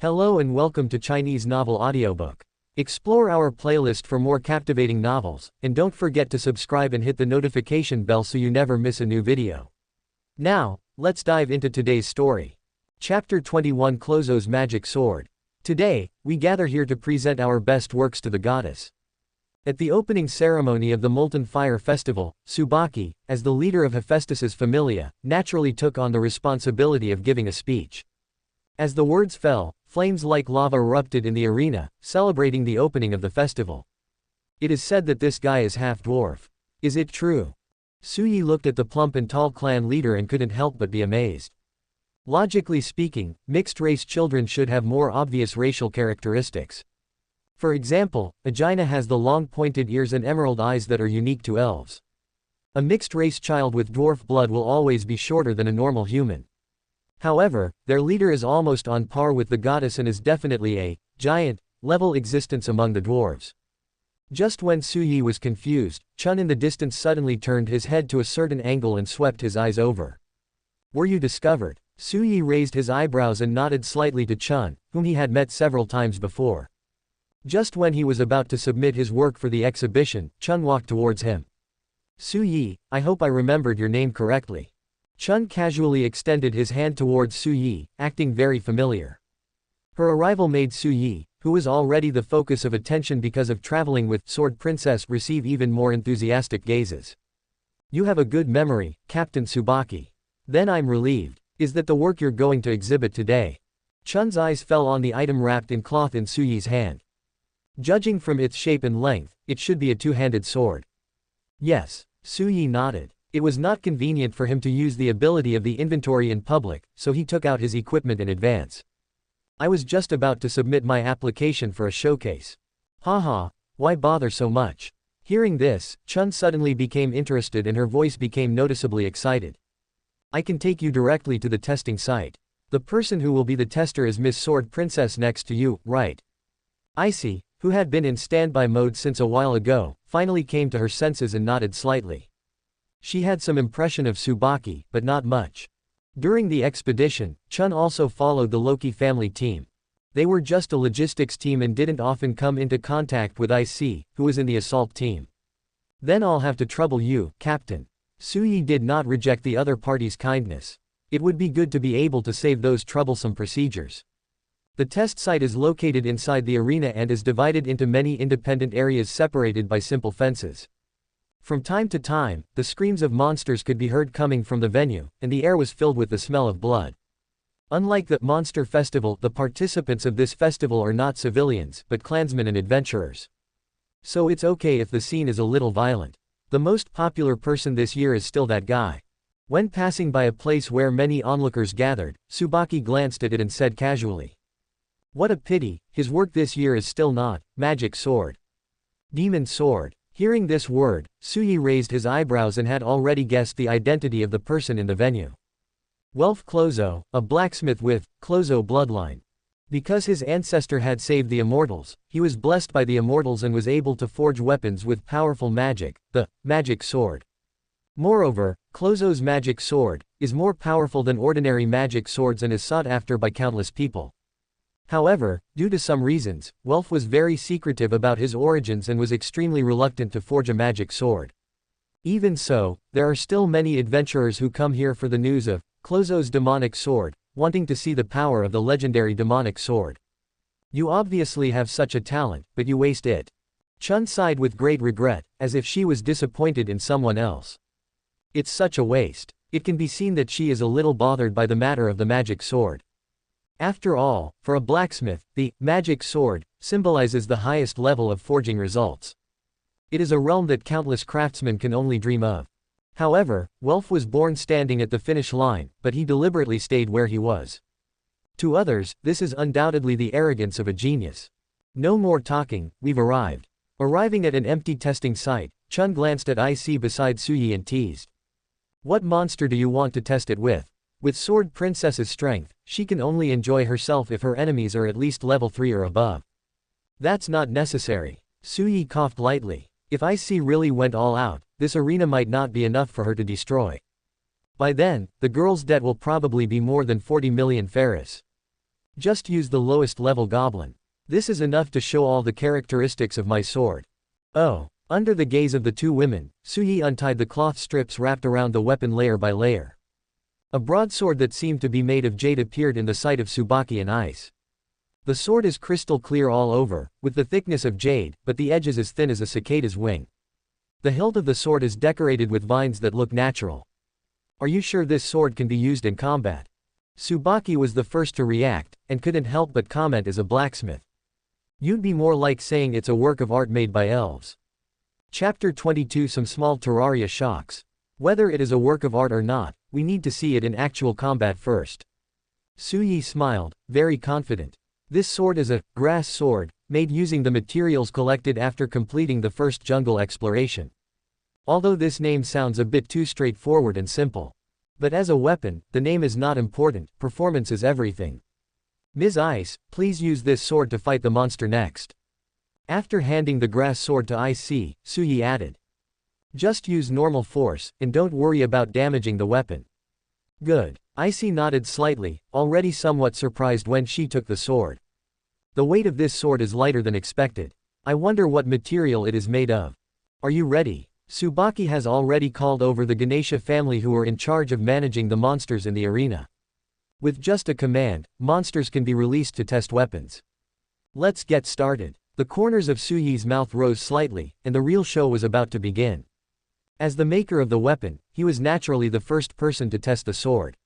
Hello and welcome to Chinese Novel Audiobook. Explore our playlist for more captivating novels, and don't forget to subscribe and hit the notification bell so you never miss a new video. Now, let's dive into today's story. Chapter 21 Clozo's Magic Sword. Today, we gather here to present our best works to the goddess. At the opening ceremony of the Molten Fire Festival, Tsubaki, as the leader of Hephaestus's familia, naturally took on the responsibility of giving a speech. As the words fell, flames like lava erupted in the arena, celebrating the opening of the festival. It is said that this guy is half-dwarf. Is it true? Suyi looked at the plump and tall clan leader and couldn't help but be amazed. Logically speaking, mixed-race children should have more obvious racial characteristics. For example, Agina has the long pointed ears and emerald eyes that are unique to elves. A mixed-race child with dwarf blood will always be shorter than a normal human. However, their leader is almost on par with the goddess and is definitely a giant-level existence among the dwarves. Just when Suyi was confused, Chun in the distance suddenly turned his head to a certain angle and swept his eyes over. "Were you discovered?" Suyi raised his eyebrows and nodded slightly to Chun, whom he had met several times before. Just when he was about to submit his work for the exhibition, Chun walked towards him. "Suyi, I hope I remembered your name correctly." Chun casually extended his hand towards Suyi, acting very familiar. Her arrival made Suyi, who was already the focus of attention because of traveling with Sword Princess, receive even more enthusiastic gazes. "You have a good memory, Captain Tsubaki. Then I'm relieved. Is that the work you're going to exhibit today?" Chun's eyes fell on the item wrapped in cloth in Suyi's hand. Judging from its shape and length, it should be a two-handed sword. Yes, Suyi nodded. It was not convenient for him to use the ability of the inventory in public, so he took out his equipment in advance. "I was just about to submit my application for a showcase." "Haha, why bother so much?" Hearing this, Chun suddenly became interested and her voice became noticeably excited. "I can take you directly to the testing site. The person who will be the tester is Miss Sword Princess next to you, right?" Icy, who had been in standby mode since a while ago, finally came to her senses and nodded slightly. She had some impression of Tsubaki, but not much. During the expedition, Chun also followed the Loki family team. They were just a logistics team and didn't often come into contact with IC, who was in the assault team. "Then I'll have to trouble you, Captain." Suyi did not reject the other party's kindness. It would be good to be able to save those troublesome procedures. The test site is located inside the arena and is divided into many independent areas separated by simple fences. From time to time, the screams of monsters could be heard coming from the venue, and the air was filled with the smell of blood. Unlike the Monster Festival, the participants of this festival are not civilians, but clansmen and adventurers. So it's okay if the scene is a little violent. The most popular person this year is still that guy. When passing by a place where many onlookers gathered, Tsubaki glanced at it and said casually, "What a pity, his work this year is still not magic sword. Demon sword." Hearing this word, Suyi raised his eyebrows and had already guessed the identity of the person in the venue. Welf Clozo, a blacksmith with Clozo bloodline. Because his ancestor had saved the immortals, he was blessed by the immortals and was able to forge weapons with powerful magic, the magic sword. Moreover, Clozo's magic sword is more powerful than ordinary magic swords and is sought after by countless people. However, due to some reasons, Welf was very secretive about his origins and was extremely reluctant to forge a magic sword. Even so, there are still many adventurers who come here for the news of Clozo's demonic sword, wanting to see the power of the legendary demonic sword. "You obviously have such a talent, but you waste it." Chun sighed with great regret, as if she was disappointed in someone else. "It's such a waste." It can be seen that she is a little bothered by the matter of the magic sword. After all, for a blacksmith, the magic sword symbolizes the highest level of forging results. It is a realm that countless craftsmen can only dream of. However, Welf was born standing at the finish line, but he deliberately stayed where he was. To others, this is undoubtedly the arrogance of a genius. "No more talking, we've arrived." Arriving at an empty testing site, Chun glanced at IC beside Suyi and teased, "What monster do you want to test it with?" With Sword Princess's strength, she can only enjoy herself if her enemies are at least level 3 or above. "That's not necessary." Suyi coughed lightly. If IC really went all out, this arena might not be enough for her to destroy. By then, the girl's debt will probably be more than 40 million Ferris. Just use the lowest level goblin. This is enough to show all the characteristics of my sword. Oh. Under the gaze of the two women, Zhi Yi untied the cloth strips wrapped around the weapon layer by layer. A broadsword that seemed to be made of jade appeared in the sight of Tsubaki and Ice. The sword is crystal clear all over, with the thickness of jade, but the edge is as thin as a cicada's wing. The hilt of the sword is decorated with vines that look natural. Are you sure this sword can be used in combat? Tsubaki was the first to react, and couldn't help but comment as a blacksmith. You'd be more like saying it's a work of art made by elves. Chapter 22 Some small Terraria shocks. Whether it is a work of art or not, we need to see it in actual combat first. Zhi Yi smiled, very confident. This sword is a grass sword, made using the materials collected after completing the first jungle exploration. Although this name sounds a bit too straightforward and simple. But as a weapon, the name is not important, performance is everything. Ms. Ice, please use this sword to fight the monster next. After handing the grass sword to Zhi Yi added. Just use normal force, and don't worry about damaging the weapon. Good. Zhi nodded slightly, already somewhat surprised when she took the sword. The weight of this sword is lighter than expected. I wonder what material it is made of. Are you ready? Tsubaki has already called over the Ganesha family who are in charge of managing the monsters in the arena. With just a command, monsters can be released to test weapons. Let's get started. The corners of Zhi Yi's mouth rose slightly, and the real show was about to begin. As the maker of the weapon, he was naturally the first person to test the sword.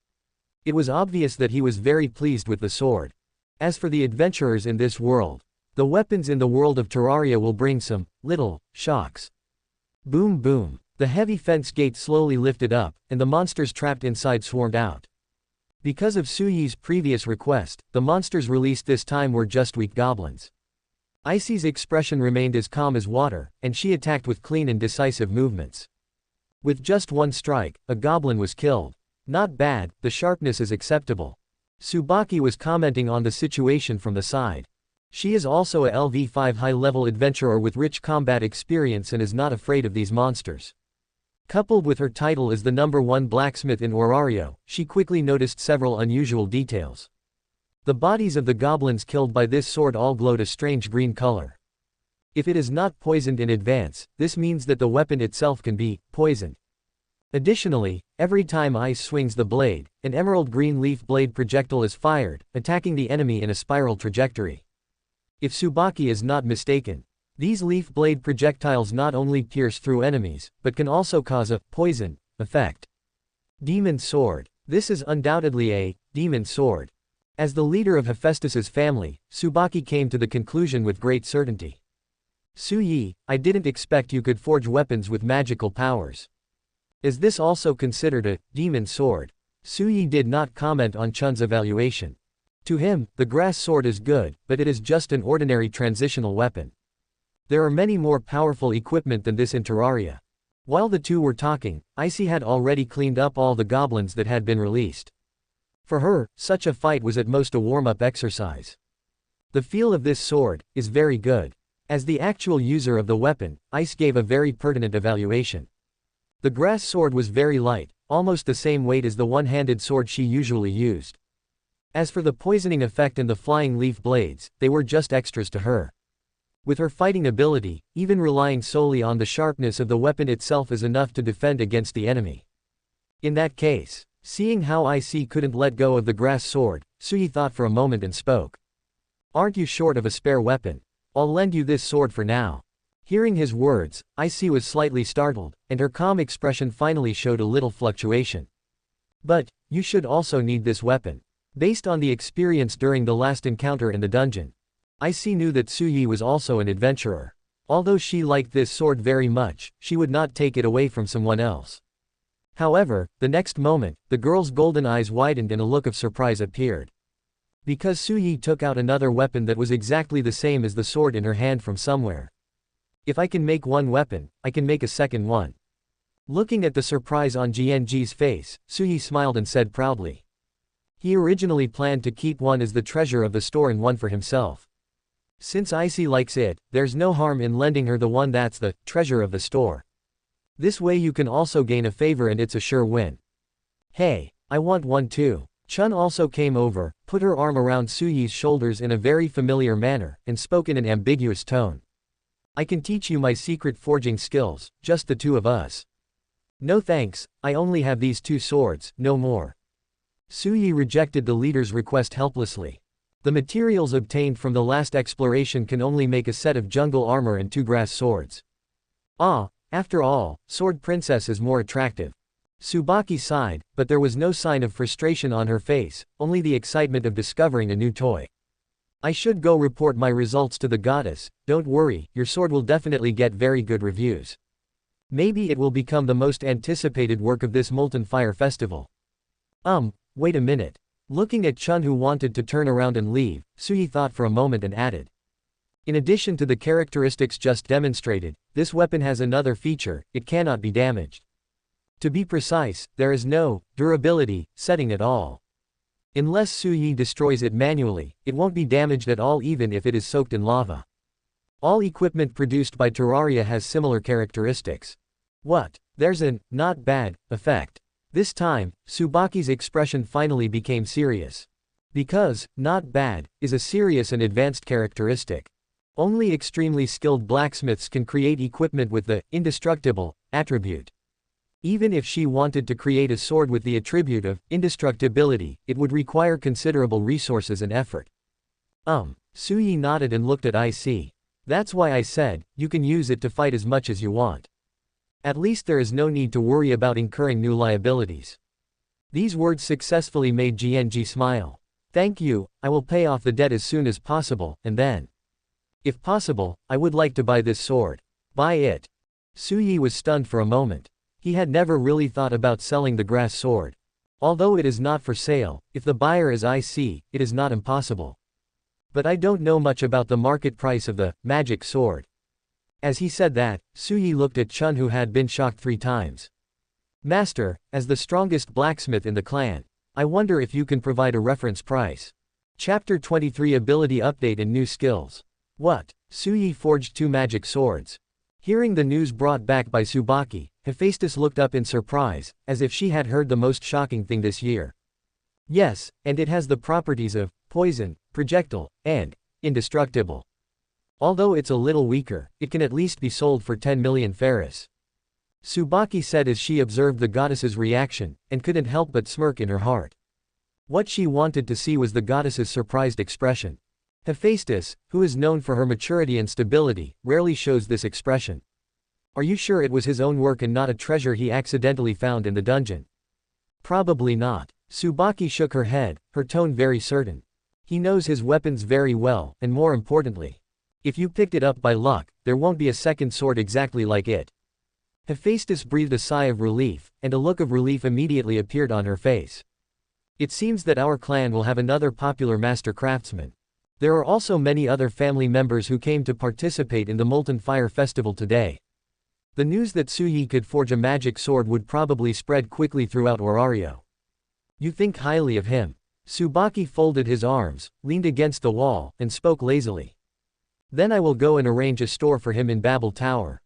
It was obvious that he was very pleased with the sword. As for the adventurers in this world, the weapons in the world of Terraria will bring some little shocks. Boom boom. The heavy fence gate slowly lifted up, and the monsters trapped inside swarmed out. Because of Zhi Yi's previous request, the monsters released this time were just weak goblins. Icy's expression remained as calm as water, and she attacked with clean and decisive movements. With just one strike, a goblin was killed. Not bad, the sharpness is acceptable. Tsubaki was commenting on the situation from the side. She is also a LV5 high-level adventurer with rich combat experience and is not afraid of these monsters. Coupled with her title as the #1 blacksmith in Orario, she quickly noticed several unusual details. The bodies of the goblins killed by this sword all glowed a strange green color. If it is not poisoned in advance, this means that the weapon itself can be poisoned. Additionally, every time Ice swings the blade, an emerald green leaf blade projectile is fired, attacking the enemy in a spiral trajectory. If Tsubaki is not mistaken, these leaf blade projectiles not only pierce through enemies, but can also cause a poison effect. Demon sword. This is undoubtedly a demon sword. As the leader of Hephaestus's family, Tsubaki came to the conclusion with great certainty. Zhi Yi, I didn't expect you could forge weapons with magical powers. Is this also considered a demon sword? Zhi Yi did not comment on Chun's evaluation. To him, the grass sword is good, but it is just an ordinary transitional weapon. There are many more powerful equipment than this in Terraria. While the two were talking, Icy had already cleaned up all the goblins that had been released. For her, such a fight was at most a warm-up exercise. The feel of this sword is very good. As the actual user of the weapon, Ice gave a very pertinent evaluation. The grass sword was very light, almost the same weight as the one-handed sword she usually used. As for the poisoning effect and the flying leaf blades, they were just extras to her. With her fighting ability, even relying solely on the sharpness of the weapon itself is enough to defend against the enemy. In that case, seeing how IC couldn't let go of the grass sword, Zhi Yi thought for a moment and spoke. Aren't you short of a spare weapon? I'll lend you this sword for now. Hearing his words, IC was slightly startled, and her calm expression finally showed a little fluctuation. But, you should also need this weapon. Based on the experience during the last encounter in the dungeon, IC knew that Zhi Yi was also an adventurer. Although she liked this sword very much, she would not take it away from someone else. However, the next moment, the girl's golden eyes widened and a look of surprise appeared. Because Zhi Yi took out another weapon that was exactly the same as the sword in her hand from somewhere. If I can make one weapon, I can make a second one. Looking at the surprise on GNG's face, Zhi Yi smiled and said proudly. He originally planned to keep one as the treasure of the store and one for himself. Since Icy likes it, there's no harm in lending her the one that's the treasure of the store. This way you can also gain a favor and it's a sure win. Hey, I want one too. Chun also came over, put her arm around Suyi's shoulders in a very familiar manner, and spoke in an ambiguous tone. I can teach you my secret forging skills, just the two of us. No thanks, I only have these 2 swords, no more. Suyi rejected the leader's request helplessly. The materials obtained from the last exploration can only make a set of jungle armor and 2 grass swords. Ah, after all, Sword Princess is more attractive. Tsubaki sighed, but there was no sign of frustration on her face, only the excitement of discovering a new toy. I should go report my results to the goddess. Don't worry, your sword will definitely get very good reviews. Maybe it will become the most anticipated work of this Molten Fire Festival. Wait a minute. Looking at Chun, who wanted to turn around and leave, Suyi thought for a moment and added. In addition to the characteristics just demonstrated, this weapon has another feature: it cannot be damaged. To be precise, there is no durability setting at all. Unless Suyi destroys it manually, it won't be damaged at all even if it is soaked in lava. All equipment produced by Terraria has similar characteristics. What? There's an not bad effect. This time, Tsubaki's expression finally became serious. Because not bad is a serious and advanced characteristic. Only extremely skilled blacksmiths can create equipment with the indestructible attribute. Even if she wanted to create a sword with the attribute of indestructibility, it would require considerable resources and effort. Suyi nodded and looked at IC. That's why I said, you can use it to fight as much as you want. At least there is no need to worry about incurring new liabilities. These words successfully made GNG smile. Thank you, I will pay off the debt as soon as possible, and then, if possible, I would like to buy this sword. Buy it. Suyi was stunned for a moment. He had never really thought about selling the grass sword. Although it is not for sale, if the buyer is IC, it is not impossible. But I don't know much about the market price of the magic sword. As he said that, Suyi looked at Chun, who had been shocked 3 times. Master, as the strongest blacksmith in the clan, I wonder if you can provide a reference price. Chapter 23 Ability Update and New Skills. What? Suyi forged 2 magic swords. Hearing the news brought back by Tsubaki, Hephaestus looked up in surprise, as if she had heard the most shocking thing this year. Yes, and it has the properties of poison, projectile, and indestructible. Although it's a little weaker, it can at least be sold for 10 million Ferris. Tsubaki said as she observed the goddess's reaction, and couldn't help but smirk in her heart. What she wanted to see was the goddess's surprised expression. Hephaestus, who is known for her maturity and stability, rarely shows this expression. Are you sure it was his own work and not a treasure he accidentally found in the dungeon? Probably not. Tsubaki shook her head, her tone very certain. He knows his weapons very well, and more importantly, if you picked it up by luck, there won't be a second sword exactly like it. Hephaestus breathed a sigh of relief, and a look of relief immediately appeared on her face. It seems that our clan will have another popular master craftsman. There are also many other family members who came to participate in the Molten Fire Festival today. The news that Suyi could forge a magic sword would probably spread quickly throughout Orario. You think highly of him. Tsubaki folded his arms, leaned against the wall, and spoke lazily. Then I will go and arrange a store for him in Babel Tower.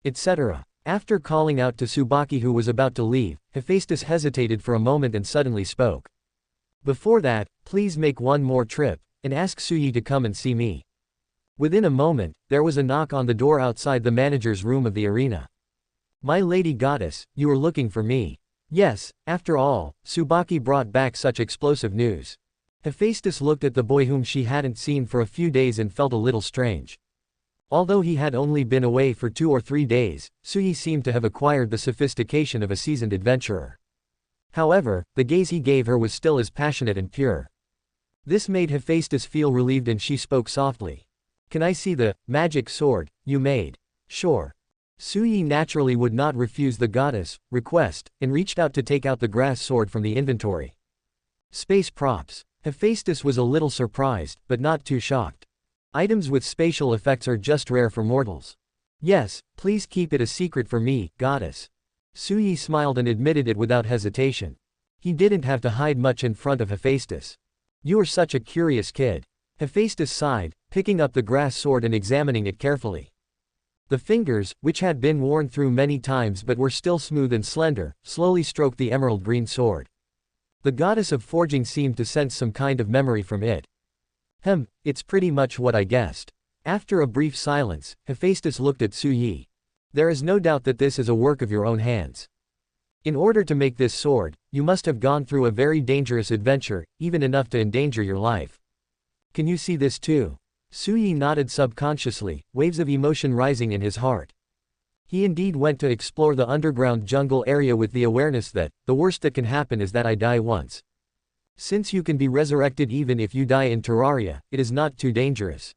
Etc. After calling out to Tsubaki, who was about to leave, Hephaestus hesitated for a moment and suddenly spoke. Before that, please make one more trip, and ask Suyi to come and see me. Within a moment, there was a knock on the door outside the manager's room of the arena. My lady goddess, you are looking for me. Yes, after all, Tsubaki brought back such explosive news. Hephaestus looked at the boy whom she hadn't seen for a few days and felt a little strange. Although he had only been away for 2 or 3 days, Suyi seemed to have acquired the sophistication of a seasoned adventurer. However, the gaze he gave her was still as passionate and pure. This made Hephaestus feel relieved, and she spoke softly. Can I see the magic sword you made? Sure. Suyi naturally would not refuse the goddess' request, and reached out to take out the grass sword from the inventory. Space props. Hephaestus was a little surprised, but not too shocked. Items with spatial effects are just rare for mortals. Yes, please keep it a secret for me, goddess. Suyi smiled and admitted it without hesitation. He didn't have to hide much in front of Hephaestus. You are such a curious kid. Hephaestus sighed, picking up the grass sword and examining it carefully. The fingers, which had been worn through many times but were still smooth and slender, slowly stroked the emerald green sword. The goddess of forging seemed to sense some kind of memory from it. It's pretty much what I guessed. After a brief silence, Hephaestus looked at Su Yi. There is no doubt that this is a work of your own hands. In order to make this sword, you must have gone through a very dangerous adventure, even enough to endanger your life. Can you see this too? Su Yi nodded subconsciously, waves of emotion rising in his heart. He indeed went to explore the underground jungle area with the awareness that, the worst that can happen is that I die once. Since you can be resurrected even if you die in Terraria, it is not too dangerous.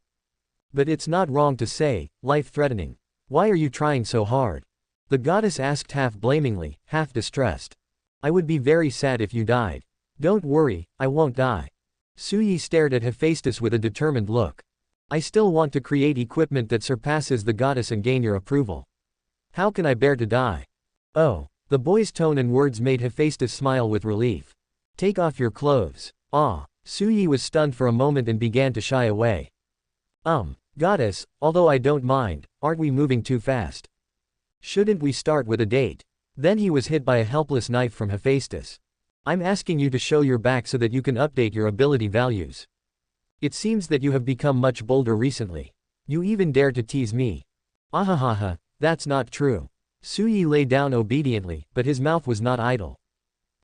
But it's not wrong to say, life-threatening. Why are you trying so hard? The goddess asked half blamingly, half distressed. I would be very sad if you died. Don't worry, I won't die. Su Yi stared at Hephaestus with a determined look. I still want to create equipment that surpasses the goddess and gain your approval. How can I bear to die? Oh, the boy's tone and words made Hephaestus smile with relief. Take off your clothes. Su Yi was stunned for a moment and began to shy away. Goddess, although I don't mind, aren't we moving too fast? Shouldn't we start with a date? Then he was hit by a helpless knife from Hephaestus. I'm asking you to show your back so that you can update your ability values. It seems that you have become much bolder recently. You even dare to tease me. Ahahaha, that's not true. Su Yi lay down obediently, but his mouth was not idle.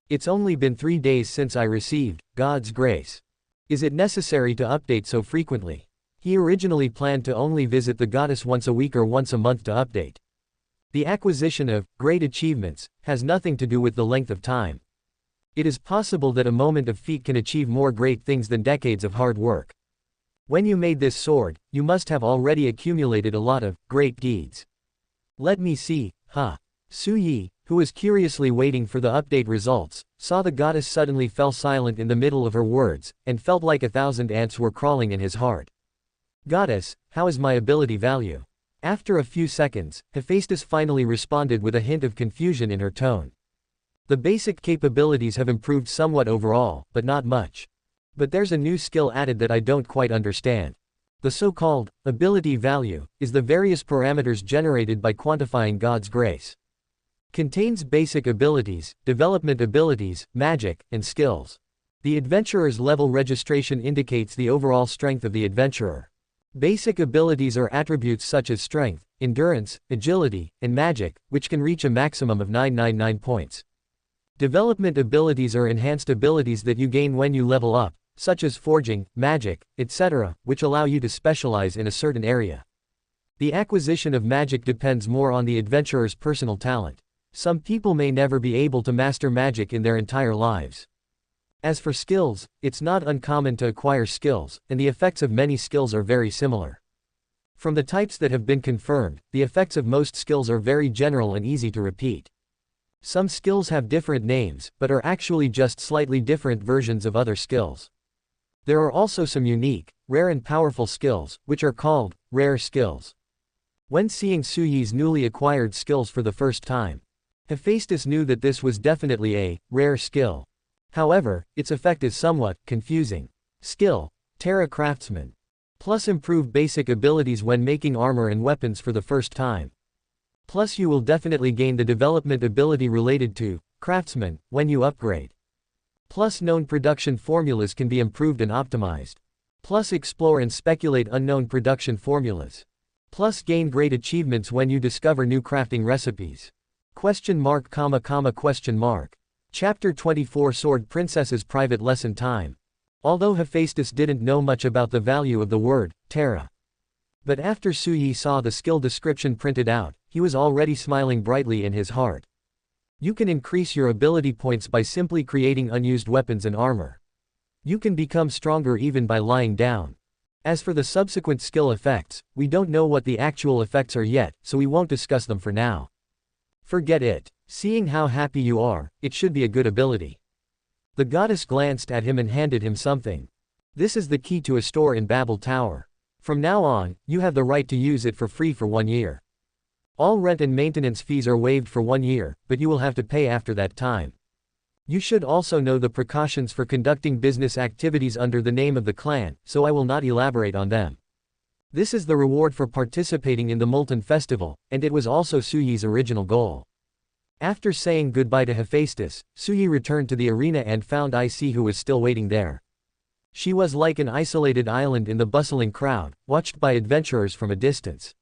It's only been 3 days since I received God's grace. Is it necessary to update so frequently? He originally planned to only visit the goddess once a week or once a month to update. The acquisition of great achievements has nothing to do with the length of time. It is possible that a moment of feat can achieve more great things than decades of hard work. When you made this sword, you must have already accumulated a lot of great deeds. Let me see, Su Yi, who was curiously waiting for the update results, saw the goddess suddenly fell silent in the middle of her words, and felt like 1,000 ants were crawling in his heart. Goddess, how is my ability value? After a few seconds, Hephaestus finally responded with a hint of confusion in her tone. The basic capabilities have improved somewhat overall, but not much. But there's a new skill added that I don't quite understand. The so-called ability value is the various parameters generated by quantifying God's grace. Contains basic abilities, development abilities, magic, and skills. The adventurer's level registration indicates the overall strength of the adventurer. Basic abilities are attributes such as strength, endurance, agility, and magic, which can reach a maximum of 999 points. Development abilities are enhanced abilities that you gain when you level up, such as forging, magic, etc., which allow you to specialize in a certain area. The acquisition of magic depends more on the adventurer's personal talent. Some people may never be able to master magic in their entire lives. As for skills, it's not uncommon to acquire skills, and the effects of many skills are very similar. From the types that have been confirmed, the effects of most skills are very general and easy to repeat. Some skills have different names, but are actually just slightly different versions of other skills. There are also some unique, rare and powerful skills, which are called rare skills. When seeing Su Yi's newly acquired skills for the first time, Hephaestus knew that this was definitely a rare skill. However, its effect is somewhat confusing. Skill: Terra Craftsman. Plus improve basic abilities when making armor and weapons for the first time. Plus you will definitely gain the development ability related to Craftsman when you upgrade. Plus known production formulas can be improved and optimized. Plus explore and speculate unknown production formulas. Plus gain great achievements when you discover new crafting recipes. Question mark, comma, comma, question mark. Chapter 24 Sword Princess's Private Lesson Time. Although Hephaestus didn't know much about the value of the word Terra. But after Su Yi saw the skill description printed out, he was already smiling brightly in his heart. You can increase your ability points by simply creating unused weapons and armor. You can become stronger even by lying down. As for the subsequent skill effects, we don't know what the actual effects are yet, so we won't discuss them for now. Forget it. Seeing how happy you are, it should be a good ability. The goddess glanced at him and handed him something. This is the key to a store in Babel Tower. From now on, you have the right to use it for free for 1 year. All rent and maintenance fees are waived for 1 year, but you will have to pay after that time. You should also know the precautions for conducting business activities under the name of the clan, so I will not elaborate on them. This is the reward for participating in the Molten Festival, and it was also Su Yi's original goal. After saying goodbye to Hephaestus, Zhi Yi returned to the arena and found Ic, who was still waiting there. She was like an isolated island in the bustling crowd, watched by adventurers from a distance.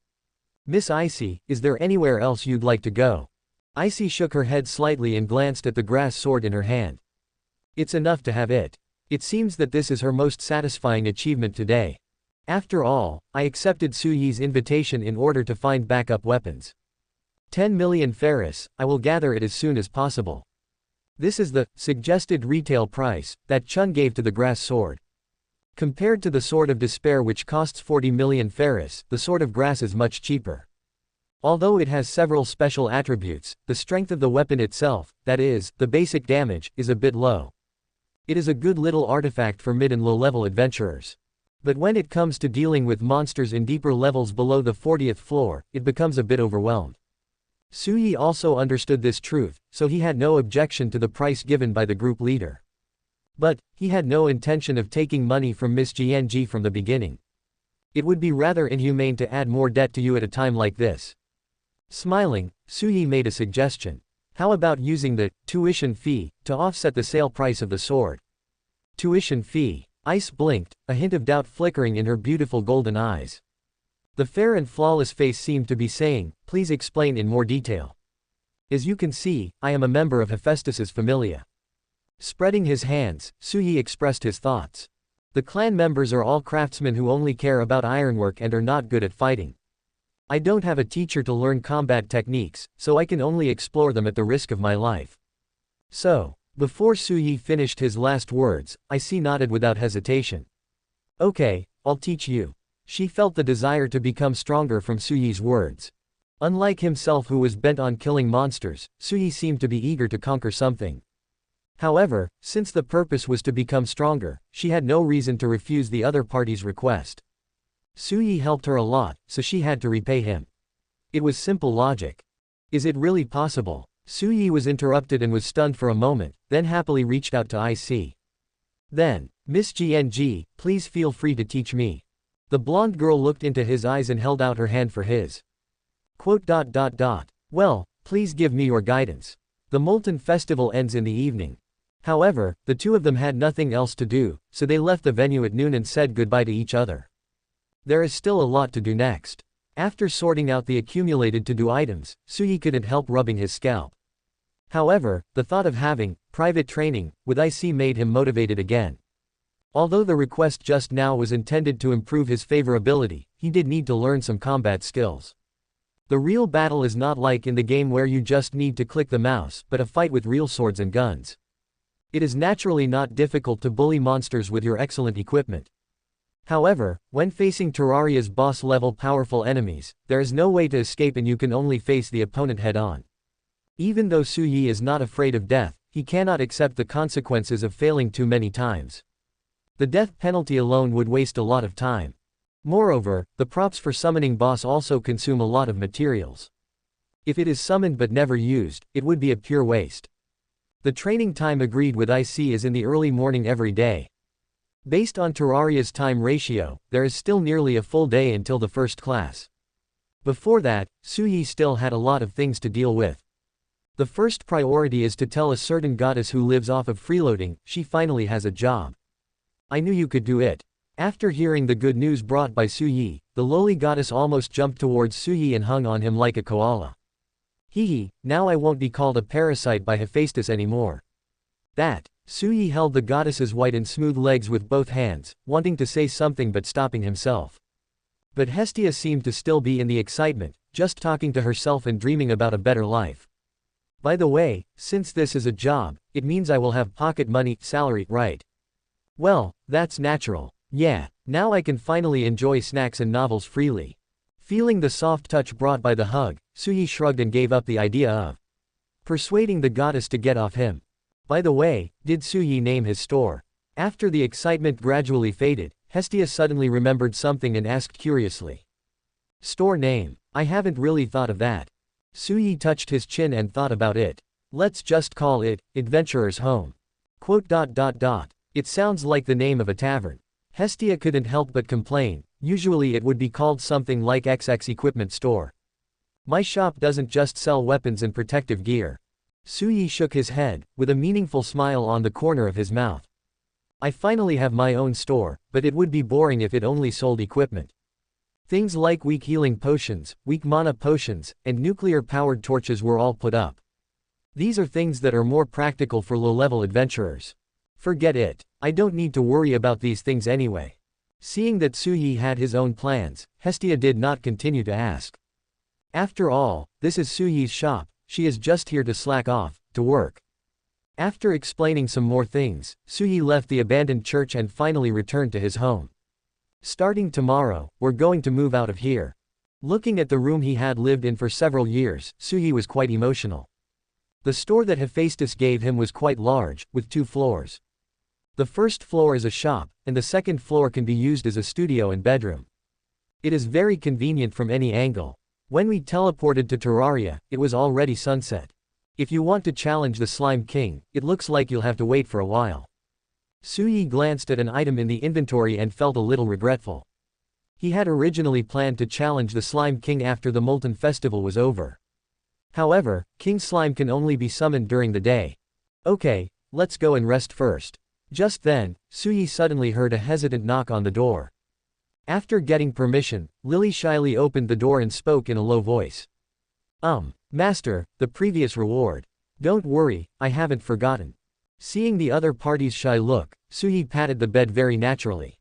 "Miss Icy, is there anywhere else you'd like to go?" Icy shook her head slightly and glanced at the grass sword in her hand. "It's enough to have it. It seems that this is her most satisfying achievement today. After all, I accepted Zhi Yi's invitation in order to find backup weapons. 10 million ferris, I will gather it as soon as possible." This is the suggested retail price that Chun gave to the grass sword. Compared to the Sword of Despair, which costs 40 million ferris, the Sword of Grass is much cheaper. Although it has several special attributes, the strength of the weapon itself, that is, the basic damage, is a bit low. It is a good little artifact for mid and low-level adventurers. But when it comes to dealing with monsters in deeper levels below the 40th floor, it becomes a bit overwhelmed. Zhi Yi also understood this truth, so he had no objection to the price given by the group leader. But, he had no intention of taking money from Miss Jianji from the beginning. It would be rather inhumane to add more debt to you at a time like this. Smiling, Zhi Yi made a suggestion. "How about using the tuition fee to offset the sale price of the sword?" Tuition fee. Ice blinked, a hint of doubt flickering in her beautiful golden eyes. The fair and flawless face seemed to be saying, "Please explain in more detail." "As you can see, I am a member of Hephaestus's familia." Spreading his hands, Zhi Yi expressed his thoughts. "The clan members are all craftsmen who only care about ironwork and are not good at fighting. I don't have a teacher to learn combat techniques, so I can only explore them at the risk of my life." So, before Zhi Yi finished his last words, Ic nodded without hesitation. "Okay, I'll teach you." She felt the desire to become stronger from Zhi Yi's words. Unlike himself, who was bent on killing monsters, Zhi Yi seemed to be eager to conquer something. However, since the purpose was to become stronger, she had no reason to refuse the other party's request. Zhi Yi helped her a lot, so she had to repay him. It was simple logic. "Is it really possible?" Zhi Yi was interrupted and was stunned for a moment, then happily reached out to Ic. Then, "Miss Jianji, please feel free to teach me." The blonde girl looked into his eyes and held out her hand for his. "Well, please give me your guidance. The Molten Festival ends in the evening." However, the two of them had nothing else to do, so they left the venue at noon and said goodbye to each other. There is still a lot to do next. After sorting out the accumulated to-do items, Zhi Yi couldn't help rubbing his scalp. However, the thought of having private training with Ic made him motivated again. Although the request just now was intended to improve his favorability, he did need to learn some combat skills. The real battle is not like in the game where you just need to click the mouse, but a fight with real swords and guns. It is naturally not difficult to bully monsters with your excellent equipment. However, when facing Terraria's boss-level powerful enemies, there is no way to escape and you can only face the opponent head-on. Even though Zhi Yi is not afraid of death, he cannot accept the consequences of failing too many times. The death penalty alone would waste a lot of time. Moreover, the props for summoning boss also consume a lot of materials. If it is summoned but never used, it would be a pure waste. The training time agreed with Ic is in the early morning every day. Based on Terraria's time ratio, there is still nearly a full day until the first class. Before that, Zhi Yi still had a lot of things to deal with. The first priority is to tell a certain goddess who lives off of freeloading, she finally has a job. "I knew you could do it." After hearing the good news brought by Zhi Yi, the lowly goddess almost jumped towards Zhi Yi and hung on him like a koala. "Hehe, now I won't be called a parasite by Hephaestus anymore." That. Zhi Yi held the goddess's white and smooth legs with both hands, wanting to say something but stopping himself. But Hestia seemed to still be in the excitement, just talking to herself and dreaming about a better life. "By the way, since this is a job, it means I will have pocket money, salary, right? Well, that's natural. Yeah, now I can finally enjoy snacks and novels freely." Feeling the soft touch brought by the hug, Zhi Yi shrugged and gave up the idea of persuading the goddess to get off him. By the way, did Zhi Yi name his store? After the excitement gradually faded, Hestia suddenly remembered something and asked curiously. "Store name? I haven't really thought of that." Zhi Yi touched his chin and thought about it. "Let's just call it Adventurer's Home." It sounds like the name of a tavern. Hestia couldn't help but complain. Usually it would be called something like XX Equipment Store. "My shop doesn't just sell weapons and protective gear. Su Yi shook his head, with a meaningful smile on the corner of his mouth. I finally have my own store, but it would be boring if it only sold equipment. Things like weak healing potions, weak mana potions, and nuclear-powered torches were all put up. These are things that are more practical for low-level adventurers. Forget it. I don't need to worry about these things anyway. Seeing that Su Yi had his own plans, Hestia did not continue to ask. After all, this is Su Yi's shop, she is just here to slack off, to work. After explaining some more things, Su Yi left the abandoned church and finally returned to his home. Starting tomorrow, we're going to move out of here. Looking at the room he had lived in for several years, Su Yi was quite emotional. The store that Hephaestus gave him was quite large, with 2 floors. The first floor is a shop, and the second floor can be used as a studio and bedroom. It is very convenient from any angle. When we teleported to Terraria, it was already sunset. If you want to challenge the Slime King, it looks like you'll have to wait for a while. Su Yi glanced at an item in the inventory and felt a little regretful. He had originally planned to challenge the Slime King after the Molten Festival was over. However, King Slime can only be summoned during the day. Okay, let's go and rest first. Just then, Su Yi suddenly heard a hesitant knock on the door. After getting permission, Lily shyly opened the door and spoke in a low voice. Master, the previous reward. Don't worry, I haven't forgotten. Seeing the other party's shy look, Su Yi patted the bed very naturally.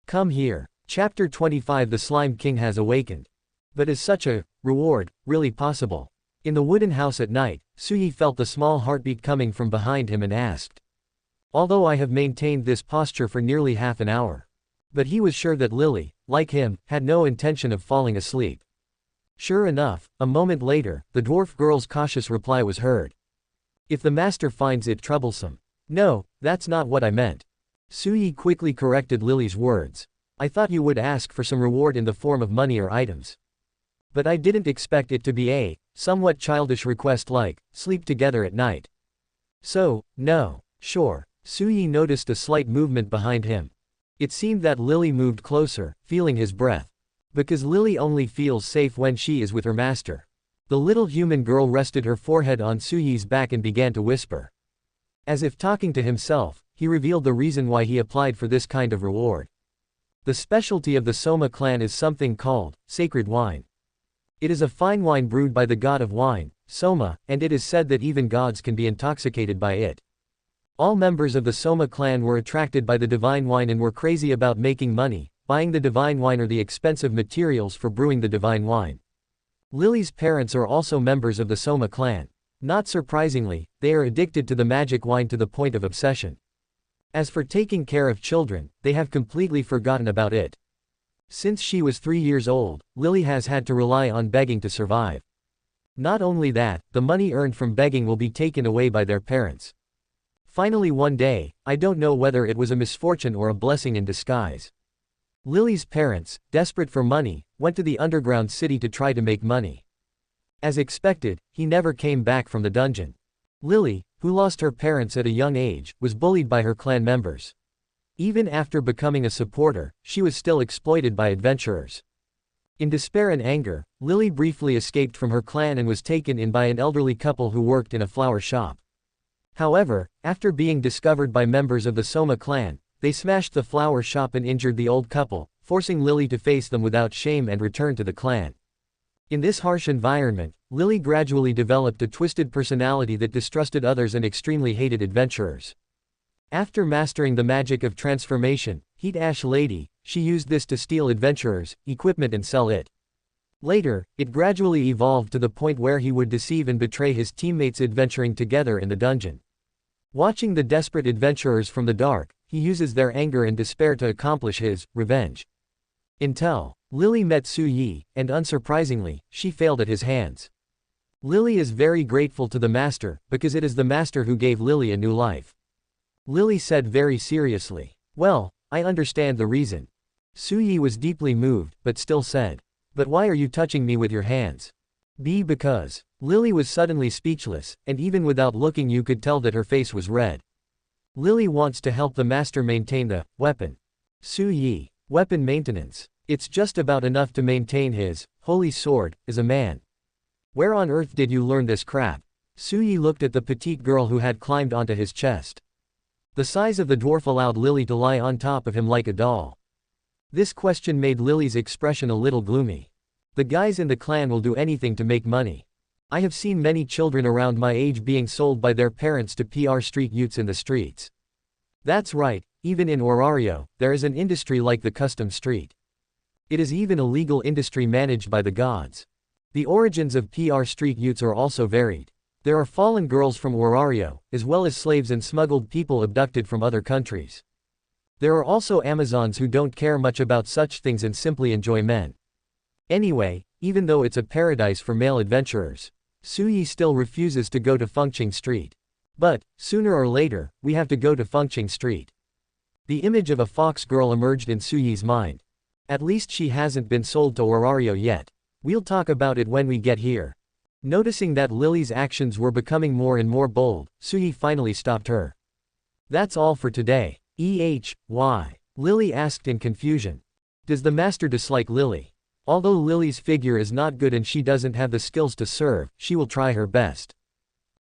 Come here. Chapter 25. The Slime King has awakened. But is such a reward really possible? In the wooden house at night, Su Yi felt the small heartbeat coming from behind him and asked. Although I have maintained this posture for nearly half an hour. But he was sure that Lily, like him, had no intention of falling asleep. Sure enough, a moment later, the dwarf girl's cautious reply was heard. If the master finds it troublesome. No, that's not what I meant. Su Yi quickly corrected Lily's words. I thought you would ask for some reward in the form of money or items. But I didn't expect it to be a somewhat childish request like, sleep together at night. So, no, sure. Su Yi noticed a slight movement behind him. It seemed that Lily moved closer, feeling his breath. Because Lily only feels safe when she is with her master. The little human girl rested her forehead on Su Yi's back and began to whisper. As if talking to himself, he revealed the reason why he applied for this kind of reward. The specialty of the Soma clan is something called sacred wine. It is a fine wine brewed by the god of wine, Soma, and it is said that even gods can be intoxicated by it. All members of the Soma clan were attracted by the divine wine and were crazy about making money, buying the divine wine or the expensive materials for brewing the divine wine. Lily's parents are also members of the Soma clan. Not surprisingly, they are addicted to the magic wine to the point of obsession. As for taking care of children, they have completely forgotten about it. Since she was 3 years old, Lily has had to rely on begging to survive. Not only that, the money earned from begging will be taken away by their parents. Finally one day, I don't know whether it was a misfortune or a blessing in disguise. Lily's parents, desperate for money, went to the underground city to try to make money. As expected, he never came back from the dungeon. Lily, who lost her parents at a young age, was bullied by her clan members. Even after becoming a supporter, she was still exploited by adventurers. In despair and anger, Lily briefly escaped from her clan and was taken in by an elderly couple who worked in a flower shop. However, after being discovered by members of the Soma clan, they smashed the flower shop and injured the old couple, forcing Lily to face them without shame and return to the clan. In this harsh environment, Lily gradually developed a twisted personality that distrusted others and extremely hated adventurers. After mastering the magic of transformation, Heat Ash Lady, she used this to steal adventurers' equipment and sell it. Later, it gradually evolved to the point where he would deceive and betray his teammates adventuring together in the dungeon. Watching the desperate adventurers from the dark, he uses their anger and despair to accomplish his revenge. Until Lily met Su Yi, and unsurprisingly, she failed at his hands. Lily is very grateful to the master, because it is the master who gave Lily a new life. Lily said very seriously, "Well, I understand the reason." Su Yi was deeply moved, but still said, "But why are you touching me with your hands?" Because Lily was suddenly speechless, and even without looking you could tell that her face was red. Lily wants to help the master maintain the weapon. Su Yi, weapon maintenance. It's just about enough to maintain his holy sword as a man. Where on earth did you learn this crap? Suyi looked at the petite girl who had climbed onto his chest. The size of the dwarf allowed Lily to lie on top of him like a doll. This question made Lily's expression a little gloomy. The guys in the clan will do anything to make money. I have seen many children around my age being sold by their parents to PR street youths in the streets. That's right, even in Orario, there is an industry like the custom street. It is even a legal industry managed by the gods. The origins of PR street youths are also varied. There are fallen girls from Orario, as well as slaves and smuggled people abducted from other countries. There are also Amazons who don't care much about such things and simply enjoy men. Anyway, even though it's a paradise for male adventurers, Suyi still refuses to go to Fengqing Street. But, sooner or later, we have to go to Fengqing Street. The image of a fox girl emerged in Suyi's mind. At least she hasn't been sold to Orario yet. We'll talk about it when we get here. Noticing that Lily's actions were becoming more and more bold, Suyi finally stopped her. That's all for today. Why? Lily asked in confusion. Does the master dislike Lily? Although Lily's figure is not good and she doesn't have the skills to serve, she will try her best.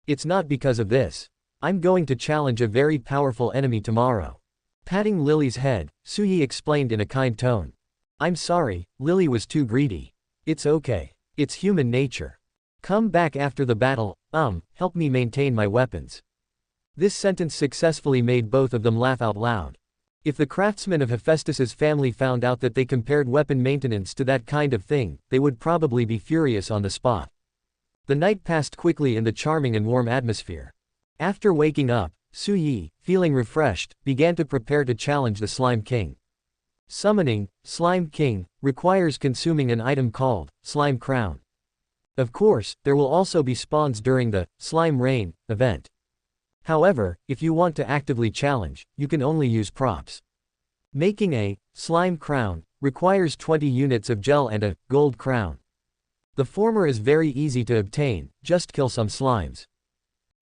It's not because of this. I'm going to challenge a very powerful enemy tomorrow. Patting Lily's head, Suyi explained in a kind tone. I'm sorry, Lily was too greedy. It's okay. It's human nature. Come back after the battle, help me maintain my weapons. This sentence successfully made both of them laugh out loud. If the craftsmen of Hephaestus's family found out that they compared weapon maintenance to that kind of thing, they would probably be furious on the spot. The night passed quickly in the charming and warm atmosphere. After waking up, Suyi, feeling refreshed, began to prepare to challenge the Slime King. Summoning Slime King requires consuming an item called Slime Crown. Of course, there will also be spawns during the Slime Rain event. However, if you want to actively challenge, you can only use props. Making a Slime Crown requires 20 units of gel and a gold crown. The former is very easy to obtain, just kill some slimes.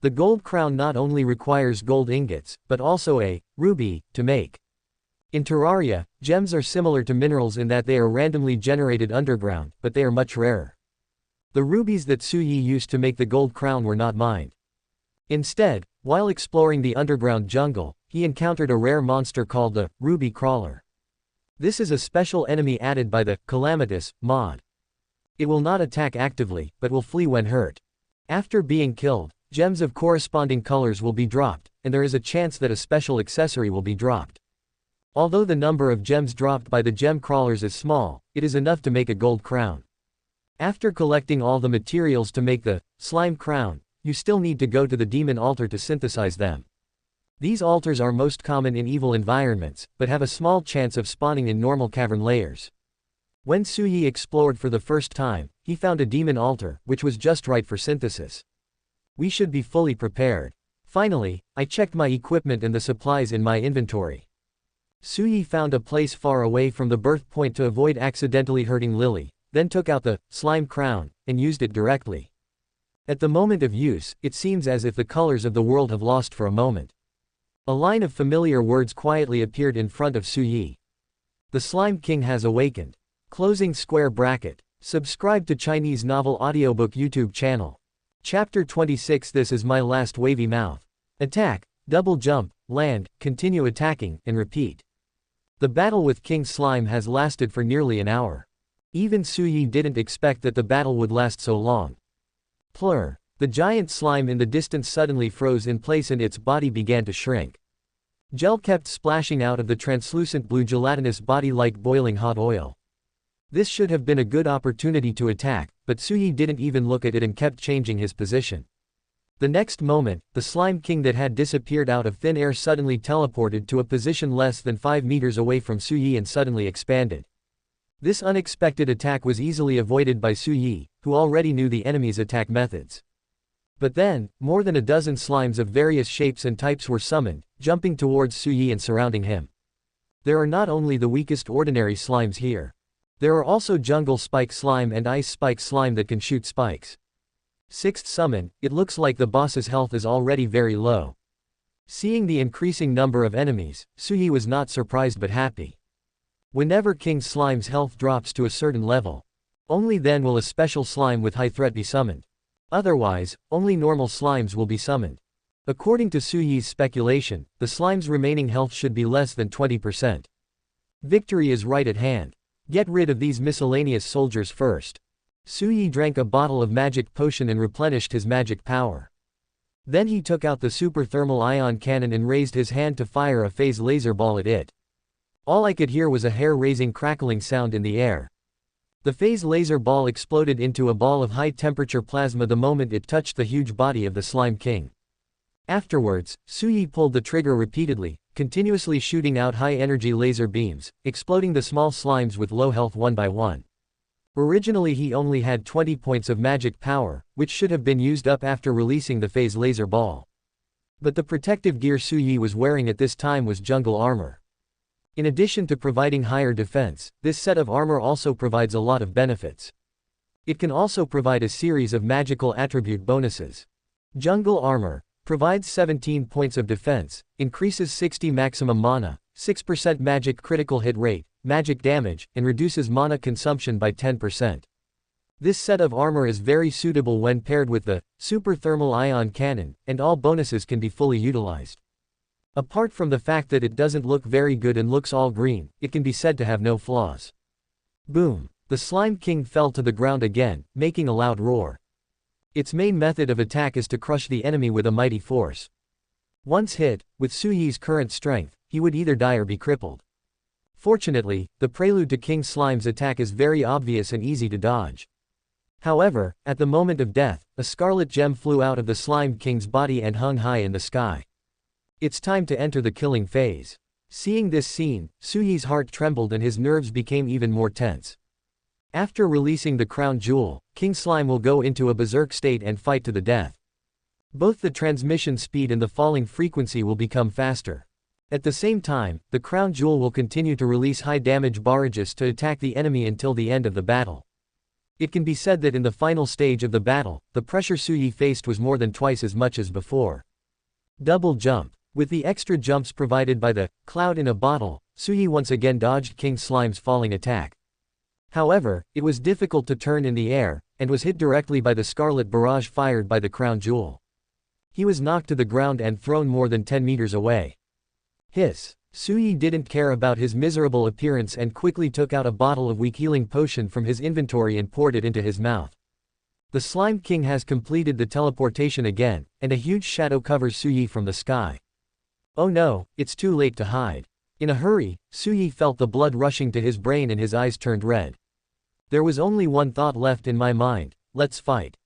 The gold crown not only requires gold ingots, but also a ruby to make. In Terraria, gems are similar to minerals in that they are randomly generated underground, but they are much rarer. The rubies that Suyi used to make the gold crown were not mined. Instead, while exploring the underground jungle, he encountered a rare monster called the Ruby Crawler. This is a special enemy added by the Calamitous mod. It will not attack actively, but will flee when hurt. After being killed, gems of corresponding colors will be dropped, and there is a chance that a special accessory will be dropped. Although the number of gems dropped by the gem crawlers is small, it is enough to make a gold crown. After collecting all the materials to make the slime crown, you still need to go to the demon altar to synthesize them. These altars are most common in evil environments, but have a small chance of spawning in normal cavern layers. When Suyi explored for the first time, he found a demon altar, which was just right for synthesis. We should be fully prepared. Finally, I checked my equipment and the supplies in my inventory. Suyi found a place far away from the birth point to avoid accidentally hurting Lily, then took out the slime crown, and used it directly. At the moment of use, it seems as if the colors of the world have lost for a moment. A line of familiar words quietly appeared in front of Suyi. The Slime King has awakened. Closing square bracket. Subscribe to Chinese Novel Audiobook YouTube channel. Chapter 26. This is my last wavy mouth. Attack, double jump, land, continue attacking, and repeat. The battle with King Slime has lasted for nearly an hour. Even Suyi didn't expect that the battle would last so long. Plur. The giant slime in the distance suddenly froze in place and its body began to shrink. Gel kept splashing out of the translucent blue gelatinous body like boiling hot oil. This should have been a good opportunity to attack, but Suyi didn't even look at it and kept changing his position. The next moment, the Slime King that had disappeared out of thin air suddenly teleported to a position less than 5 meters away from Suyi and suddenly expanded. This unexpected attack was easily avoided by Suyi, who already knew the enemy's attack methods. But then, more than a dozen slimes of various shapes and types were summoned, jumping towards Suyi and surrounding him. There are not only the weakest ordinary slimes here. There are also jungle spike slime and ice spike slime that can shoot spikes. Sixth summon, it looks like the boss's health is already very low. Seeing the increasing number of enemies, Suyi was not surprised but happy. Whenever King Slime's health drops to a certain level, only then will a special slime with high threat be summoned. Otherwise, only normal slimes will be summoned. According to Su Yi's speculation, the slime's remaining health should be less than 20%. Victory is right at hand. Get rid of these miscellaneous soldiers first. Su Yi drank a bottle of magic potion and replenished his magic power. Then he took out the super thermal ion cannon and raised his hand to fire a phase laser ball at it. All I could hear was a hair-raising crackling sound in the air. The phase laser ball exploded into a ball of high-temperature plasma the moment it touched the huge body of the Slime King. Afterwards, Su Yi pulled the trigger repeatedly, continuously shooting out high-energy laser beams, exploding the small slimes with low health one by one. Originally he only had 20 points of magic power, which should have been used up after releasing the phase laser ball. But the protective gear Su Yi was wearing at this time was jungle armor. In addition to providing higher defense, this set of armor also provides a lot of benefits. It can also provide a series of magical attribute bonuses. Jungle armor provides 17 points of defense, increases 60 maximum mana, 6% magic critical hit rate, magic damage, and reduces mana consumption by 10%. This set of armor is very suitable when paired with the super thermal ion cannon, and all bonuses can be fully utilized. Apart from the fact that it doesn't look very good and looks all green, it can be said to have no flaws. Boom! The Slime King fell to the ground again, making a loud roar. Its main method of attack is to crush the enemy with a mighty force. Once hit, with Su Yi's current strength, he would either die or be crippled. Fortunately, the prelude to King Slime's attack is very obvious and easy to dodge. However, at the moment of death, a scarlet gem flew out of the Slime King's body and hung high in the sky. It's time to enter the killing phase. Seeing this scene, Su Yi's heart trembled and his nerves became even more tense. After releasing the crown jewel, King Slime will go into a berserk state and fight to the death. Both the transmission speed and the falling frequency will become faster. At the same time, the crown jewel will continue to release high damage barrages to attack the enemy until the end of the battle. It can be said that in the final stage of the battle, the pressure Su Yi faced was more than twice as much as before. Double jump. With the extra jumps provided by the cloud in a bottle, Su Yi once again dodged King Slime's falling attack. However, it was difficult to turn in the air, and was hit directly by the scarlet barrage fired by the crown jewel. He was knocked to the ground and thrown more than 10 meters away. Hiss! Su Yi didn't care about his miserable appearance and quickly took out a bottle of weak healing potion from his inventory and poured it into his mouth. The Slime King has completed the teleportation again, and a huge shadow covers Su Yi from the sky. Oh no, it's too late to hide. In a hurry, Su Yi felt the blood rushing to his brain and his eyes turned red. There was only one thought left in my mind: let's fight.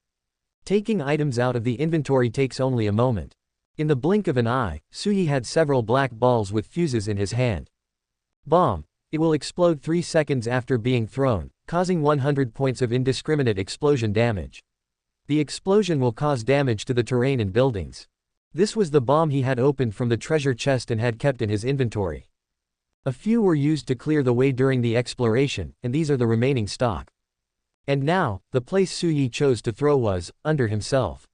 Taking items out of the inventory takes only a moment. In the blink of an eye, Su Yi had several black balls with fuses in his hand. Bomb! It will explode 3 seconds after being thrown, causing 100 points of indiscriminate explosion damage. The explosion will cause damage to the terrain and buildings. This was the bomb he had opened from the treasure chest and had kept in his inventory. A few were used to clear the way during the exploration, and these are the remaining stock. And now, the place Su Yi chose to throw was under himself.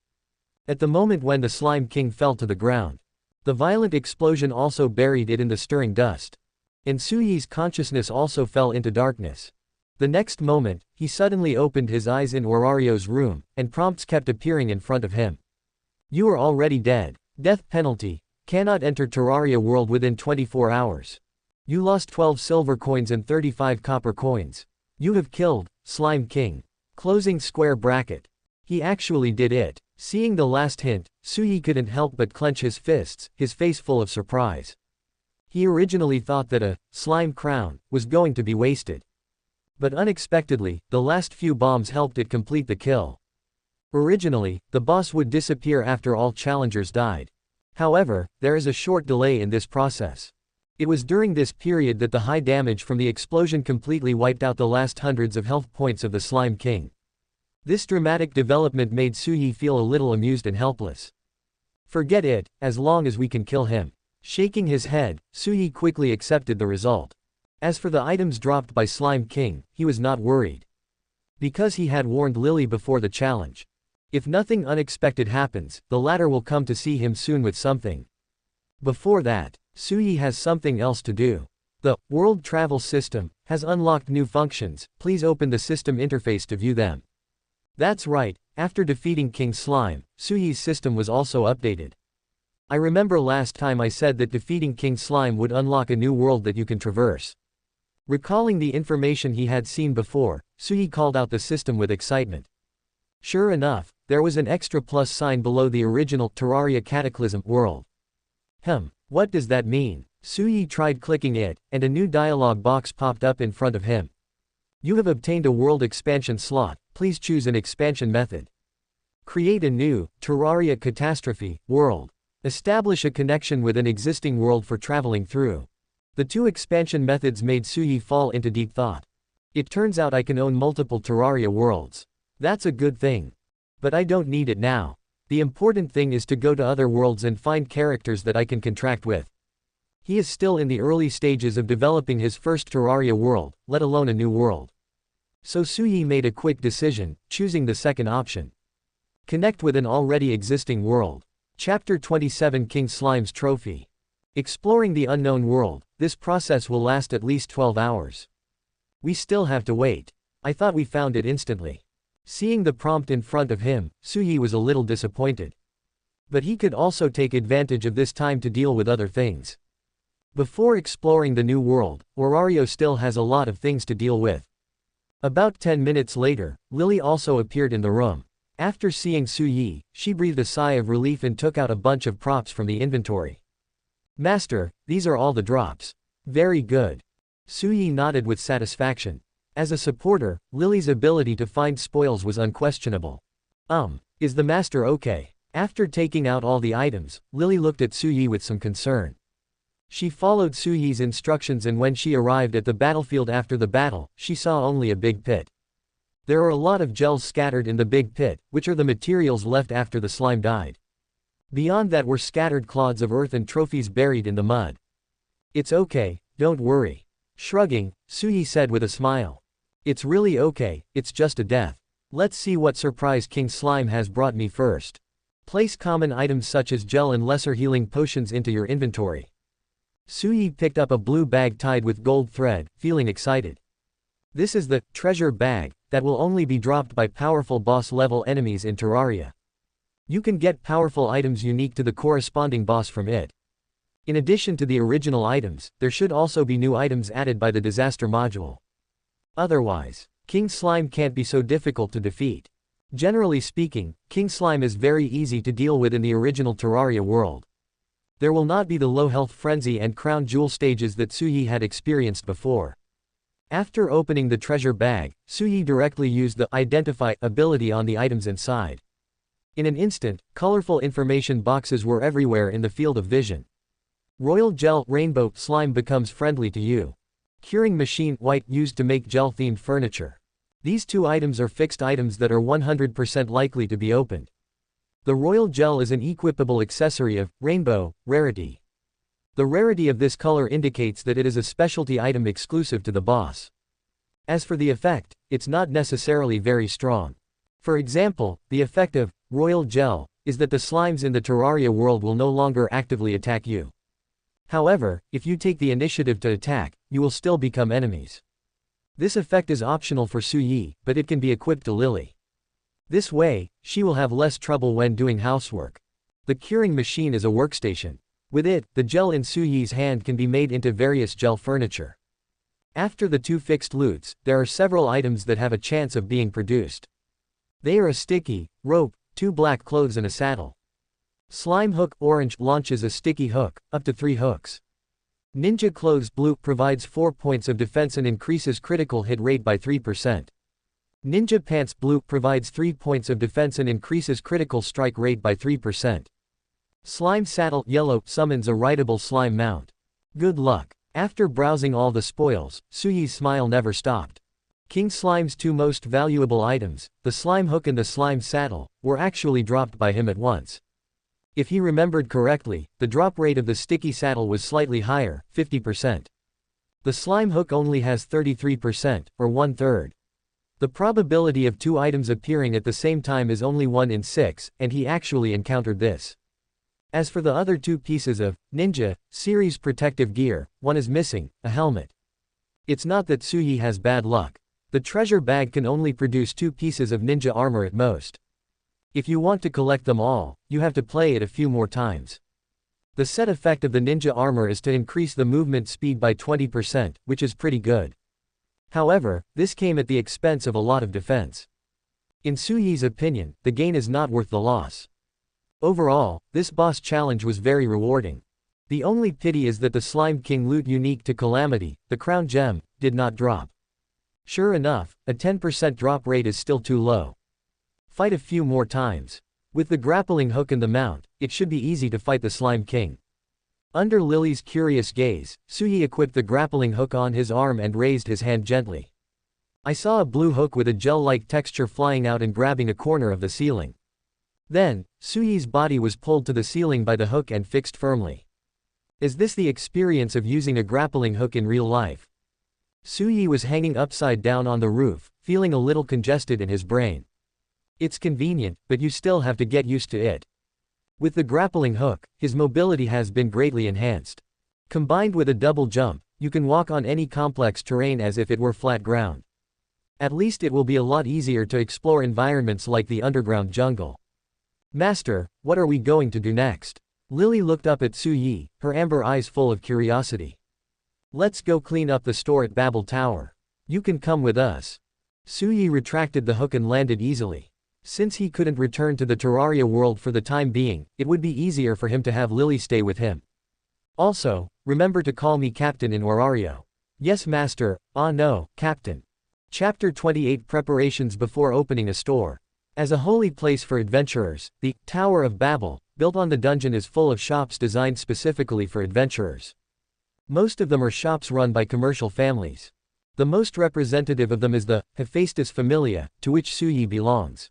At the moment when the Slime King fell to the ground, the violent explosion also buried it in the stirring dust. And Su Yi's consciousness also fell into darkness. The next moment, he suddenly opened his eyes in Orario's room, and prompts kept appearing in front of him. You are already dead. Death penalty. Cannot enter Terraria world within 24 hours. You lost 12 silver coins and 35 copper coins. You have killed Slime King. Closing square bracket. He actually did it. Seeing the last hint, Su Yi couldn't help but clench his fists, his face full of surprise. He originally thought that a slime crown was going to be wasted. But unexpectedly, the last few bombs helped it complete the kill. Originally, the boss would disappear after all challengers died. However, there is a short delay in this process. It was during this period that the high damage from the explosion completely wiped out the last hundreds of health points of the Slime King. This dramatic development made Su Yi feel a little amused and helpless. Forget it, as long as we can kill him. Shaking his head, Su Yi quickly accepted the result. As for the items dropped by Slime King, he was not worried. Because he had warned Lily before the challenge. If nothing unexpected happens, the latter will come to see him soon with something. Before that, Su Yi has something else to do. The World Travel System has unlocked new functions. Please open the system interface to view them. That's right, after defeating King Slime, Suyi's system was also updated. I remember last time I said that defeating King Slime would unlock a new world that you can traverse. Recalling the information he had seen before, Suyi called out the system with excitement. Sure enough, there was an extra plus sign below the original Terraria Cataclysm world. What does that mean? Suyi tried clicking it, and a new dialog box popped up in front of him. You have obtained a world expansion slot, please choose an expansion method. Create a new, Terraria Catastrophe, world. Establish a connection with an existing world for traveling through. The two expansion methods made Suyi fall into deep thought. It turns out I can own multiple Terraria worlds. That's a good thing. But I don't need it now. The important thing is to go to other worlds and find characters that I can contract with. He is still in the early stages of developing his first Terraria world, let alone a new world. So Suyi made a quick decision, choosing the second option. Connect with an already existing world. Chapter 27 King Slime's Trophy. Exploring the unknown world, this process will last at least 12 hours. We still have to wait. I thought we found it instantly. Seeing the prompt in front of him, Suyi was a little disappointed. But he could also take advantage of this time to deal with other things. Before exploring the new world, Terraria still has a lot of things to deal with. About 10 minutes later, Lily also appeared in the room. After seeing Suyi, she breathed a sigh of relief and took out a bunch of props from the inventory. Master, these are all the drops. Very good. Suyi nodded with satisfaction. As a supporter, Lily's ability to find spoils was unquestionable. Is the master okay? After taking out all the items, Lily looked at Suyi with some concern. She followed Suyi's instructions, and when she arrived at the battlefield after the battle, she saw only a big pit. There are a lot of gels scattered in the big pit, which are the materials left after the slime died. Beyond that were scattered clods of earth and trophies buried in the mud. It's okay, don't worry. Shrugging, Suyi said with a smile. It's really okay, it's just a death. Let's see what surprise King Slime has brought me first. Place common items such as gel and lesser healing potions into your inventory. Suyi picked up a blue bag tied with gold thread, feeling excited. This is the treasure bag that will only be dropped by powerful boss-level enemies in Terraria. You can get powerful items unique to the corresponding boss from it. In addition to the original items, there should also be new items added by the disaster module. Otherwise, King Slime can't be so difficult to defeat. Generally speaking, King Slime is very easy to deal with in the original Terraria world. There will not be the low health frenzy and crown jewel stages that Suyi had experienced before. After opening the treasure bag, Suyi directly used the Identify ability on the items inside. In an instant, colorful information boxes were everywhere in the field of vision. Royal Gel Rainbow Slime becomes friendly to you. Curing Machine White used to make gel-themed furniture. These two items are fixed items that are 100% likely to be opened. The Royal Gel is an equipable accessory of Rainbow rarity. The rarity of this color indicates that it is a specialty item exclusive to the boss. As for the effect, it's not necessarily very strong. For example, the effect of Royal Gel is that the slimes in the Terraria world will no longer actively attack you. However, if you take the initiative to attack, you will still become enemies. This effect is optional for Suyi, but it can be equipped to Lily. This way, she will have less trouble when doing housework. The curing machine is a workstation. With it, the gel in Suyi's hand can be made into various gel furniture. After the two fixed loots, there are several items that have a chance of being produced. They are a sticky rope, 2 black clothes and a saddle. Slime Hook Orange launches a sticky hook, up to 3 hooks. Ninja Clothes Blue provides 4 points of defense and increases critical hit rate by 3%. Ninja Pants Blue provides 3 points of defense and increases critical strike rate by 3%. Slime Saddle Yellow summons a rideable slime mount. Good luck. After browsing all the spoils, Suyi's smile never stopped. King Slime's 2 most valuable items, the Slime Hook and the Slime Saddle, were actually dropped by him at once. If he remembered correctly, the drop rate of the sticky saddle was slightly higher, 50%. The Slime Hook only has 33%, or 1/3. The probability of 2 items appearing at the same time is only 1 in 6, and he actually encountered this. As for the other 2 pieces of Ninja series protective gear, one is missing, a helmet. It's not that Suyi has bad luck. The treasure bag can only produce 2 pieces of ninja armor at most. If you want to collect them all, you have to play it a few more times. The set effect of the ninja armor is to increase the movement speed by 20%, which is pretty good. However, this came at the expense of a lot of defense. In Su Yi's opinion, the gain is not worth the loss. Overall, this boss challenge was very rewarding. The only pity is that the Slime King loot unique to Calamity, the crown gem, did not drop. Sure enough, a 10% drop rate is still too low. Fight a few more times. With the grappling hook and the mount, it should be easy to fight the Slime King. Under Lily's curious gaze, Su Yi equipped the grappling hook on his arm and raised his hand gently. I saw a blue hook with a gel-like texture flying out and grabbing a corner of the ceiling. Then, Su Yi's body was pulled to the ceiling by the hook and fixed firmly. Is this the experience of using a grappling hook in real life? Su Yi was hanging upside down on the roof, feeling a little congested in his brain. It's convenient, but you still have to get used to it. With the grappling hook, his mobility has been greatly enhanced. Combined with a double jump, you can walk on any complex terrain as if it were flat ground. At least it will be a lot easier to explore environments like the underground jungle. Master, what are we going to do next? Lily looked up at Su Yi, her amber eyes full of curiosity. Let's go clean up the store at Babel Tower. You can come with us. Su Yi retracted the hook and landed easily. Since he couldn't return to the Terraria world for the time being, it would be easier for him to have Lily stay with him. Also, remember to call me Captain in Warario. Yes master, ah no, Captain. Chapter 28 Preparations before opening a store. As a holy place for adventurers, the Tower of Babel, built on the dungeon is full of shops designed specifically for adventurers. Most of them are shops run by commercial families. The most representative of them is the Hephaestus Familia, to which Su Yi belongs.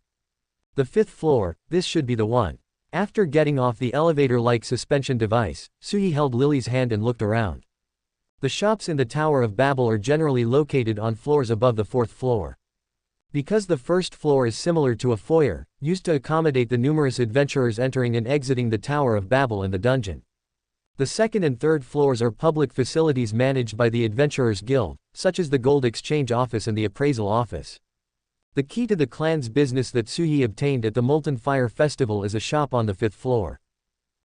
The 5th floor, this should be the one. After getting off the elevator-like suspension device, Su Yi held Lily's hand and looked around. The shops in the Tower of Babel are generally located on floors above the 4th floor. Because the 1st floor is similar to a foyer, used to accommodate the numerous adventurers entering and exiting the Tower of Babel and the dungeon. The 2nd and 3rd floors are public facilities managed by the Adventurers Guild, such as the Gold Exchange Office and the Appraisal Office. The key to the clan's business that Su Yi obtained at the Molten Fire Festival is a shop on the 5th floor.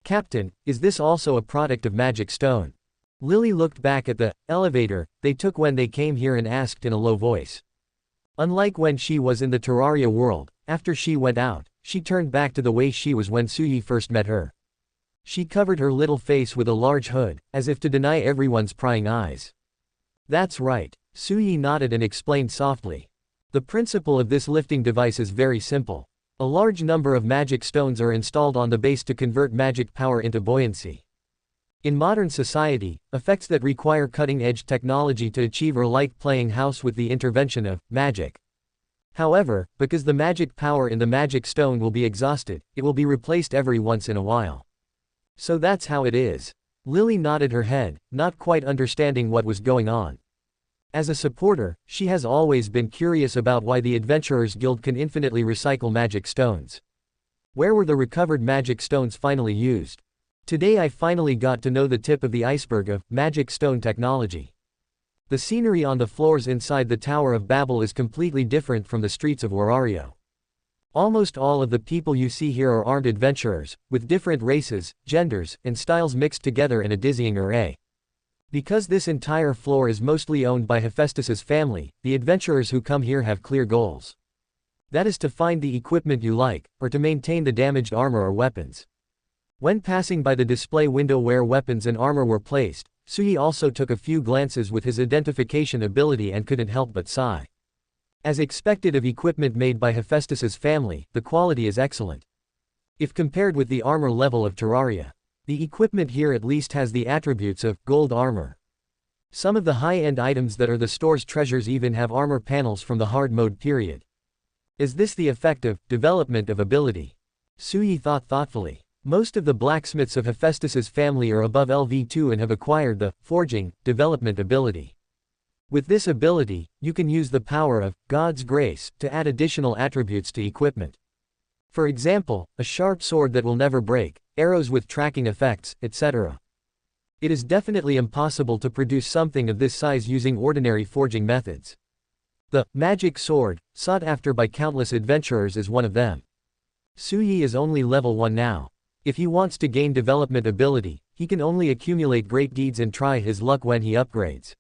Captain, is this also a product of Magic Stone? Lily looked back at the elevator they took when they came here and asked in a low voice. Unlike when she was in the Terraria world, after she went out, she turned back to the way she was when Su Yi first met her. She covered her little face with a large hood, as if to deny everyone's prying eyes. That's right. Su Yi nodded and explained softly. The principle of this lifting device is very simple. A large number of magic stones are installed on the base to convert magic power into buoyancy. In modern society, effects that require cutting-edge technology to achieve are like playing house with the intervention of magic. However, because the magic power in the magic stone will be exhausted, it will be replaced every once in a while. So that's how it is. Lily nodded her head, not quite understanding what was going on. As a supporter, she has always been curious about why the Adventurers Guild can infinitely recycle magic stones. Where were the recovered magic stones finally used? Today I finally got to know the tip of the iceberg of magic stone technology. The scenery on the floors inside the Tower of Babel is completely different from the streets of Warario. Almost all of the people you see here are armed adventurers, with different races, genders, and styles mixed together in a dizzying array. Because this entire floor is mostly owned by Hephaestus's family, the adventurers who come here have clear goals. That is to find the equipment you like, or to maintain the damaged armor or weapons. When passing by the display window where weapons and armor were placed, Su Yi also took a few glances with his identification ability and couldn't help but sigh. As expected of equipment made by Hephaestus's family, the quality is excellent. If compared with the armor level of Terraria, the equipment here at least has the attributes of gold armor. Some of the high-end items that are the store's treasures even have armor panels from the hard mode period. Is this the effect of development of ability? Su Yi thought thoughtfully. Most of the blacksmiths of Hephaestus's family are above LV2 and have acquired the forging development ability. With this ability, you can use the power of God's grace to add additional attributes to equipment. For example, a sharp sword that will never break, arrows with tracking effects, etc. It is definitely impossible to produce something of this size using ordinary forging methods. The magic sword, sought after by countless adventurers, is one of them. Suyi is only level 1 now. If he wants to gain development ability, he can only accumulate great deeds and try his luck when he upgrades.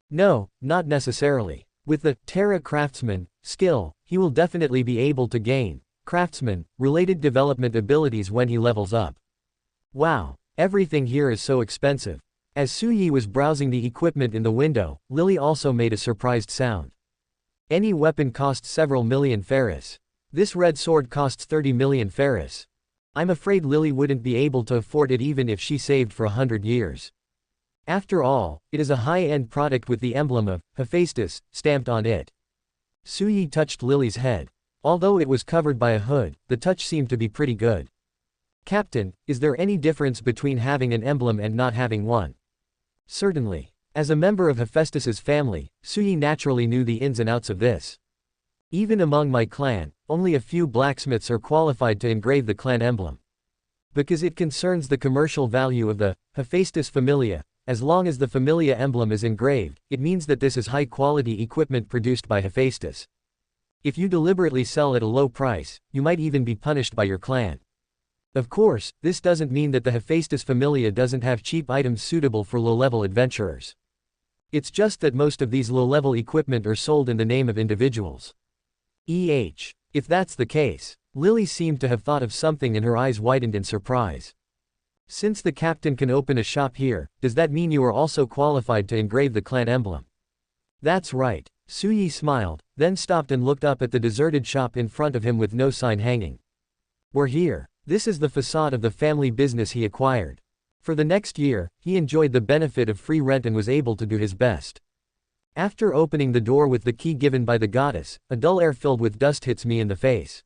No, not necessarily. With the Terra Craftsman skill, he will definitely be able to gain Craftsman related development abilities when he levels up. Wow, everything here is so expensive. As Suyi was browsing the equipment in the window, Lily also made a surprised sound. Any weapon costs several million Ferris. This red sword costs 30 million Ferris. I'm afraid Lily wouldn't be able to afford it even if she saved for 100 years. After all, it is a high-end product with the emblem of Hephaestus stamped on it. Suyi touched Lily's head. Although it was covered by a hood, the touch seemed to be pretty good. Captain, is there any difference between having an emblem and not having one? Certainly. As a member of Hephaestus's family, Suyi naturally knew the ins and outs of this. Even among my clan, only a few blacksmiths are qualified to engrave the clan emblem. Because it concerns the commercial value of the Hephaestus Familia, as long as the Familia emblem is engraved, it means that this is high-quality equipment produced by Hephaestus. If you deliberately sell at a low price, you might even be punished by your clan. Of course, this doesn't mean that the Hephaestus Familia doesn't have cheap items suitable for low-level adventurers. It's just that most of these low-level equipment are sold in the name of individuals. If that's the case, Lily seemed to have thought of something and her eyes widened in surprise. Since the captain can open a shop here, does that mean you are also qualified to engrave the clan emblem? That's right. Suyi smiled, then stopped and looked up at the deserted shop in front of him with no sign hanging. We're here. This is the facade of the family business he acquired. For the next year, he enjoyed the benefit of free rent and was able to do his best. After opening the door with the key given by the goddess, a dull air filled with dust hits me in the face.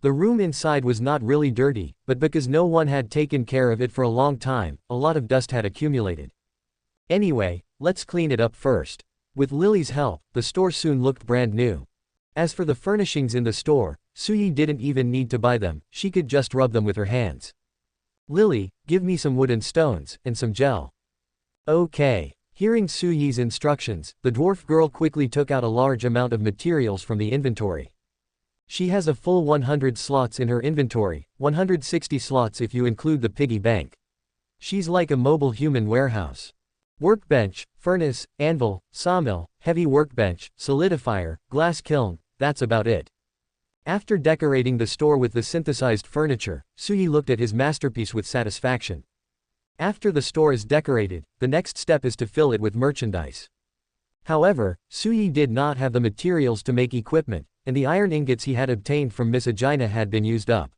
The room inside was not really dirty, but because no one had taken care of it for a long time, a lot of dust had accumulated. Anyway, let's clean it up first. With Lily's help, the store soon looked brand new. As for the furnishings in the store, Suyi didn't even need to buy them, she could just rub them with her hands. Lily, give me some wood and stones, and some gel. Okay. Hearing Suyi's instructions, the dwarf girl quickly took out a large amount of materials from the inventory. She has a full 100 slots in her inventory, 160 slots if you include the piggy bank. She's like a mobile human warehouse. Workbench, furnace, anvil, sawmill, heavy workbench, solidifier, glass kiln, that's about it. After decorating the store with the synthesized furniture, Suyi looked at his masterpiece with satisfaction. After the store is decorated, the next step is to fill it with merchandise. However, Suyi did not have the materials to make equipment, and the iron ingots he had obtained from Miss Agina had been used up.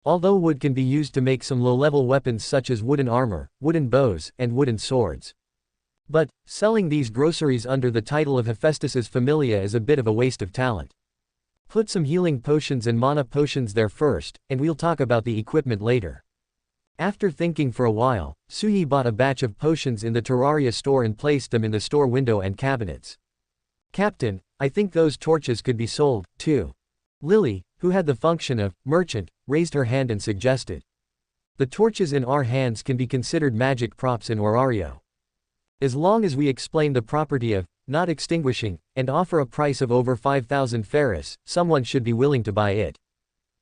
Although wood can be used to make some low-level weapons such as wooden armor, wooden bows, and wooden swords. But, selling these groceries under the title of Hephaestus's Familia is a bit of a waste of talent. Put some healing potions and mana potions there first, and we'll talk about the equipment later. After thinking for a while, Suyi bought a batch of potions in the Terraria store and placed them in the store window and cabinets. Captain, I think those torches could be sold, too. Lily, who had the function of merchant, raised her hand and suggested. The torches in our hands can be considered magic props in Terraria. As long as we explain the property of not extinguishing, and offer a price of over 5,000 Ferris, someone should be willing to buy it.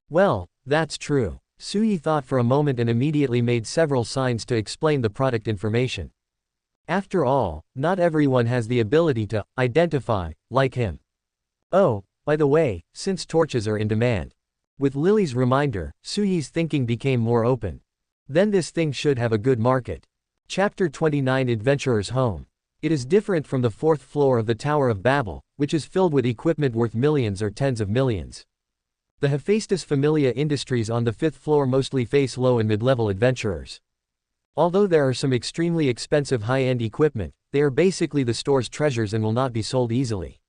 Well, that's true. Suyi thought for a moment and immediately made several signs to explain the product information. After all, not everyone has the ability to identify like him. Oh, by the way, since torches are in demand. With Lily's reminder, Suyi's thinking became more open. Then this thing should have a good market. Chapter 29 Adventurer's Home. It is different from the fourth floor of the Tower of Babel, which is filled with equipment worth millions or tens of millions. The Hephaestus Familia industries on the fifth floor mostly face low and mid-level adventurers. Although there are some extremely expensive high-end equipment, they are basically the store's treasures and will not be sold easily.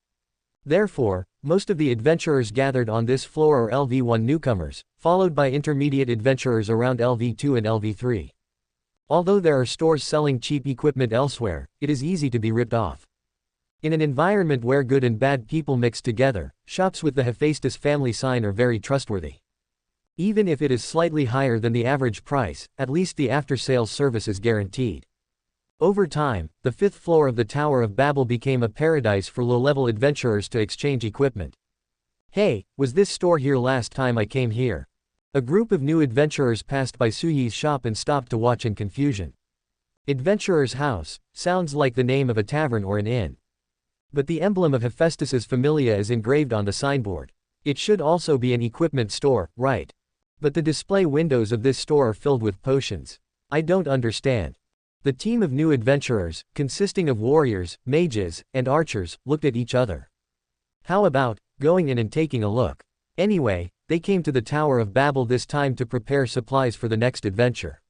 Therefore, most of the adventurers gathered on this floor are LV1 newcomers, followed by intermediate adventurers around LV2 and LV3. Although there are stores selling cheap equipment elsewhere, it is easy to be ripped off. In an environment where good and bad people mix together, shops with the Hephaestus family sign are very trustworthy. Even if it is slightly higher than the average price, at least the after-sales service is guaranteed. Over time, the fifth floor of the Tower of Babel became a paradise for low-level adventurers to exchange equipment. Hey, was this store here last time I came here? A group of new adventurers passed by Su Yi's shop and stopped to watch in confusion. Adventurer's House sounds like the name of a tavern or an inn. But the emblem of Hephaestus's familia is engraved on the signboard. It should also be an equipment store, right? But the display windows of this store are filled with potions. I don't understand. The team of new adventurers, consisting of warriors, mages, and archers, looked at each other. How about going in and taking a look? Anyway, they came to the Tower of Babel this time to prepare supplies for the next adventure.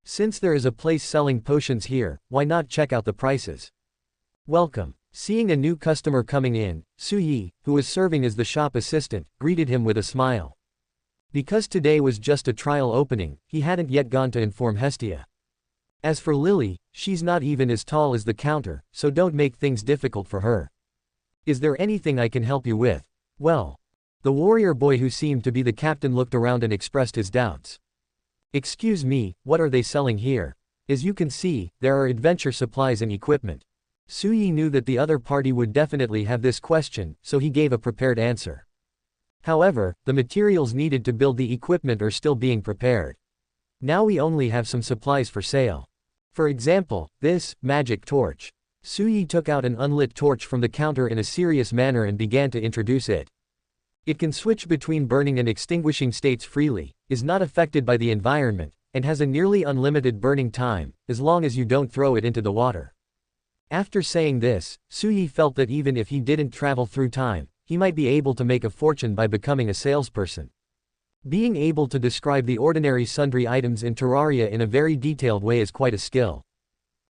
Since there is a place selling potions here, why not check out the prices? Welcome. Seeing a new customer coming in, Su Yi, who was serving as the shop assistant, greeted him with a smile. Because today was just a trial opening, he hadn't yet gone to inform Hestia. As for Lily, she's not even as tall as the counter, so don't make things difficult for her. Is there anything I can help you with? Well, the warrior boy who seemed to be the captain looked around and expressed his doubts. Excuse me, what are they selling here? As you can see, there are adventure supplies and equipment. Su Yi knew that the other party would definitely have this question, so he gave a prepared answer. However, the materials needed to build the equipment are still being prepared. Now we only have some supplies for sale. For example, this magic torch. Su Yi took out an unlit torch from the counter in a serious manner and began to introduce it. It can switch between burning and extinguishing states freely, is not affected by the environment, and has a nearly unlimited burning time, as long as you don't throw it into the water. After saying this, Su Yi felt that even if he didn't travel through time, he might be able to make a fortune by becoming a salesperson. Being able to describe the ordinary sundry items in Terraria in a very detailed way is quite a skill.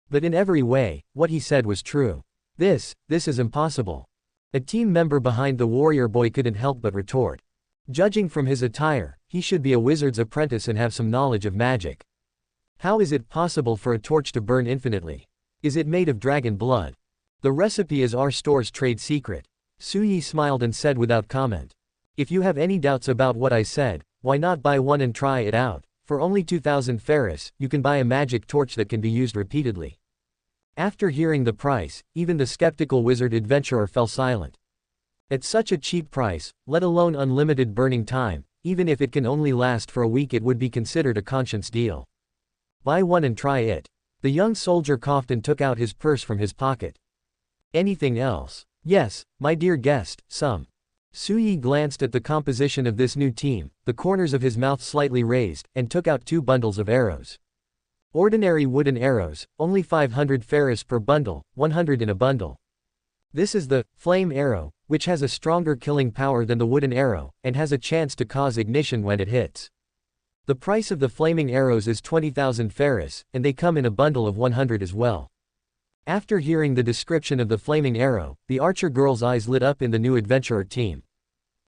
But in every way, what he said was true. This is impossible. A team member behind the warrior boy couldn't help but retort. Judging from his attire, he should be a wizard's apprentice and have some knowledge of magic. How is it possible for a torch to burn infinitely? Is it made of dragon blood? The recipe is our store's trade secret. Su Yi smiled and said without comment. If you have any doubts about what I said, why not buy one and try it out? For only 2,000 Ferris, you can buy a magic torch that can be used repeatedly. After hearing the price, even the skeptical wizard adventurer fell silent. At such a cheap price, let alone unlimited burning time, even if it can only last for a week, it would be considered a conscience deal. Buy one and try it. The young soldier coughed and took out his purse from his pocket. Anything else? Yes, my dear guest, some. Su Yi glanced at the composition of this new team, the corners of his mouth slightly raised, and took out 2 bundles of arrows. Ordinary wooden arrows, only 500 Ferris per bundle, 100 in a bundle. This is the flame arrow, which has a stronger killing power than the wooden arrow, and has a chance to cause ignition when it hits. The price of the flaming arrows is 20,000 Ferris, and they come in a bundle of 100 as well. After hearing the description of the flaming arrow, the archer girl's eyes lit up in the new adventurer team.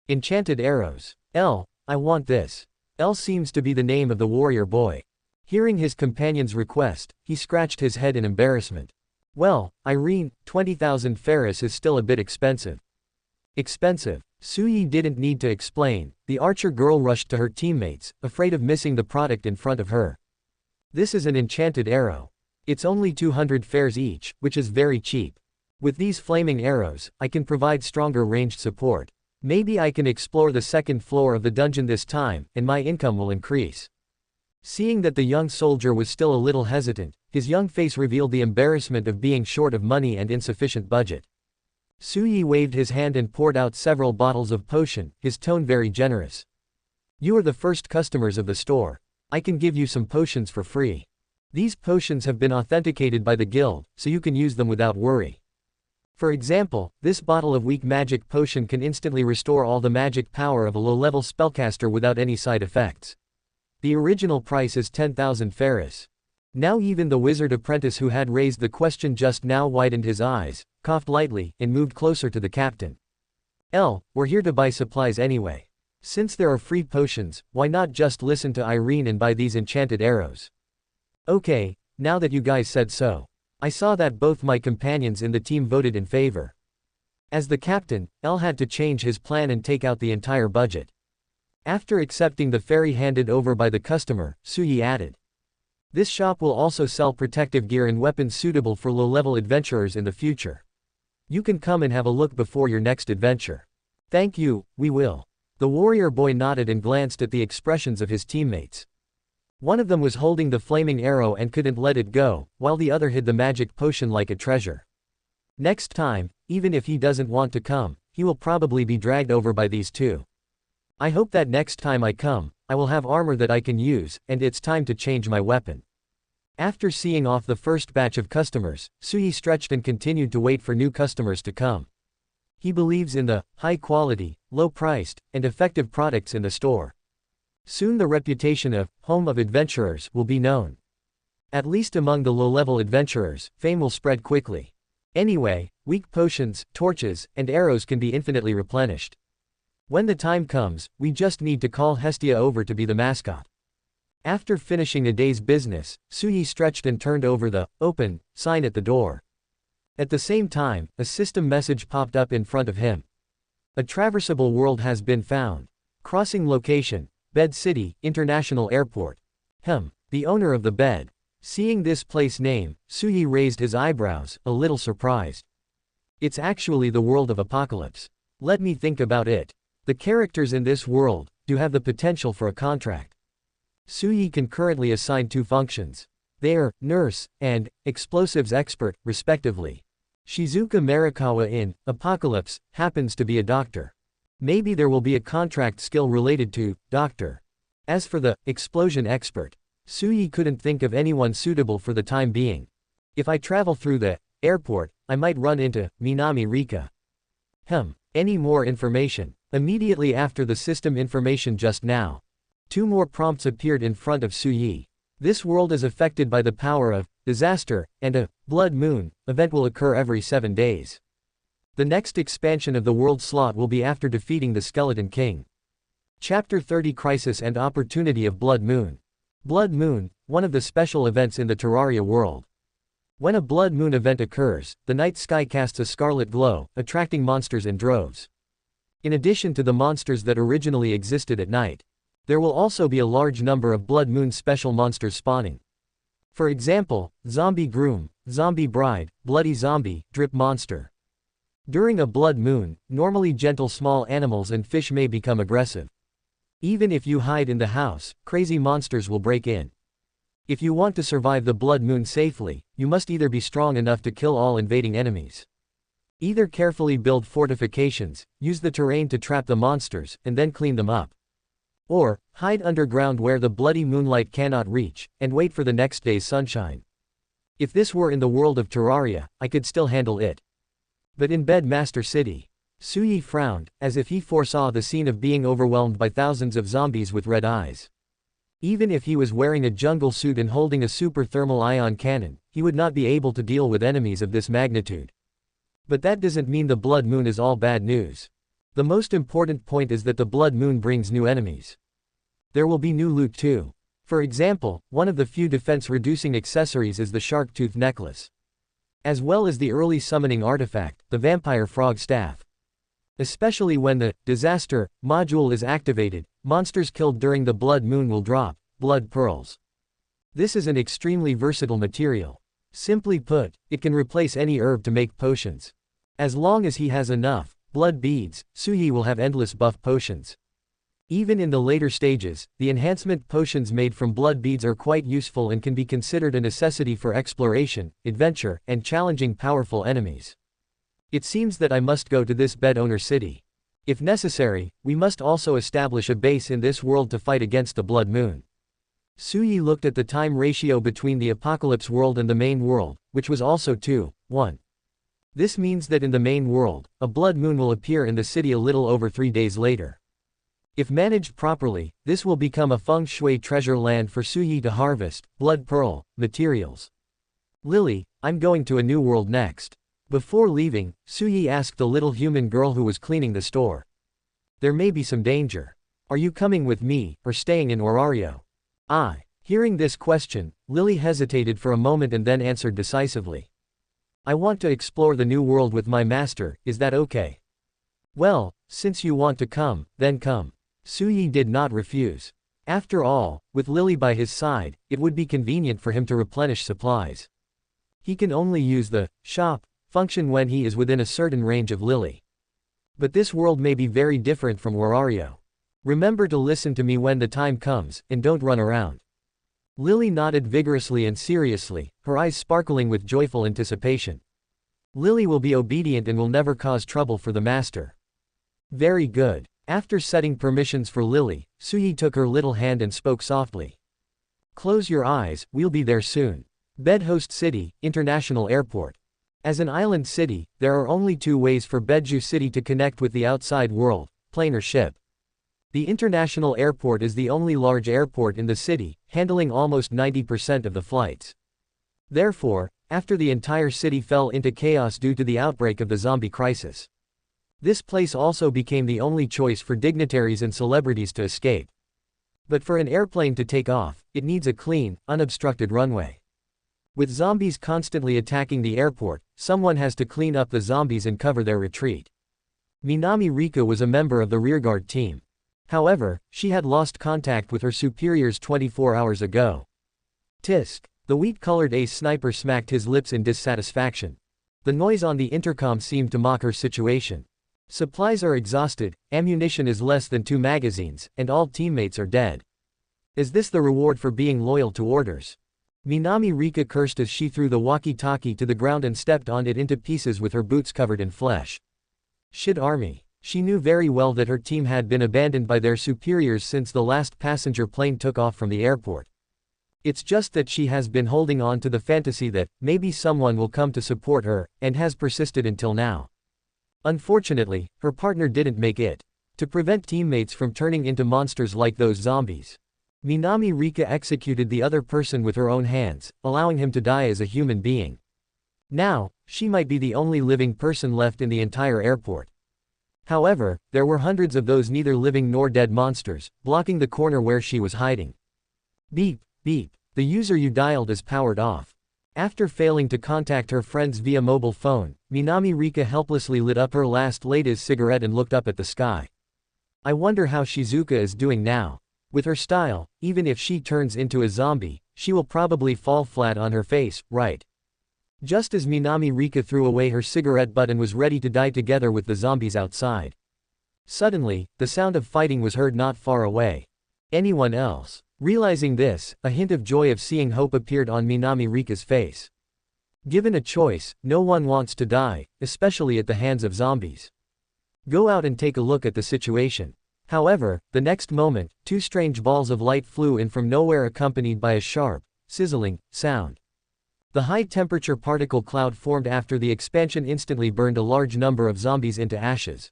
Enchanted arrows. I want this. Seems to be the name of the warrior boy. Hearing his companion's request, he scratched his head in embarrassment. Well, Irene, 20,000 Ferris is still a bit expensive. Expensive? Su Yi didn't need to explain. The archer girl rushed to her teammates, afraid of missing the product in front of her. This is an enchanted arrow. It's only 200 Ferris each, which is very cheap. With these flaming arrows, I can provide stronger ranged support. Maybe I can explore the second floor of the dungeon this time, and my income will increase. Seeing that the young soldier was still a little hesitant, his young face revealed the embarrassment of being short of money and insufficient budget. Su Yi waved his hand and poured out several bottles of potion, his tone very generous. You are the first customers of the store. I can give you some potions for free. These potions have been authenticated by the guild, so you can use them without worry. For example, this bottle of weak magic potion can instantly restore all the magic power of a low-level spellcaster without any side effects. The original price is 10,000 Ferris. Now even the wizard apprentice who had raised the question just now widened his eyes, coughed lightly, and moved closer to the captain. We're here to buy supplies anyway. Since there are free potions, why not just listen to Irene and buy these enchanted arrows? Okay, now that you guys said so. I saw that both my companions in the team voted in favor. As the captain, had to change his plan and take out the entire budget. After accepting the ferry handed over by the customer, Su Yi added. This shop will also sell protective gear and weapons suitable for low-level adventurers in the future. You can come and have a look before your next adventure. Thank you, we will. The warrior boy nodded and glanced at the expressions of his teammates. One of them was holding the flaming arrow and couldn't let it go, while the other hid the magic potion like a treasure. Next time, even if he doesn't want to come, he will probably be dragged over by these two. I hope that next time I come, I will have armor that I can use, and it's time to change my weapon. After seeing off the first batch of customers, Zhi stretched and continued to wait for new customers to come. He believes in the high-quality, low-priced, and effective products in the store. Soon the reputation of home of adventurers will be known. At least among the low-level adventurers, fame will spread quickly. Anyway, weak potions, torches, and arrows can be infinitely replenished. When the time comes, we just need to call Hestia over to be the mascot. After finishing a day's business, Zhi stretched and turned over the open sign at the door. At the same time, a system message popped up in front of him. A traversable world has been found. Crossing location, Bed City, International Airport. The owner of the bed. Seeing this place name, Zhi raised his eyebrows, a little surprised. It's actually the world of Apocalypse. Let me think about it. The characters in this world do have the potential for a contract. Zhi can currently assign 2 functions. They are nurse and explosives expert, respectively. Shizuka Marikawa in Apocalypse happens to be a doctor. Maybe there will be a contract skill related to doctor. As for the explosion expert, Zhi couldn't think of anyone suitable for the time being. If I travel through the airport, I might run into Minami Rika. Any more information? Immediately after the system information just now, 2 more prompts appeared in front of Zhi. This world is affected by the power of disaster, and a blood moon event will occur every 7 days. The next expansion of the world slot will be after defeating the Skeleton King. Chapter 30 Crisis and Opportunity of Blood Moon. Blood Moon, one of the special events in the Terraria world. When a blood moon event occurs, the night sky casts a scarlet glow, attracting monsters in droves. In addition to the monsters that originally existed at night, there will also be a large number of blood moon special monsters spawning. For example, Zombie Groom, Zombie Bride, Bloody Zombie, Drip Monster. During a blood moon, normally gentle small animals and fish may become aggressive. Even if you hide in the house, crazy monsters will break in. If you want to survive the blood moon safely, you must either be strong enough to kill all invading enemies. Either carefully build fortifications, use the terrain to trap the monsters, and then clean them up. Or, hide underground where the bloody moonlight cannot reach, and wait for the next day's sunshine. If this were in the world of Terraria, I could still handle it. But in Bedmaster City, Zhi frowned, as if he foresaw the scene of being overwhelmed by thousands of zombies with red eyes. Even if he was wearing a jungle suit and holding a super thermal ion cannon, he would not be able to deal with enemies of this magnitude. But that doesn't mean the blood moon is all bad news. The most important point is that the blood moon brings new enemies. There will be new loot too. For example, one of the few defense-reducing accessories is the shark tooth necklace. As well as the early summoning artifact, the vampire frog staff. Especially when the disaster module is activated, monsters killed during the blood moon will drop blood pearls. This is an extremely versatile material. Simply put, it can replace any herb to make potions. As long as he has enough blood beads, Zhi will have endless buff potions. Even in the later stages, the enhancement potions made from blood beads are quite useful and can be considered a necessity for exploration, adventure, and challenging powerful enemies. It seems that I must go to this bed owner city. If necessary, we must also establish a base in this world to fight against the blood moon. Zhi looked at the time ratio between the Apocalypse world and the main world, which was also 2:1. This means that in the main world, a blood moon will appear in the city a little over 3 days later. If managed properly, this will become a feng shui treasure land for Zhi to harvest blood pearl materials. Lily, I'm going to a new world next. Before leaving, Zhi asked the little human girl who was cleaning the store. There may be some danger. Are you coming with me, or staying in Orario? Hearing this question, Lily hesitated for a moment and then answered decisively. I want to explore the new world with my master, is that okay? Well, since you want to come, then come. Zhi did not refuse. After all, with Lily by his side, it would be convenient for him to replenish supplies. He can only use the shop function when he is within a certain range of Lily. But this world may be very different from Terraria. Remember to listen to me when the time comes, and don't run around. Lily nodded vigorously and seriously, her eyes sparkling with joyful anticipation. Lily will be obedient and will never cause trouble for the master. Very good. After setting permissions for Lily, Suyi took her little hand and spoke softly. Close your eyes, we'll be there soon. Bedhost City, International Airport. As an island city, there are only two ways for Beju City to connect with the outside world, plane or ship. The international airport is the only large airport in the city, handling almost 90% of the flights. Therefore, after the entire city fell into chaos due to the outbreak of the zombie crisis, this place also became the only choice for dignitaries and celebrities to escape. But for an airplane to take off, it needs a clean, unobstructed runway. With zombies constantly attacking the airport, someone has to clean up the zombies and cover their retreat. Minami Rika was a member of the rearguard team. However, she had lost contact with her superiors 24 hours ago. Tisk. The wheat-colored ace sniper smacked his lips in dissatisfaction. The noise on the intercom seemed to mock her situation. Supplies are exhausted, ammunition is less than 2 magazines, and all teammates are dead. Is this the reward for being loyal to orders? Minami Rika cursed as she threw the walkie-talkie to the ground and stepped on it into pieces with her boots covered in flesh. Shit army. She knew very well that her team had been abandoned by their superiors since the last passenger plane took off from the airport. It's just that she has been holding on to the fantasy that maybe someone will come to support her, and has persisted until now. Unfortunately, her partner didn't make it. To prevent teammates from turning into monsters like those zombies, Minami Rika executed the other person with her own hands, allowing him to die as a human being. Now, she might be the only living person left in the entire airport. However, there were hundreds of those neither living nor dead monsters, blocking the corner where she was hiding. Beep, beep. The user you dialed is powered off. After failing to contact her friends via mobile phone, Minami Rika helplessly lit up her last latest cigarette and looked up at the sky. I wonder how Shizuka is doing now. With her style, even if she turns into a zombie, she will probably fall flat on her face, right? Just as Minami Rika threw away her cigarette butt and was ready to die together with the zombies outside. Suddenly, the sound of fighting was heard not far away. Anyone else? Realizing this, a hint of joy of seeing hope appeared on Minami Rika's face. Given a choice, no one wants to die, especially at the hands of zombies. Go out and take a look at the situation. However, the next moment, 2 strange balls of light flew in from nowhere accompanied by a sharp, sizzling sound. The high-temperature particle cloud formed after the expansion instantly burned a large number of zombies into ashes.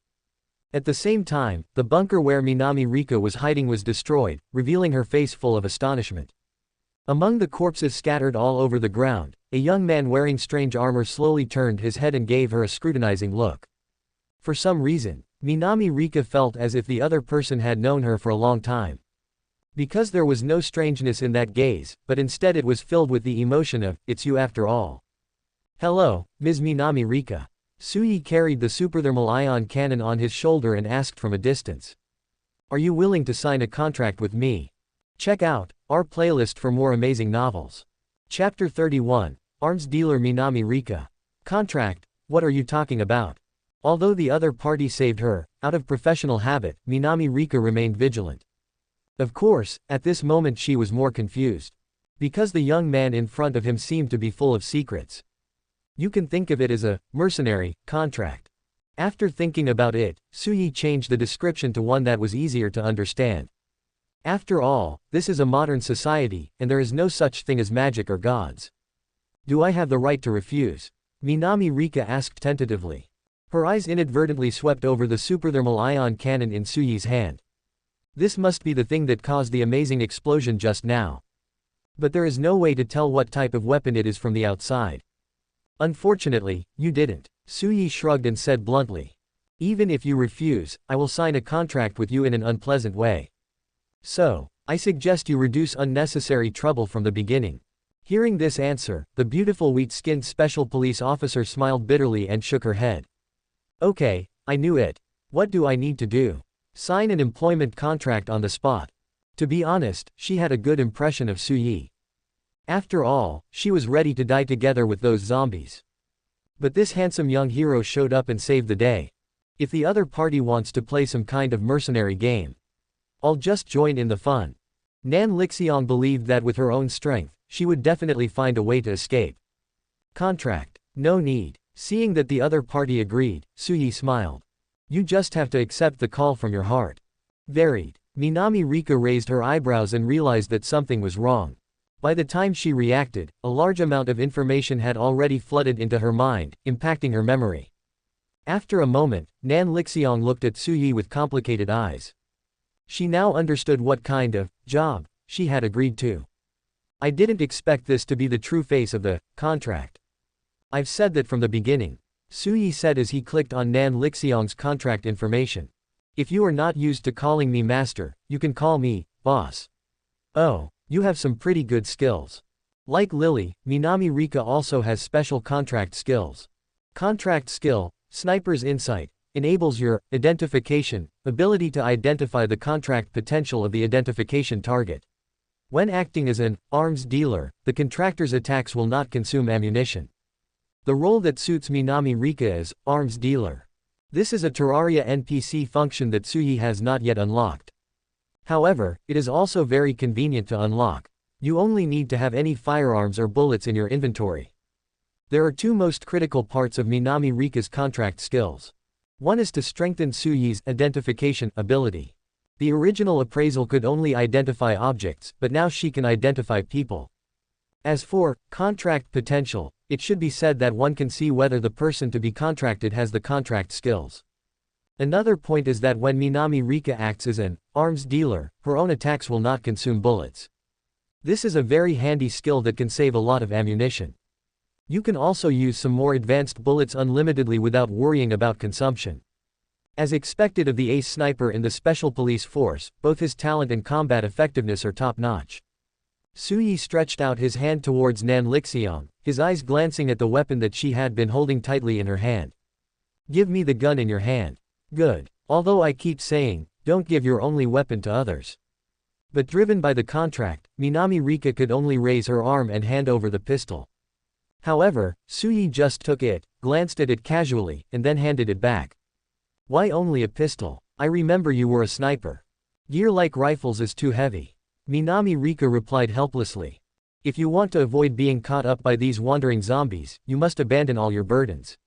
At the same time, the bunker where Minami Rika was hiding was destroyed, revealing her face full of astonishment. Among the corpses scattered all over the ground, a young man wearing strange armor slowly turned his head and gave her a scrutinizing look. For some reason, Minami Rika felt as if the other person had known her for a long time. Because there was no strangeness in that gaze, but instead it was filled with the emotion of, it's you after all. Hello, Ms. Minami Rika. Suyi carried the superthermal ion cannon on his shoulder and asked from a distance. Are you willing to sign a contract with me? Check out our playlist for more amazing novels. Chapter 31, Arms Dealer Minami Rika. Contract, what are you talking about? Although the other party saved her, out of professional habit, Minami Rika remained vigilant. Of course, at this moment she was more confused. Because the young man in front of him seemed to be full of secrets. You can think of it as a mercenary contract. After thinking about it, Suyi changed the description to one that was easier to understand. After all, this is a modern society, and there is no such thing as magic or gods. Do I have the right to refuse? Minami Rika asked tentatively. Her eyes inadvertently swept over the superthermal ion cannon in Suyi's hand. This must be the thing that caused the amazing explosion just now. But there is no way to tell what type of weapon it is from the outside. Unfortunately, you didn't. Suyi shrugged and said bluntly. Even if you refuse, I will sign a contract with you in an unpleasant way. So, I suggest you reduce unnecessary trouble from the beginning. Hearing this answer, the beautiful wheat-skinned special police officer smiled bitterly and shook her head. Okay, I knew it. What do I need to do? Sign an employment contract on the spot. To be honest, she had a good impression of Su Yi. After all, she was ready to die together with those zombies. But this handsome young hero showed up and saved the day. If the other party wants to play some kind of mercenary game, I'll just join in the fun. Nan Lixiang believed that with her own strength, she would definitely find a way to escape. Contract. No need. Seeing that the other party agreed, Su Yi smiled. You just have to accept the call from your heart. Varied. Minami Rika raised her eyebrows and realized that something was wrong. By the time she reacted, a large amount of information had already flooded into her mind, impacting her memory. After a moment, Nan Lixiang looked at Su Yi with complicated eyes. She now understood what kind of job she had agreed to. I didn't expect this to be the true face of the contract. I've said that from the beginning, Su Yi said as he clicked on Nan Lixiang's contract information. If you are not used to calling me master, you can call me boss. Oh, you have some pretty good skills. Like Lily, Minami Rika also has special contract skills. Contract skill, Sniper's Insight, enables your identification ability to identify the contract potential of the identification target. When acting as an arms dealer, the contractor's attacks will not consume ammunition. The role that suits Minami Rika is arms dealer. This is a Terraria NPC function that Su Yi has not yet unlocked. However, it is also very convenient to unlock. You only need to have any firearms or bullets in your inventory. There are two most critical parts of Minami Rika's contract skills. One is to strengthen Su Yi's identification ability. The original appraisal could only identify objects, but now she can identify people. As for contract potential, it should be said that one can see whether the person to be contracted has the contract skills. Another point is that when Minami Rika acts as an arms dealer, her own attacks will not consume bullets. This is a very handy skill that can save a lot of ammunition. You can also use some more advanced bullets unlimitedly without worrying about consumption. As expected of the ace sniper in the Special Police Force, both his talent and combat effectiveness are top-notch. Su Yi stretched out his hand towards Nan Lixiang, his eyes glancing at the weapon that she had been holding tightly in her hand. Give me the gun in your hand. Good. Although I keep saying, don't give your only weapon to others. But driven by the contract, Minami Rika could only raise her arm and hand over the pistol. However, Su Yi just took it, glanced at it casually, and then handed it back. Why only a pistol? I remember you were a sniper. Gear like rifles is too heavy. Minami Rika replied helplessly. If you want to avoid being caught up by these wandering zombies, you must abandon all your burdens.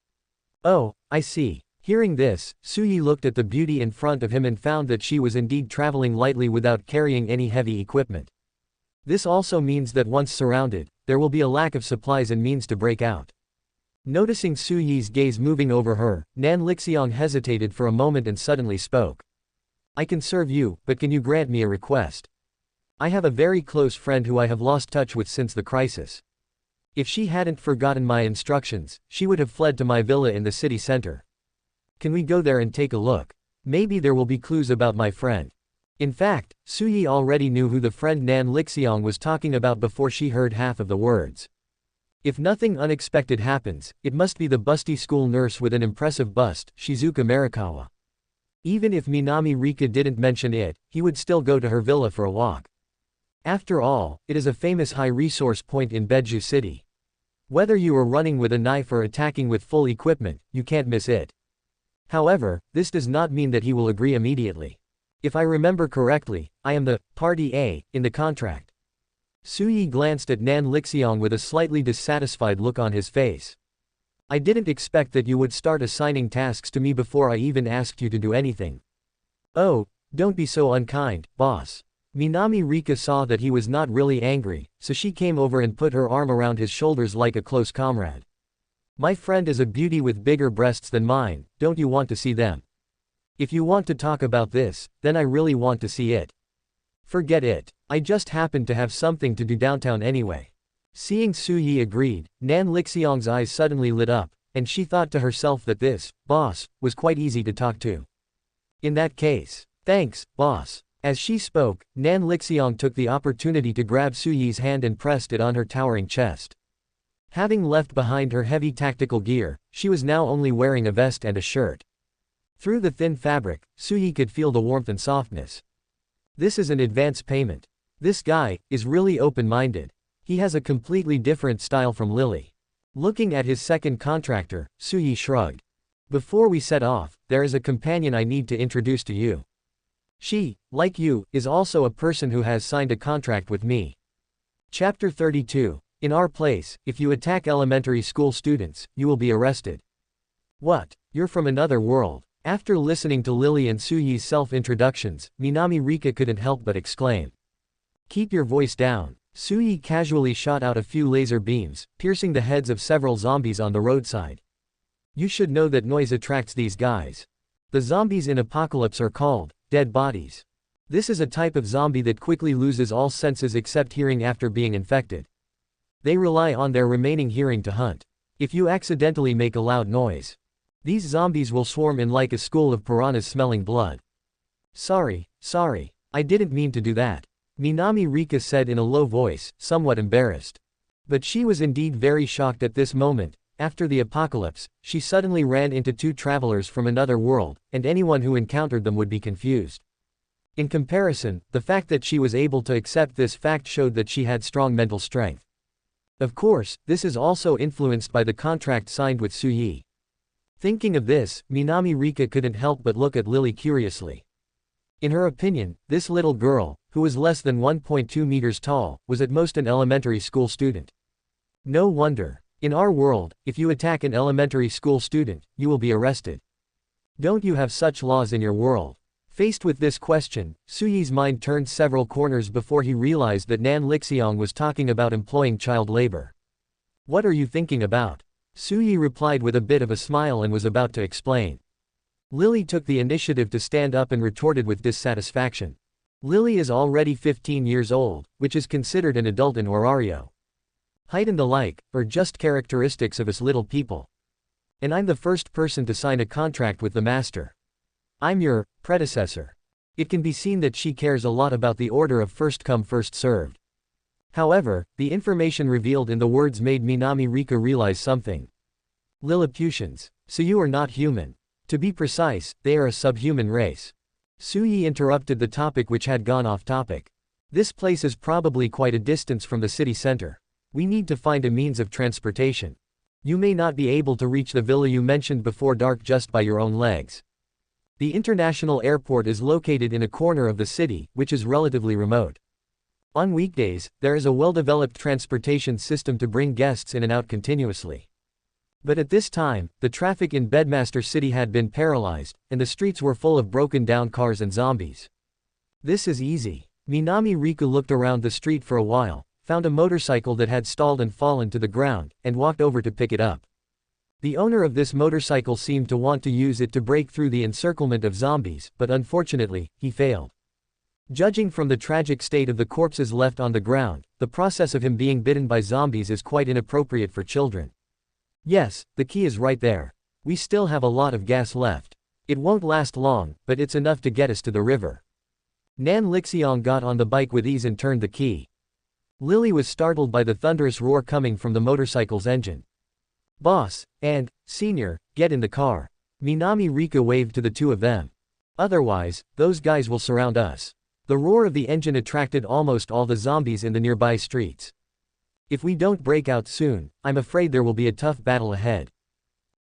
Oh, I see. Hearing this, Su Yi looked at the beauty in front of him and found that she was indeed traveling lightly without carrying any heavy equipment. This also means that once surrounded, there will be a lack of supplies and means to break out. Noticing Su Yi's gaze moving over her, Nan Lixiang hesitated for a moment and suddenly spoke. I can serve you, but can you grant me a request? I have a very close friend who I have lost touch with since the crisis. If she hadn't forgotten my instructions, she would have fled to my villa in the city center. Can we go there and take a look? Maybe there will be clues about my friend. In fact, Su Yi already knew who the friend Nan Lixiang was talking about before she heard half of the words. If nothing unexpected happens, it must be the busty school nurse with an impressive bust, Shizuka Marikawa. Even if Minami Rika didn't mention it, he would still go to her villa for a walk. After all, it is a famous high-resource point in Beiju City. Whether you are running with a knife or attacking with full equipment, you can't miss it. However, this does not mean that he will agree immediately. If I remember correctly, I am the party A in the contract. Su Yi glanced at Nan Lixiang with a slightly dissatisfied look on his face. I didn't expect that you would start assigning tasks to me before I even asked you to do anything. Oh, don't be so unkind, boss. Minami Rika saw that he was not really angry, so she came over and put her arm around his shoulders like a close comrade. My friend is a beauty with bigger breasts than mine, don't you want to see them? If you want to talk about this, then I really want to see it. Forget it, I just happened to have something to do downtown anyway. Seeing Su Yi agreed, Nan Lixiang's eyes suddenly lit up, and she thought to herself that this boss was quite easy to talk to. In that case, thanks, boss. As she spoke, Nan Lixiang took the opportunity to grab Su Yi's hand and pressed it on her towering chest. Having left behind her heavy tactical gear, she was now only wearing a vest and a shirt. Through the thin fabric, Su Yi could feel the warmth and softness. This is an advance payment. This guy is really open-minded. He has a completely different style from Lily. Looking at his second contractor, Suyi shrugged. Before we set off, there is a companion I need to introduce to you. She, like you, is also a person who has signed a contract with me. Chapter 32. In our place, if you attack elementary school students, you will be arrested. What? You're from another world? After listening to Lily and Suyi's self-introductions, Minami Rika couldn't help but exclaim. Keep your voice down. Suyi casually shot out a few laser beams, piercing the heads of several zombies on the roadside. You should know that noise attracts these guys. The zombies in Apocalypse are called dead bodies. This is a type of zombie that quickly loses all senses except hearing after being infected. They rely on their remaining hearing to hunt. If you accidentally make a loud noise, these zombies will swarm in like a school of piranhas smelling blood. Sorry, I didn't mean to do that, Minami Rika said in a low voice, somewhat embarrassed. But she was indeed very shocked at this moment. After the apocalypse, she suddenly ran into two travelers from another world, and anyone who encountered them would be confused. In comparison, the fact that she was able to accept this fact showed that she had strong mental strength. Of course, this is also influenced by the contract signed with Suyi. Thinking of this, Minami Rika couldn't help but look at Lily curiously. In her opinion, this little girl, who was less than 1.2 meters tall, was at most an elementary school student. No wonder. In our world, if you attack an elementary school student, you will be arrested. Don't you have such laws in your world? Faced with this question, Suyi's mind turned several corners before he realized that Nan Lixiang was talking about employing child labor. What are you thinking about? Suyi replied with a bit of a smile and was about to explain. Lily took the initiative to stand up and retorted with dissatisfaction. Lily is already 15 years old, which is considered an adult in Orario. Height and the like, are just characteristics of us little people. And I'm the first person to sign a contract with the master. I'm your predecessor. It can be seen that she cares a lot about the order of first come first served. However, the information revealed in the words made Minami Rika realize something. Lilliputians. So you are not human. To be precise, they are a subhuman race. Suyi interrupted the topic which had gone off topic. This place is probably quite a distance from the city center. We need to find a means of transportation. You may not be able to reach the villa you mentioned before dark just by your own legs. The international airport is located in a corner of the city, which is relatively remote. On weekdays, there is a well-developed transportation system to bring guests in and out continuously. But at this time, the traffic in Bedmaster City had been paralyzed, and the streets were full of broken-down cars and zombies. This is easy. Minami Rika looked around the street for a while, found a motorcycle that had stalled and fallen to the ground, and walked over to pick it up. The owner of this motorcycle seemed to want to use it to break through the encirclement of zombies, but unfortunately, he failed. Judging from the tragic state of the corpses left on the ground, the process of him being bitten by zombies is quite inappropriate for children. Yes, the key is right there. We still have a lot of gas left. It won't last long, but it's enough to get us to the river. Nan Lixiang got on the bike with ease and turned the key. Lily was startled by the thunderous roar coming from the motorcycle's engine. Boss, and, Senior, get in the car. Minami Rika waved to the two of them. Otherwise, those guys will surround us. The roar of the engine attracted almost all the zombies in the nearby streets. If we don't break out soon, I'm afraid there will be a tough battle ahead.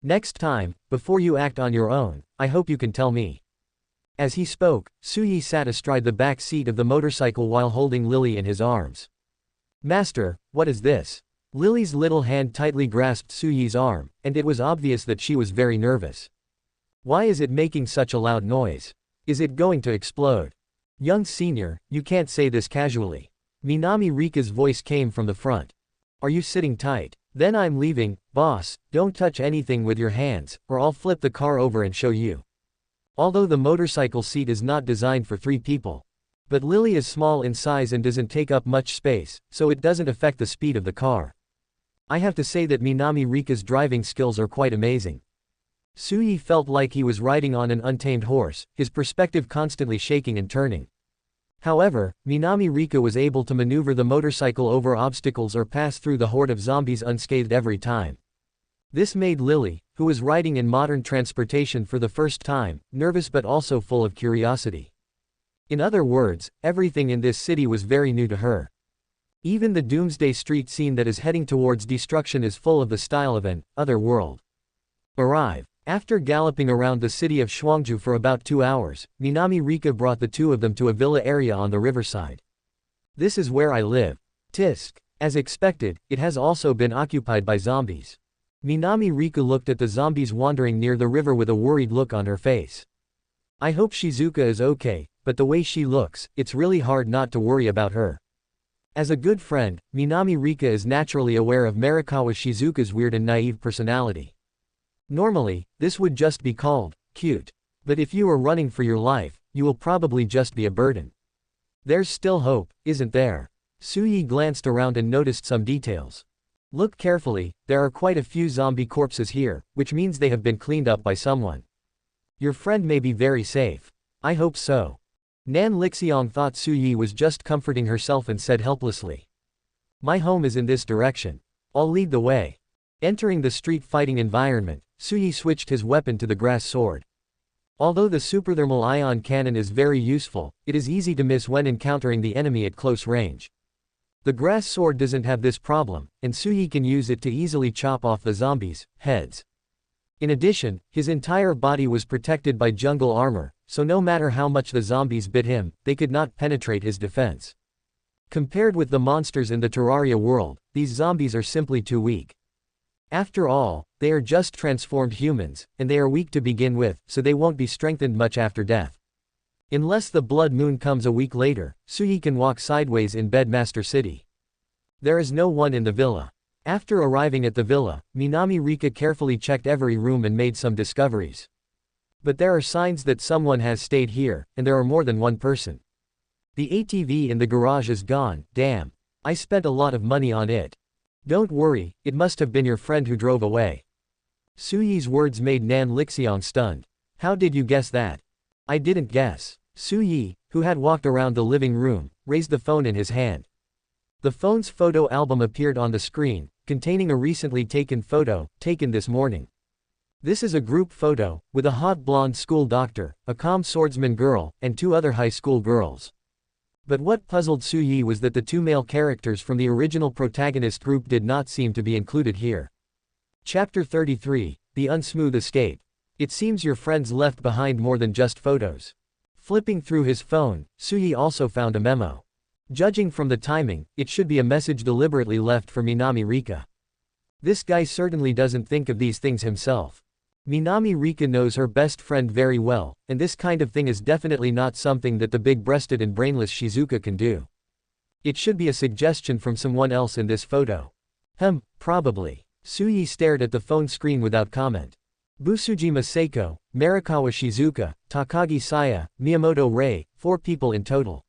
Next time, before you act on your own, I hope you can tell me. As he spoke, Suyi sat astride the back seat of the motorcycle while holding Lily in his arms. Master, what is this? Lily's little hand tightly grasped Suyi's arm, and it was obvious that she was very nervous. Why is it making such a loud noise? Is it going to explode? Young senior, you can't say this casually. Minami Rika's voice came from the front. Are you sitting tight? Then I'm leaving, boss, don't touch anything with your hands, or I'll flip the car over and show you. Although the motorcycle seat is not designed for 3 people. But Lily is small in size and doesn't take up much space, so it doesn't affect the speed of the car. I have to say that Minami Rika's driving skills are quite amazing. Suyi felt like he was riding on an untamed horse, his perspective constantly shaking and turning. However, Minami Rika was able to maneuver the motorcycle over obstacles or pass through the horde of zombies unscathed every time. This made Lily, who was riding in modern transportation for the first time, nervous but also full of curiosity. In other words, everything in this city was very new to her. Even the Doomsday Street scene that is heading towards destruction is full of the style of an other world. Arrive. After galloping around the city of Shuangju for about 2 hours, Minami Rika brought the two of them to a villa area on the riverside. This is where I live. Tisk. As expected, it has also been occupied by zombies. Minami Rika looked at the zombies wandering near the river with a worried look on her face. I hope Shizuka is okay, but the way she looks, it's really hard not to worry about her. As a good friend, Minami Rika is naturally aware of Marikawa Shizuka's weird and naive personality. Normally, this would just be called cute. But if you are running for your life, you will probably just be a burden. There's still hope, isn't there? Suyi glanced around and noticed some details. Look carefully, there are quite a few zombie corpses here, which means they have been cleaned up by someone. Your friend may be very safe. I hope so. Nan Lixiang thought Suyi was just comforting herself and said helplessly. My home is in this direction. I'll lead the way. Entering the street fighting environment, Suyi switched his weapon to the grass sword. Although the superthermal ion cannon is very useful, it is easy to miss when encountering the enemy at close range. The grass sword doesn't have this problem, and Suyi can use it to easily chop off the zombies' heads. In addition, his entire body was protected by jungle armor, so no matter how much the zombies bit him, they could not penetrate his defense. Compared with the monsters in the Terraria world, these zombies are simply too weak. After all, they are just transformed humans, and they are weak to begin with, so they won't be strengthened much after death. Unless the blood moon comes a week later, Suyi can walk sideways in Bedmaster City. There is no one in the villa. After arriving at the villa, Minami Rika carefully checked every room and made some discoveries. But there are signs that someone has stayed here, and there are more than one person. The ATV in the garage is gone, damn. I spent a lot of money on it. Don't worry, it must have been your friend who drove away. Suyi's words made Nan Lixiang stunned. How did you guess that? I didn't guess. Suyi, who had walked around the living room, raised the phone in his hand. The phone's photo album appeared on the screen, containing a recently taken photo, taken this morning. This is a group photo, with a hot blonde school doctor, a calm swordsman girl, and 2 other high school girls. But what puzzled Suyi was that the 2 male characters from the original protagonist group did not seem to be included here. Chapter 33, The Unsmooth Escape. It seems your friends left behind more than just photos. Flipping through his phone, Suyi also found a memo. Judging from the timing, it should be a message deliberately left for Minami Rika. This guy certainly doesn't think of these things himself. Minami Rika knows her best friend very well, and this kind of thing is definitely not something that the big-breasted and brainless Shizuka can do. It should be a suggestion from someone else in this photo. Probably. Suyi stared at the phone screen without comment. Busujima Seiko, Marikawa Shizuka, Takagi Saya, Miyamoto Rei, 4 people in total.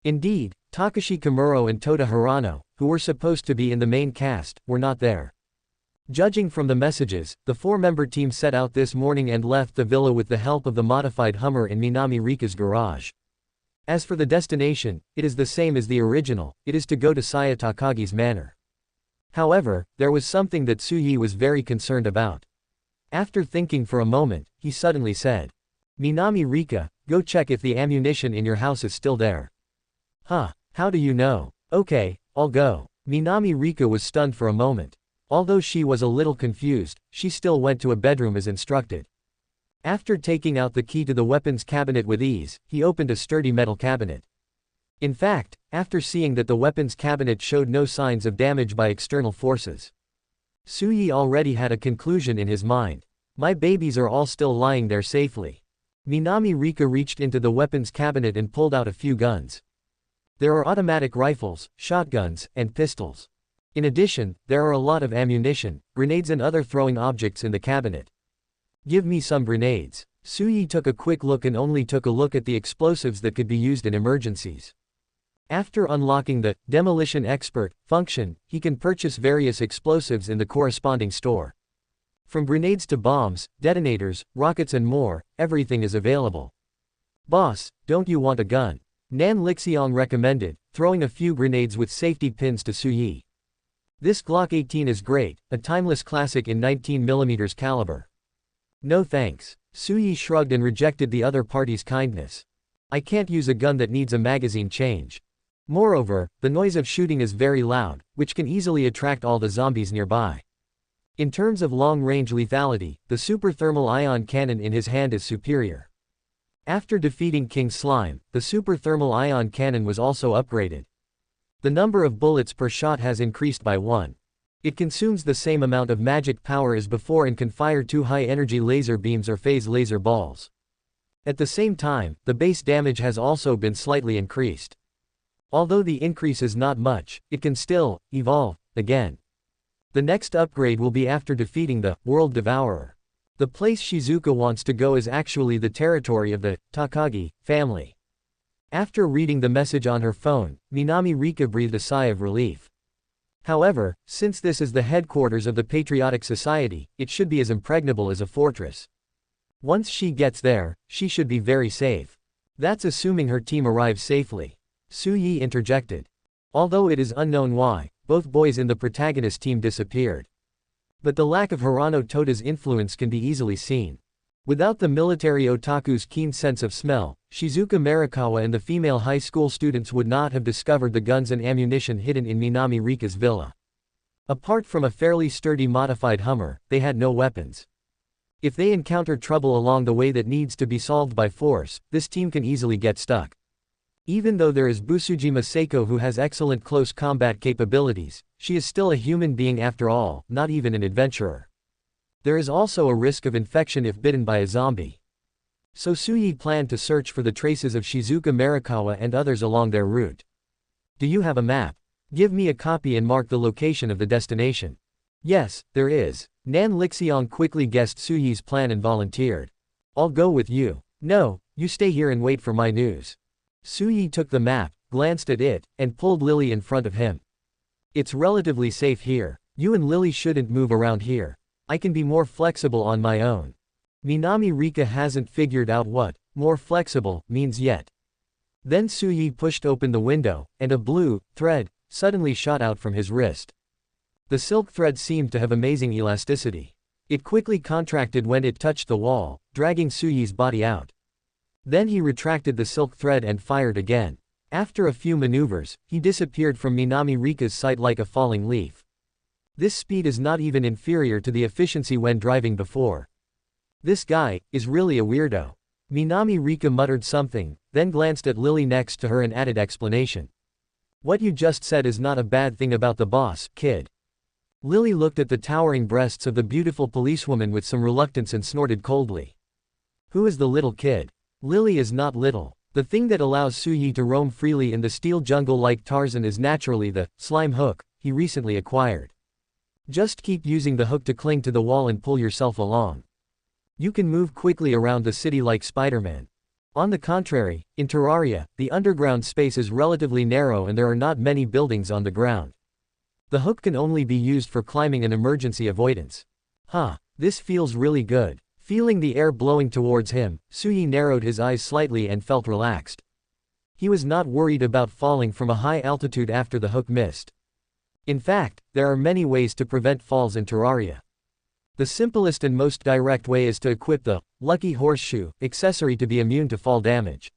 Indeed, Takashi Kimuro and Tota Hirano, who were supposed to be in the main cast, were not there. Judging from the messages, the 4-member team set out this morning and left the villa with the help of the modified Hummer in Minami Rika's garage. As for the destination, it is the same as the original, it is to go to Saya Takagi's manor. However, there was something that Suyi was very concerned about. After thinking for a moment, he suddenly said, Minami Rika, go check if the ammunition in your house is still there. How do you know? Okay, I'll go. Minami Rika was stunned for a moment. Although she was a little confused, she still went to a bedroom as instructed. After taking out the key to the weapons cabinet with ease, he opened a sturdy metal cabinet. In fact, after seeing that the weapons cabinet showed no signs of damage by external forces, Suyi already had a conclusion in his mind. My babies are all still lying there safely. Minami Rika reached into the weapons cabinet and pulled out a few guns. There are automatic rifles, shotguns, and pistols. In addition, there are a lot of ammunition, grenades and other throwing objects in the cabinet. Give me some grenades. Suyi took a quick look and only took a look at the explosives that could be used in emergencies. After unlocking the Demolition Expert function, he can purchase various explosives in the corresponding store. From grenades to bombs, detonators, rockets and more, everything is available. Boss, don't you want a gun? Nan Lixiang recommended, throwing a few grenades with safety pins to Suyi. This Glock 18 is great, a timeless classic in 19mm caliber. No thanks. Suyi shrugged and rejected the other party's kindness. I can't use a gun that needs a magazine change. Moreover, the noise of shooting is very loud, which can easily attract all the zombies nearby. In terms of long-range lethality, the super thermal ion cannon in his hand is superior. After defeating King Slime, the super thermal ion cannon was also upgraded. The number of bullets per shot has increased by 1. It consumes the same amount of magic power as before and can fire 2 high-energy laser beams or phase laser balls. At the same time, the base damage has also been slightly increased. Although the increase is not much, it can still evolve again. The next upgrade will be after defeating the World Devourer. The place Shizuka wants to go is actually the territory of the Takagi family. After reading the message on her phone, Minami Rika breathed a sigh of relief. However, since this is the headquarters of the Patriotic Society, it should be as impregnable as a fortress. Once she gets there, she should be very safe. That's assuming her team arrives safely. Su Yi interjected. Although it is unknown why, both boys in the protagonist team disappeared. But the lack of Hirano Toda's influence can be easily seen. Without the military otaku's keen sense of smell, Shizuka Marikawa and the female high school students would not have discovered the guns and ammunition hidden in Minami Rika's villa. Apart from a fairly sturdy modified Hummer, they had no weapons. If they encounter trouble along the way that needs to be solved by force, this team can easily get stuck. Even though there is Busujima Seiko who has excellent close combat capabilities, she is still a human being after all, not even an adventurer. There is also a risk of infection if bitten by a zombie. So Suyi planned to search for the traces of Shizuka Marikawa and others along their route. Do you have a map? Give me a copy and mark the location of the destination. Yes, there is. Nan Lixiong quickly guessed Suyi's plan and volunteered. I'll go with you. No, you stay here and wait for my news. Suyi took the map, glanced at it, and pulled Lily in front of him. It's relatively safe here. You and Lily shouldn't move around here. I can be more flexible on my own. Minami Rika hasn't figured out what more flexible means yet. Then Suyi pushed open the window, and a blue thread suddenly shot out from his wrist. The silk thread seemed to have amazing elasticity. It quickly contracted when it touched the wall, dragging Suyi's body out. Then he retracted the silk thread and fired again. After a few maneuvers, he disappeared from Minami Rika's sight like a falling leaf. This speed is not even inferior to the efficiency when driving before. This guy is really a weirdo. Minami Rika muttered something, then glanced at Lily next to her and added explanation. What you just said is not a bad thing about the boss, kid. Lily looked at the towering breasts of the beautiful policewoman with some reluctance and snorted coldly. Who is the little kid? Lily is not little. The thing that allows Suyi to roam freely in the steel jungle like Tarzan is naturally the slime hook he recently acquired. Just keep using the hook to cling to the wall and pull yourself along. You can move quickly around the city like Spider-Man. On the contrary, in Terraria, the underground space is relatively narrow and there are not many buildings on the ground. The hook can only be used for climbing and emergency avoidance. This feels really good. Feeling the air blowing towards him, Suyi narrowed his eyes slightly and felt relaxed. He was not worried about falling from a high altitude after the hook missed. In fact, there are many ways to prevent falls in Terraria. The simplest and most direct way is to equip the Lucky Horseshoe accessory to be immune to fall damage.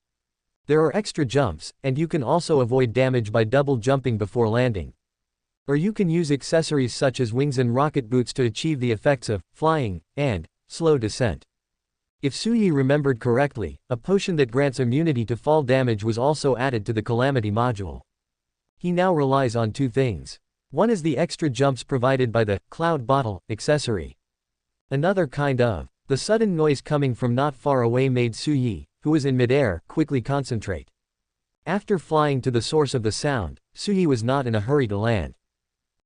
There are extra jumps, and you can also avoid damage by double jumping before landing. Or you can use accessories such as wings and rocket boots to achieve the effects of flying and slow descent. If Suyi remembered correctly, a potion that grants immunity to fall damage was also added to the Calamity module. He now relies on two things. One is the extra jumps provided by the Cloud Bottle accessory. Another kind of the sudden noise coming from not far away made Suyi, who was in midair, quickly concentrate. After flying to the source of the sound, Suyi was not in a hurry to land.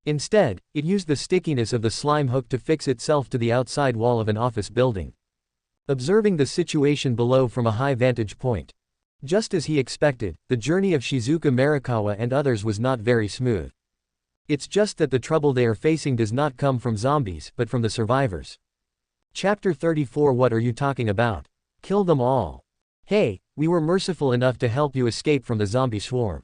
Instead, it used the stickiness of the slime hook to fix itself to the outside wall of an office building. Observing the situation below from a high vantage point. Just as he expected, the journey of Shizuka Marikawa and others was not very smooth. It's just that the trouble they are facing does not come from zombies, but from the survivors. Chapter 34. What are you talking about? Kill them all. Hey, we were merciful enough to help you escape from the zombie swarm.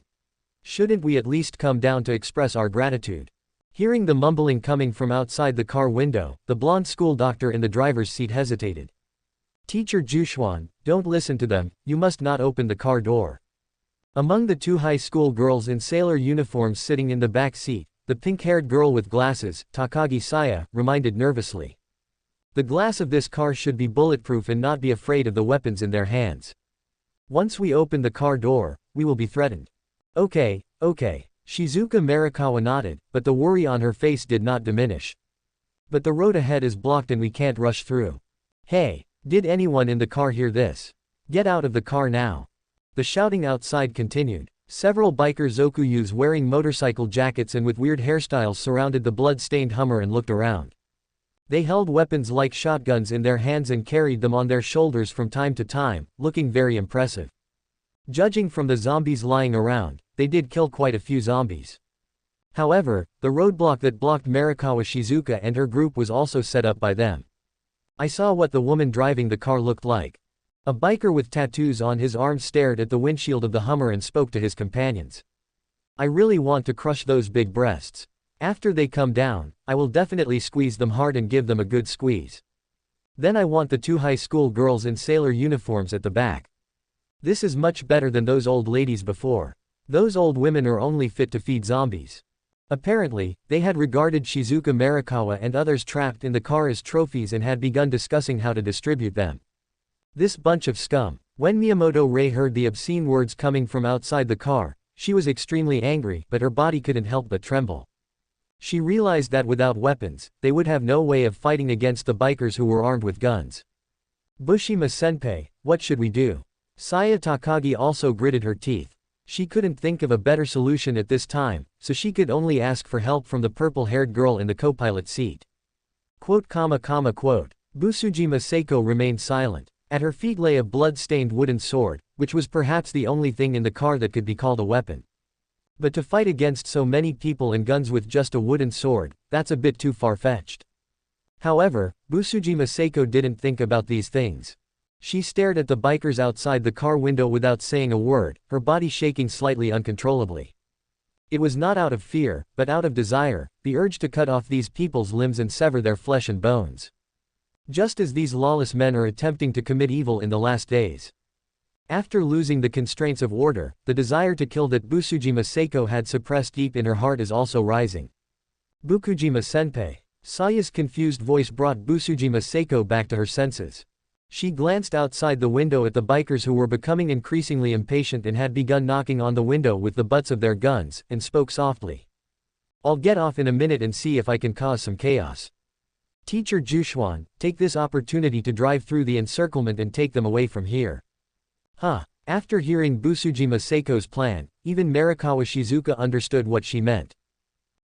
Shouldn't we at least come down to express our gratitude? Hearing the mumbling coming from outside the car window, the blonde school doctor in the driver's seat hesitated. Teacher Jushuan, don't listen to them, you must not open the car door. Among the two high school girls in sailor uniforms sitting in the back seat, the pink-haired girl with glasses, Takagi Saya, reminded nervously. The glass of this car should be bulletproof and not be afraid of the weapons in their hands. Once we open the car door, we will be threatened. Okay. Shizuka Marikawa nodded, but the worry on her face did not diminish. But the road ahead is blocked and we can't rush through. Hey, did anyone in the car hear this? Get out of the car now. The shouting outside continued. Several biker Zokuyus wearing motorcycle jackets and with weird hairstyles surrounded the blood-stained Hummer and looked around. They held weapons like shotguns in their hands and carried them on their shoulders from time to time, looking very impressive. Judging from the zombies lying around, they did kill quite a few zombies. However, the roadblock that blocked Marikawa Shizuka and her group was also set up by them. I saw what the woman driving the car looked like. A biker with tattoos on his arms stared at the windshield of the Hummer and spoke to his companions. I really want to crush those big breasts. After they come down, I will definitely squeeze them hard and give them a good squeeze. Then I want the two high school girls in sailor uniforms at the back. This is much better than those old ladies before. Those old women are only fit to feed zombies. Apparently, they had regarded Shizuka Marikawa and others trapped in the car as trophies and had begun discussing how to distribute them. This bunch of scum. When Miyamoto Rei heard the obscene words coming from outside the car, she was extremely angry, but her body couldn't help but tremble. She realized that without weapons, they would have no way of fighting against the bikers who were armed with guns. Bushima Senpai, what should we do? Saya Takagi also gritted her teeth. She couldn't think of a better solution at this time, so she could only ask for help from the purple-haired girl in the co-pilot seat. Busujima Seiko remained silent. At her feet lay a blood-stained wooden sword, which was perhaps the only thing in the car that could be called a weapon. But to fight against so many people and guns with just a wooden sword, that's a bit too far-fetched. However, Busujima Seiko didn't think about these things. She stared at the bikers outside the car window without saying a word, her body shaking slightly uncontrollably. It was not out of fear, but out of desire, the urge to cut off these people's limbs and sever their flesh and bones. Just as these lawless men are attempting to commit evil in the last days. After losing the constraints of order, the desire to kill that Busujima Seiko had suppressed deep in her heart is also rising. Bukujima Senpai. Saya's confused voice brought Busujima Seiko back to her senses. She glanced outside the window at the bikers who were becoming increasingly impatient and had begun knocking on the window with the butts of their guns, and spoke softly. I'll get off in a minute and see if I can cause some chaos. Teacher Jushuan, take this opportunity to drive through the encirclement and take them away from here. After hearing Busujima Seiko's plan, even Marikawa Shizuka understood what she meant.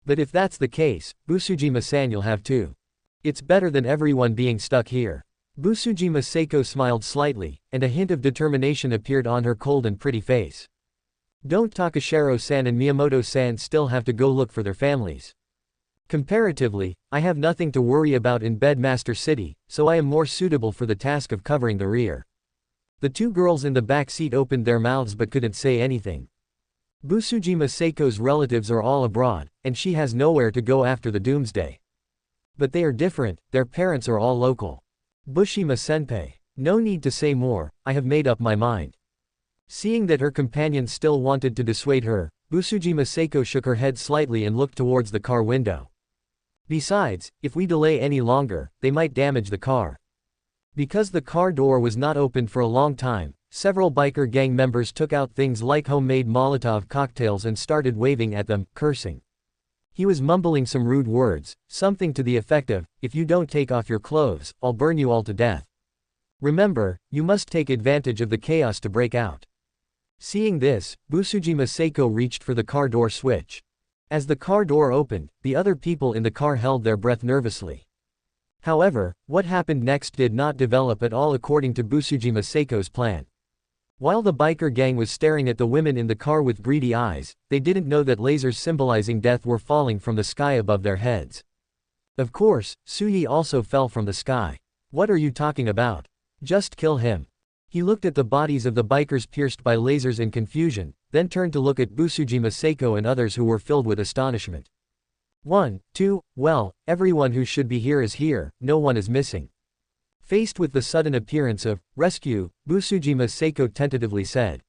But if that's the case, Busujima-san, you'll have to. It's better than everyone being stuck here. Busujima Seiko smiled slightly, and a hint of determination appeared on her cold and pretty face. Don't Takashiro-san and Miyamoto-san still have to go look for their families? Comparatively, I have nothing to worry about in Bedmaster City, so I am more suitable for the task of covering the rear. The two girls in the back seat opened their mouths but couldn't say anything. Busujima Seiko's relatives are all abroad, and she has nowhere to go after the doomsday. But they are different, their parents are all local. Bushima Senpai. No need to say more, I have made up my mind. Seeing that her companion still wanted to dissuade her, Busujima Seiko shook her head slightly and looked towards the car window. Besides, if we delay any longer, they might damage the car. Because the car door was not opened for a long time, several biker gang members took out things like homemade Molotov cocktails and started waving at them, cursing. He was mumbling some rude words, something to the effect of, if you don't take off your clothes, I'll burn you all to death. Remember, you must take advantage of the chaos to break out. Seeing this, Busujima Seiko reached for the car door switch. As the car door opened, the other people in the car held their breath nervously. However, what happened next did not develop at all according to Busujima Seiko's plan. While the biker gang was staring at the women in the car with greedy eyes, they didn't know that lasers symbolizing death were falling from the sky above their heads. Of course, Suyi also fell from the sky. What are you talking about? Just kill him. He looked at the bodies of the bikers pierced by lasers in confusion, then turned to look at Busujima Seiko and others who were filled with astonishment. 1, 2, well, everyone who should be here is here, no one is missing. Faced with the sudden appearance of rescue, Busujima Seiko tentatively said.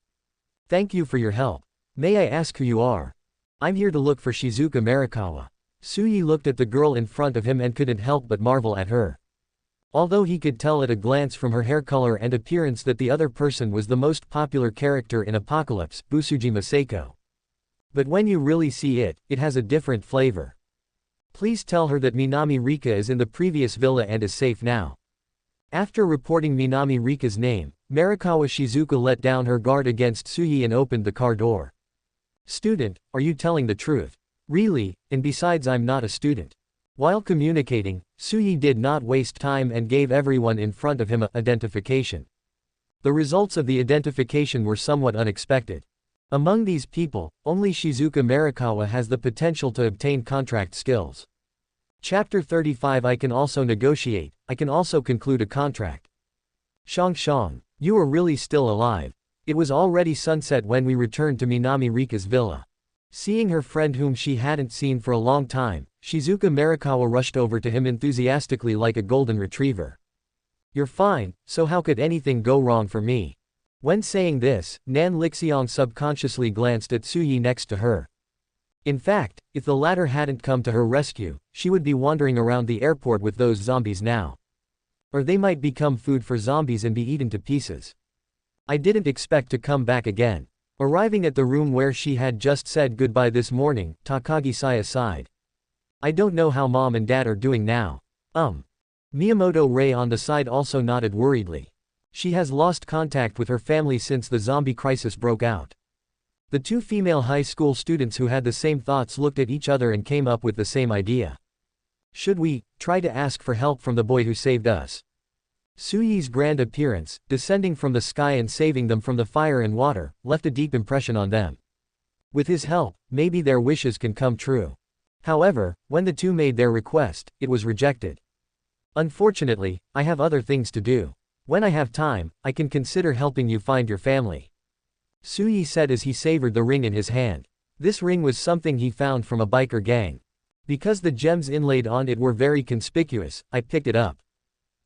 Thank you for your help. May I ask who you are? I'm here to look for Shizuka Marikawa. Suyi looked at the girl in front of him and couldn't help but marvel at her. Although he could tell at a glance from her hair color and appearance that the other person was the most popular character in Apocalypse, Busujima Seiko. But when you really see it, it has a different flavor. Please tell her that Minami Rika is in the previous villa and is safe now. After reporting Minami Rika's name, Marikawa Shizuka let down her guard against Suyi and opened the car door. Student, are you telling the truth? Really, and besides I'm not a student. While communicating, Suyi did not waste time and gave everyone in front of him an identification. The results of the identification were somewhat unexpected. Among these people, only Shizuka Marikawa has the potential to obtain contract skills. Chapter 35 I can also negotiate, I can also conclude a contract. Shang, you are really still alive. It was already sunset when we returned to Minami Rika's villa. Seeing her friend whom she hadn't seen for a long time, Shizuka Marikawa rushed over to him enthusiastically like a golden retriever. You're fine, so how could anything go wrong for me? When saying this, Nan Lixiang subconsciously glanced at Suyi next to her. In fact, if the latter hadn't come to her rescue, she would be wandering around the airport with those zombies now. Or they might become food for zombies and be eaten to pieces. I didn't expect to come back again. Arriving at the room where she had just said goodbye this morning, Takagi Saya sighed. I don't know how mom and dad are doing now. Miyamoto Rei on the side also nodded worriedly. She has lost contact with her family since the zombie crisis broke out. The two female high school students who had the same thoughts looked at each other and came up with the same idea. Should we try to ask for help from the boy who saved us? Suyi's grand appearance, descending from the sky and saving them from the fire and water, left a deep impression on them. With his help, maybe their wishes can come true. However, when the two made their request, it was rejected. Unfortunately, I have other things to do. When I have time, I can consider helping you find your family. Suyi said as he savored the ring in his hand. This ring was something he found from a biker gang. Because the gems inlaid on it were very conspicuous, I picked it up.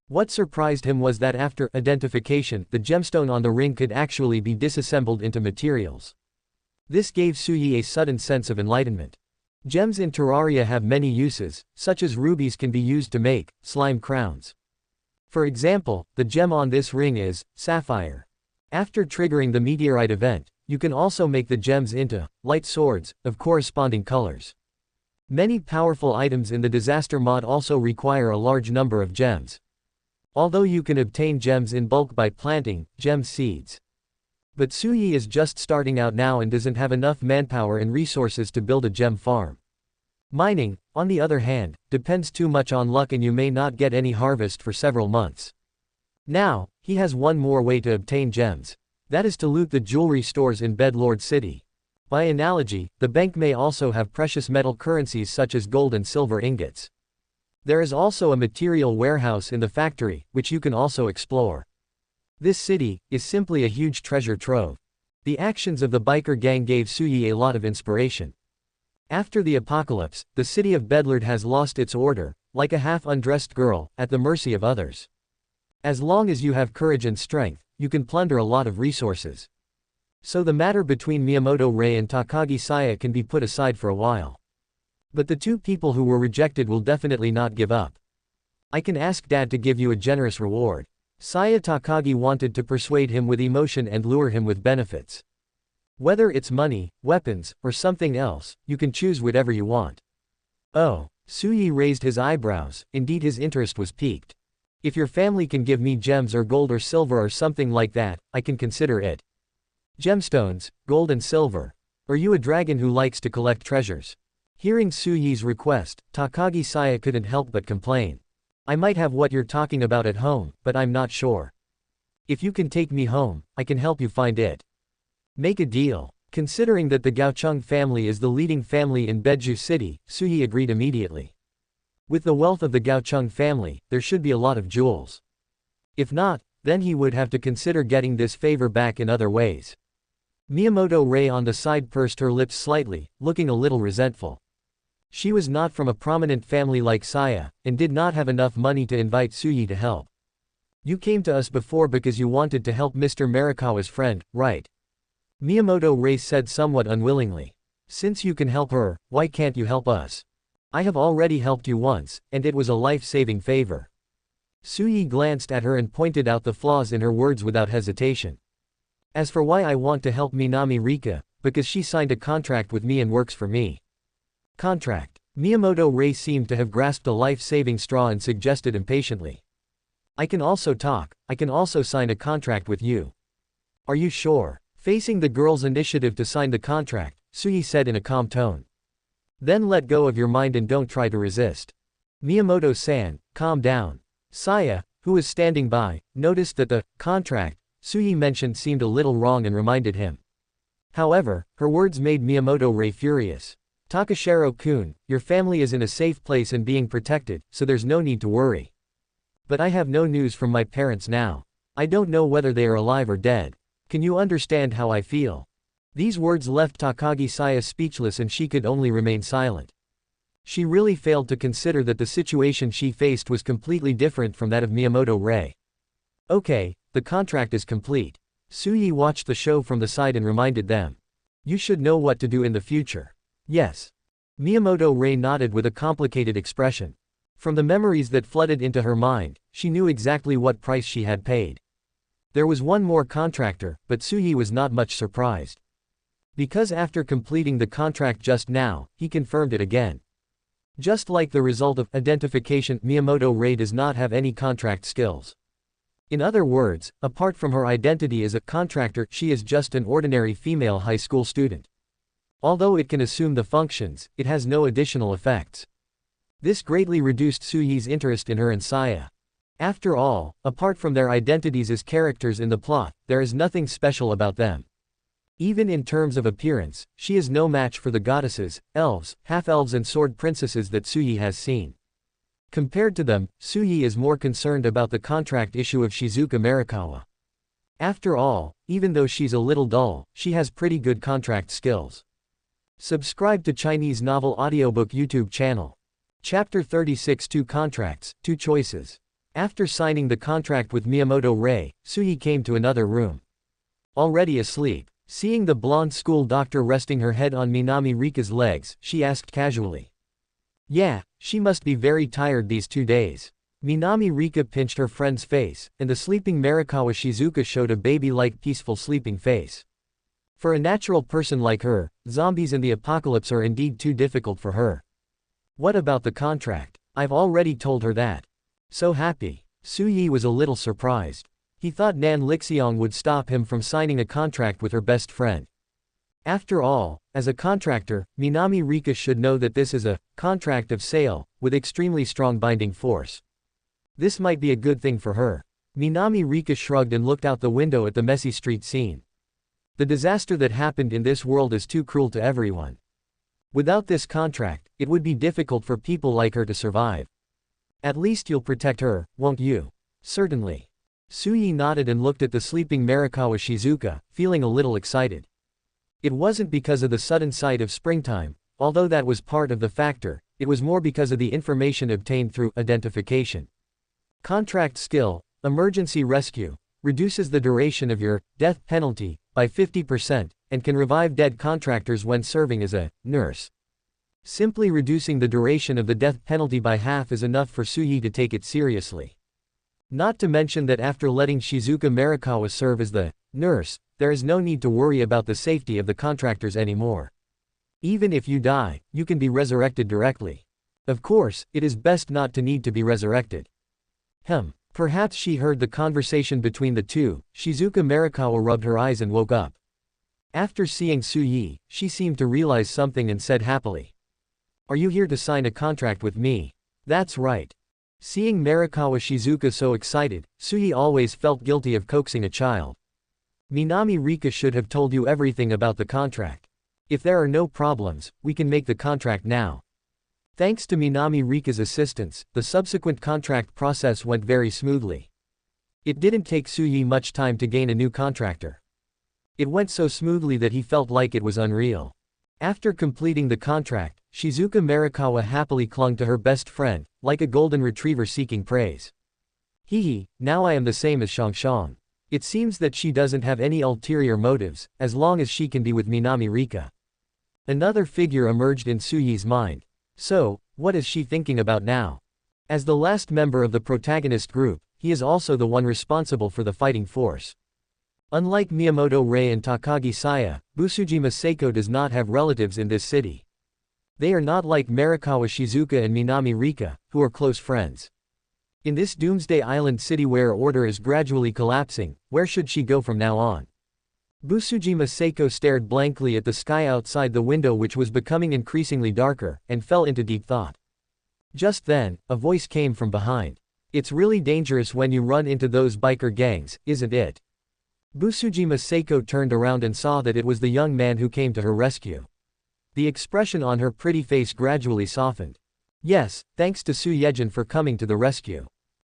What surprised him was that after identification, the gemstone on the ring could actually be disassembled into materials. This gave Suyi a sudden sense of enlightenment. Gems in Terraria have many uses, such as rubies can be used to make slime crowns. For example, the gem on this ring is sapphire. After triggering the meteorite event, you can also make the gems into light swords of corresponding colors. Many powerful items in the disaster mod also require a large number of gems. Although you can obtain gems in bulk by planting gem seeds. But Suyi is just starting out now and doesn't have enough manpower and resources to build a gem farm. Mining, on the other hand, depends too much on luck and you may not get any harvest for several months. Now, he has one more way to obtain gems. That is to loot the jewelry stores in Bedlord City. By analogy, the bank may also have precious metal currencies such as gold and silver ingots. There is also a material warehouse in the factory, which you can also explore. This city is simply a huge treasure trove. The actions of the biker gang gave Suyi a lot of inspiration. After the apocalypse, the city of Bedlord has lost its order, like a half-undressed girl, at the mercy of others. As long as you have courage and strength, you can plunder a lot of resources. So the matter between Miyamoto Rei and Takagi Saya can be put aside for a while. But the two people who were rejected will definitely not give up. I can ask Dad to give you a generous reward. Saya Takagi wanted to persuade him with emotion and lure him with benefits. Whether it's money, weapons, or something else, you can choose whatever you want. Oh, Suyi raised his eyebrows, indeed his interest was piqued. If your family can give me gems or gold or silver or something like that, I can consider it. Gemstones, gold and silver. Are you a dragon who likes to collect treasures? Hearing Suyi's request, Takagi Saya couldn't help but complain. I might have what you're talking about at home, but I'm not sure. If you can take me home, I can help you find it. Make a deal. Considering that the Gaocheng family is the leading family in Beju City, Suyi agreed immediately. With the wealth of the Gaocheng family, there should be a lot of jewels. If not, then he would have to consider getting this favor back in other ways. Miyamoto Rei on the side pursed her lips slightly, looking a little resentful. She was not from a prominent family like Saya, and did not have enough money to invite Suyi to help. You came to us before because you wanted to help Mr. Marikawa's friend, right? Miyamoto Ray said somewhat unwillingly. Since you can help her, why can't you help us? I have already helped you once, and it was a life-saving favor. Suyi glanced at her and pointed out the flaws in her words without hesitation. As for why I want to help Minami Rika, because she signed a contract with me and works for me. Contract. Miyamoto Ray seemed to have grasped a life-saving straw and suggested impatiently. I can also talk, I can also sign a contract with you. Are you sure? Facing the girl's initiative to sign the contract, Suyi said in a calm tone. Then let go of your mind and don't try to resist. Miyamoto-san, calm down. Saya, who was standing by, noticed that the contract Suyi mentioned seemed a little wrong and reminded him. However, her words made Miyamoto Ray furious. Takashiro-kun, your family is in a safe place and being protected, so there's no need to worry. But I have no news from my parents now. I don't know whether they are alive or dead. Can you understand how I feel? These words left Takagi Saya speechless and she could only remain silent. She really failed to consider that the situation she faced was completely different from that of Miyamoto Ray. Okay, the contract is complete. Suyi watched the show from the side and reminded them. You should know what to do in the future. Yes. Miyamoto Ray nodded with a complicated expression. From the memories that flooded into her mind, she knew exactly what price she had paid. There was one more contractor, but Suyi was not much surprised. Because after completing the contract just now, he confirmed it again. Just like the result of identification, Miyamoto Ray does not have any contract skills. In other words, apart from her identity as a contractor, she is just an ordinary female high school student. Although it can assume the functions, it has no additional effects. This greatly reduced Suyi's interest in her and Saya. After all, apart from their identities as characters in the plot, there is nothing special about them. Even in terms of appearance, she is no match for the goddesses, elves, half-elves and sword princesses that Suyi has seen. Compared to them, Suyi is more concerned about the contract issue of Shizuka Marikawa. After all, even though she's a little dull, she has pretty good contract skills. Subscribe to Chinese Novel Audiobook YouTube channel. Chapter 36 Two Contracts, Two Choices. After signing the contract with Miyamoto Ray, Suyi came to another room. Already asleep. Seeing the blonde school doctor resting her head on Minami Rika's legs, she asked casually. Yeah, she must be very tired these 2 days. Minami Rika pinched her friend's face, and the sleeping Marikawa Shizuka showed a baby-like peaceful sleeping face. For a natural person like her, zombies and the apocalypse are indeed too difficult for her. What about the contract? I've already told her that. So happy. Suyi was a little surprised. He thought Nan Lixiang would stop him from signing a contract with her best friend. After all, as a contractor, Minami Rika should know that this is a contract of sale, with extremely strong binding force. This might be a good thing for her. Minami Rika shrugged and looked out the window at the messy street scene. The disaster that happened in this world is too cruel to everyone. Without this contract, it would be difficult for people like her to survive. At least you'll protect her, won't you? Certainly. Suyi nodded and looked at the sleeping Marikawa Shizuka, feeling a little excited. It wasn't because of the sudden sight of springtime, although that was part of the factor, it was more because of the information obtained through identification. Contract skill, emergency rescue, reduces the duration of your death penalty by 50%, and can revive dead contractors when serving as a nurse. Simply reducing the duration of the death penalty by half is enough for Suyi to take it seriously. Not to mention that after letting Shizuka Marikawa serve as the nurse, there is no need to worry about the safety of the contractors anymore. Even if you die, you can be resurrected directly. Of course, it is best not to need to be resurrected. Perhaps she heard the conversation between the two. Shizuka Marikawa rubbed her eyes and woke up. After seeing Suyi, she seemed to realize something and said happily. Are you here to sign a contract with me? That's right. Seeing Marikawa Shizuka so excited, Suyi always felt guilty of coaxing a child. Minami Rika should have told you everything about the contract. If there are no problems, we can make the contract now. Thanks to Minami Rika's assistance, the subsequent contract process went very smoothly. It didn't take Suyi much time to gain a new contractor. It went so smoothly that he felt like it was unreal. After completing the contract, Shizuka Marikawa happily clung to her best friend, like a golden retriever seeking praise. Hehe, now I am the same as Shangshang. It seems that she doesn't have any ulterior motives, as long as she can be with Minami Rika. Another figure emerged in Suyi's mind. So, what is she thinking about now? As the last member of the protagonist group, he is also the one responsible for the fighting force. Unlike Miyamoto Rei and Takagi Saya, Busujima Seiko does not have relatives in this city. They are not like Marikawa Shizuka and Minami Rika, who are close friends. In this Doomsday Island city where order is gradually collapsing, where should she go from now on? Busujima Seiko stared blankly at the sky outside the window, which was becoming increasingly darker, and fell into deep thought. Just then, a voice came from behind. It's really dangerous when you run into those biker gangs, isn't it? Busujima Seiko turned around and saw that it was the young man who came to her rescue. The expression on her pretty face gradually softened. Yes, thanks to Su Yejin for coming to the rescue.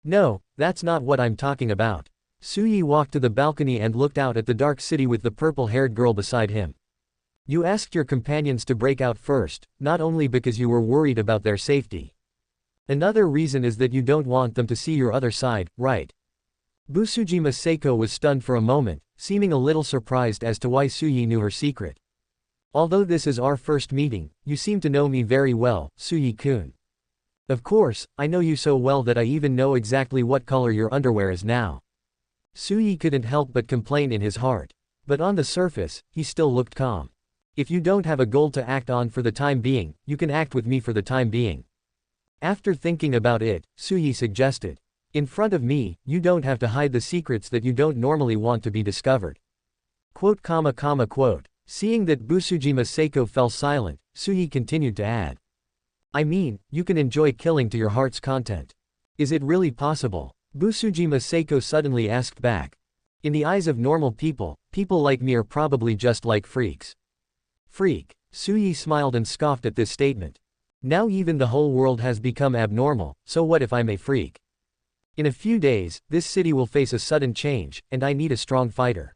No, that's not what I'm talking about. Suyi walked to the balcony and looked out at the dark city with the purple-haired girl beside him. You asked your companions to break out first, not only because you were worried about their safety. Another reason is that you don't want them to see your other side, right? Busujima Seiko was stunned for a moment, seeming a little surprised as to why Suyi knew her secret. Although this is our first meeting, you seem to know me very well, Suyi-kun. Of course, I know you so well that I even know exactly what color your underwear is now. Suyi couldn't help but complain in his heart. But on the surface, he still looked calm. If you don't have a goal to act on for the time being, you can act with me for the time being. After thinking about it, Suyi suggested. In front of me, you don't have to hide the secrets that you don't normally want to be discovered. Quote. Seeing that Busujima Seiko fell silent, Suyi continued to add. I mean, you can enjoy killing to your heart's content. Is it really possible? Busujima Seiko suddenly asked back. In the eyes of normal people, people like me are probably just like freaks. Freak. Suyi smiled and scoffed at this statement. Now even the whole world has become abnormal, so what if I'm a freak? In a few days, this city will face a sudden change, and I need a strong fighter.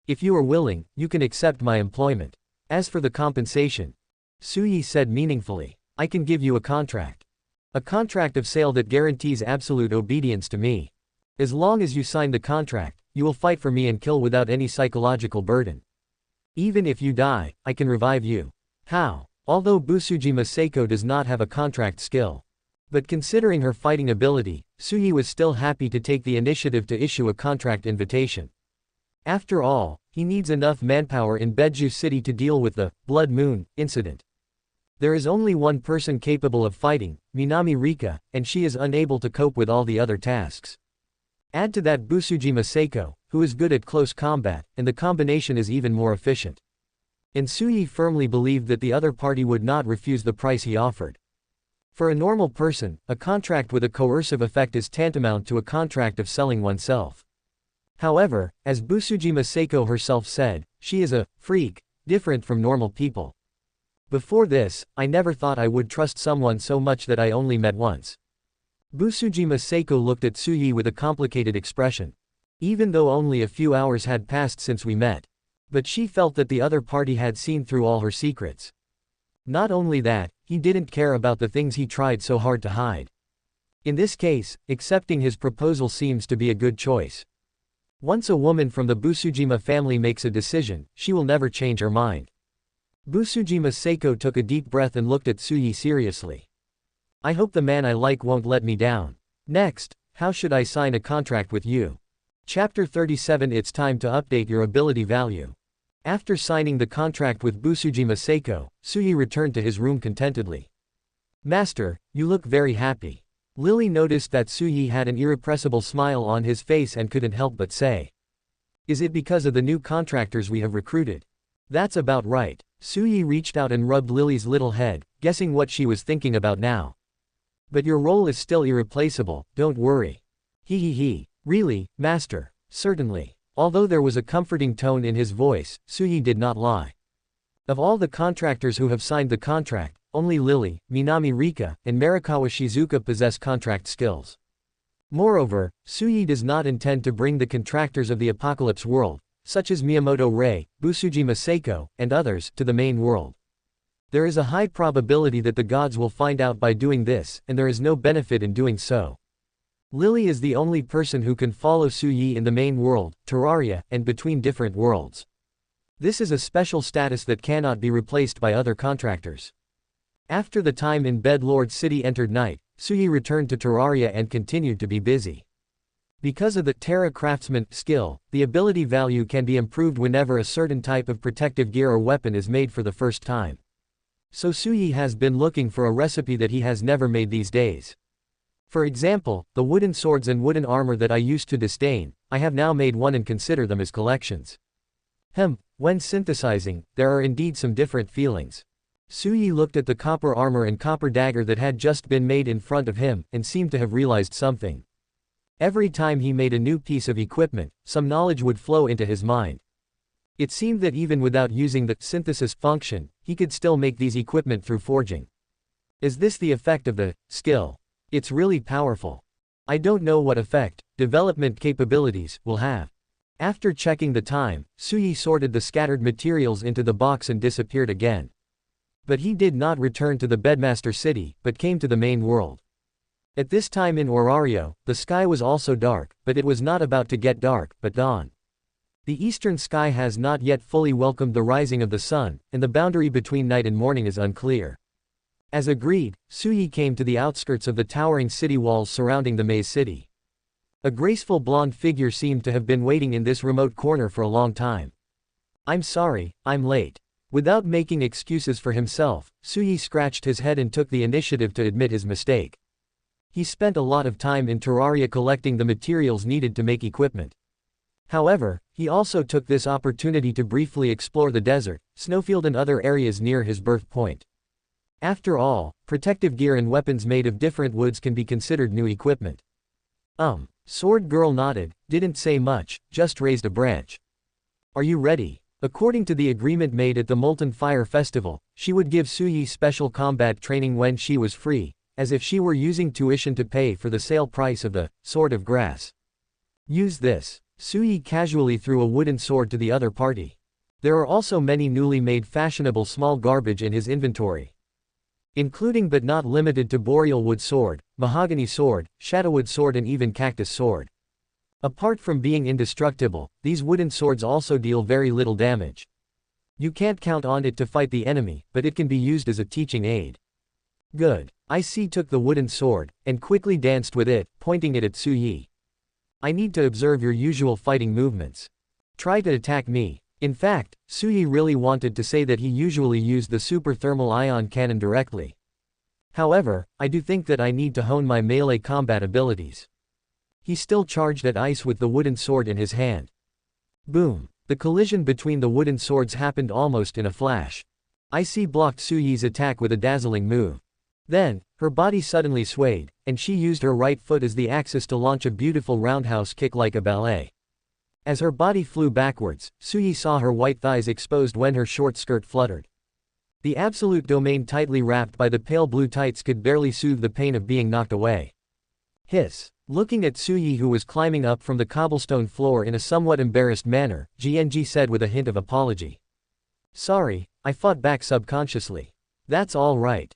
If you are willing, you can accept my employment. As for the compensation, Suyi said meaningfully, I can give you a contract. A contract of sale that guarantees absolute obedience to me. As long as you sign the contract, you will fight for me and kill without any psychological burden. Even if you die, I can revive you. How? Although Busujima Seiko does not have a contract skill. But considering her fighting ability, Suyi was still happy to take the initiative to issue a contract invitation. After all, he needs enough manpower in Beiju City to deal with the Blood Moon incident. There is only one person capable of fighting, Minami Rika, and she is unable to cope with all the other tasks. Add to that Busujima Seiko, who is good at close combat, and the combination is even more efficient. And Suyi firmly believed that the other party would not refuse the price he offered. For a normal person, a contract with a coercive effect is tantamount to a contract of selling oneself. However, as Busujima Seiko herself said, she is a freak, different from normal people. Before this, I never thought I would trust someone so much that I only met once. Busujima Seiko looked at Suyi with a complicated expression. Even though only a few hours had passed since we met. But she felt that the other party had seen through all her secrets. Not only that, he didn't care about the things he tried so hard to hide. In this case, accepting his proposal seems to be a good choice. Once a woman from the Busujima family makes a decision, she will never change her mind. Busujima Seiko took a deep breath and looked at Suyi seriously. I hope the man I like won't let me down. Next, how should I sign a contract with you? Chapter 37. It's time to update your ability value. After signing the contract with Busujima Seiko, Suyi returned to his room contentedly. Master, you look very happy. Lily noticed that Suyi had an irrepressible smile on his face and couldn't help but say. Is it because of the new contractors we have recruited? That's about right. Suyi reached out and rubbed Lily's little head, guessing what she was thinking about now. But your role is still irreplaceable, don't worry. Hehehe. Really, master? Certainly. Although there was a comforting tone in his voice, Suyi did not lie. Of all the contractors who have signed the contract, only Lily, Minami Rika, and Marikawa Shizuka possess contract skills. Moreover, Suyi does not intend to bring the contractors of the Apocalypse world, such as Miyamoto Rei, Busujima Seiko, and others, to the main world. There is a high probability that the gods will find out by doing this, and there is no benefit in doing so. Lily is the only person who can follow Su Yi in the main world, Terraria, and between different worlds. This is a special status that cannot be replaced by other contractors. After the time in Bed Lord City entered night, Su Yi returned to Terraria and continued to be busy. Because of the Terra craftsman skill, the ability value can be improved whenever a certain type of protective gear or weapon is made for the first time. So Su Yi has been looking for a recipe that he has never made these days. For example, the wooden swords and wooden armor that I used to disdain, I have now made one and consider them as collections. When synthesizing, there are indeed some different feelings. Su Yi looked at the copper armor and copper dagger that had just been made in front of him, and seemed to have realized something. Every time he made a new piece of equipment, some knowledge would flow into his mind. It seemed that even without using the synthesis function, he could still make these equipment through forging. Is this the effect of the skill? It's really powerful. I don't know what effect development capabilities will have. After checking the time, Su Yi sorted the scattered materials into the box and disappeared again. But he did not return to the Bedmaster City, but came to the main world. At this time in Orario, the sky was also dark, but it was not about to get dark, but dawn. The eastern sky has not yet fully welcomed the rising of the sun, and the boundary between night and morning is unclear. As agreed, Su Yi came to the outskirts of the towering city walls surrounding the maze city. A graceful blonde figure seemed to have been waiting in this remote corner for a long time. I'm sorry, I'm late. Without making excuses for himself, Su Yi scratched his head and took the initiative to admit his mistake. He spent a lot of time in Terraria collecting the materials needed to make equipment. However, he also took this opportunity to briefly explore the desert, snowfield and other areas near his birth point. After all, protective gear and weapons made of different woods can be considered new equipment. Sword Girl nodded, didn't say much, just raised a branch. Are you ready? According to the agreement made at the Molten Fire Festival, she would give Su Yi special combat training when she was free, as if she were using tuition to pay for the sale price of the Sword of Grass. Use this. Su Yi casually threw a wooden sword to the other party. There are also many newly made fashionable small garbage in his inventory, including but not limited to boreal wood sword, mahogany sword, shadowwood sword and even cactus sword. Apart from being indestructible, these wooden swords also deal very little damage. You can't count on it to fight the enemy, but it can be used as a teaching aid. Good. IC took the wooden sword, and quickly danced with it, pointing it at Su Yi. I need to observe your usual fighting movements. Try to attack me. In fact, Su Yi really wanted to say that he usually used the super thermal ion cannon directly. However, I do think that I need to hone my melee combat abilities. He still charged at Ice with the wooden sword in his hand. Boom! The collision between the wooden swords happened almost in a flash. IC blocked Su Yi's attack with a dazzling move. Then, her body suddenly swayed, and she used her right foot as the axis to launch a beautiful roundhouse kick like a ballet. As her body flew backwards, Su Yi saw her white thighs exposed when her short skirt fluttered. The absolute domain tightly wrapped by the pale blue tights could barely soothe the pain of being knocked away. Hiss. Looking at Su Yi who was climbing up from the cobblestone floor in a somewhat embarrassed manner, GNG said with a hint of apology. Sorry, I fought back subconsciously. That's all right.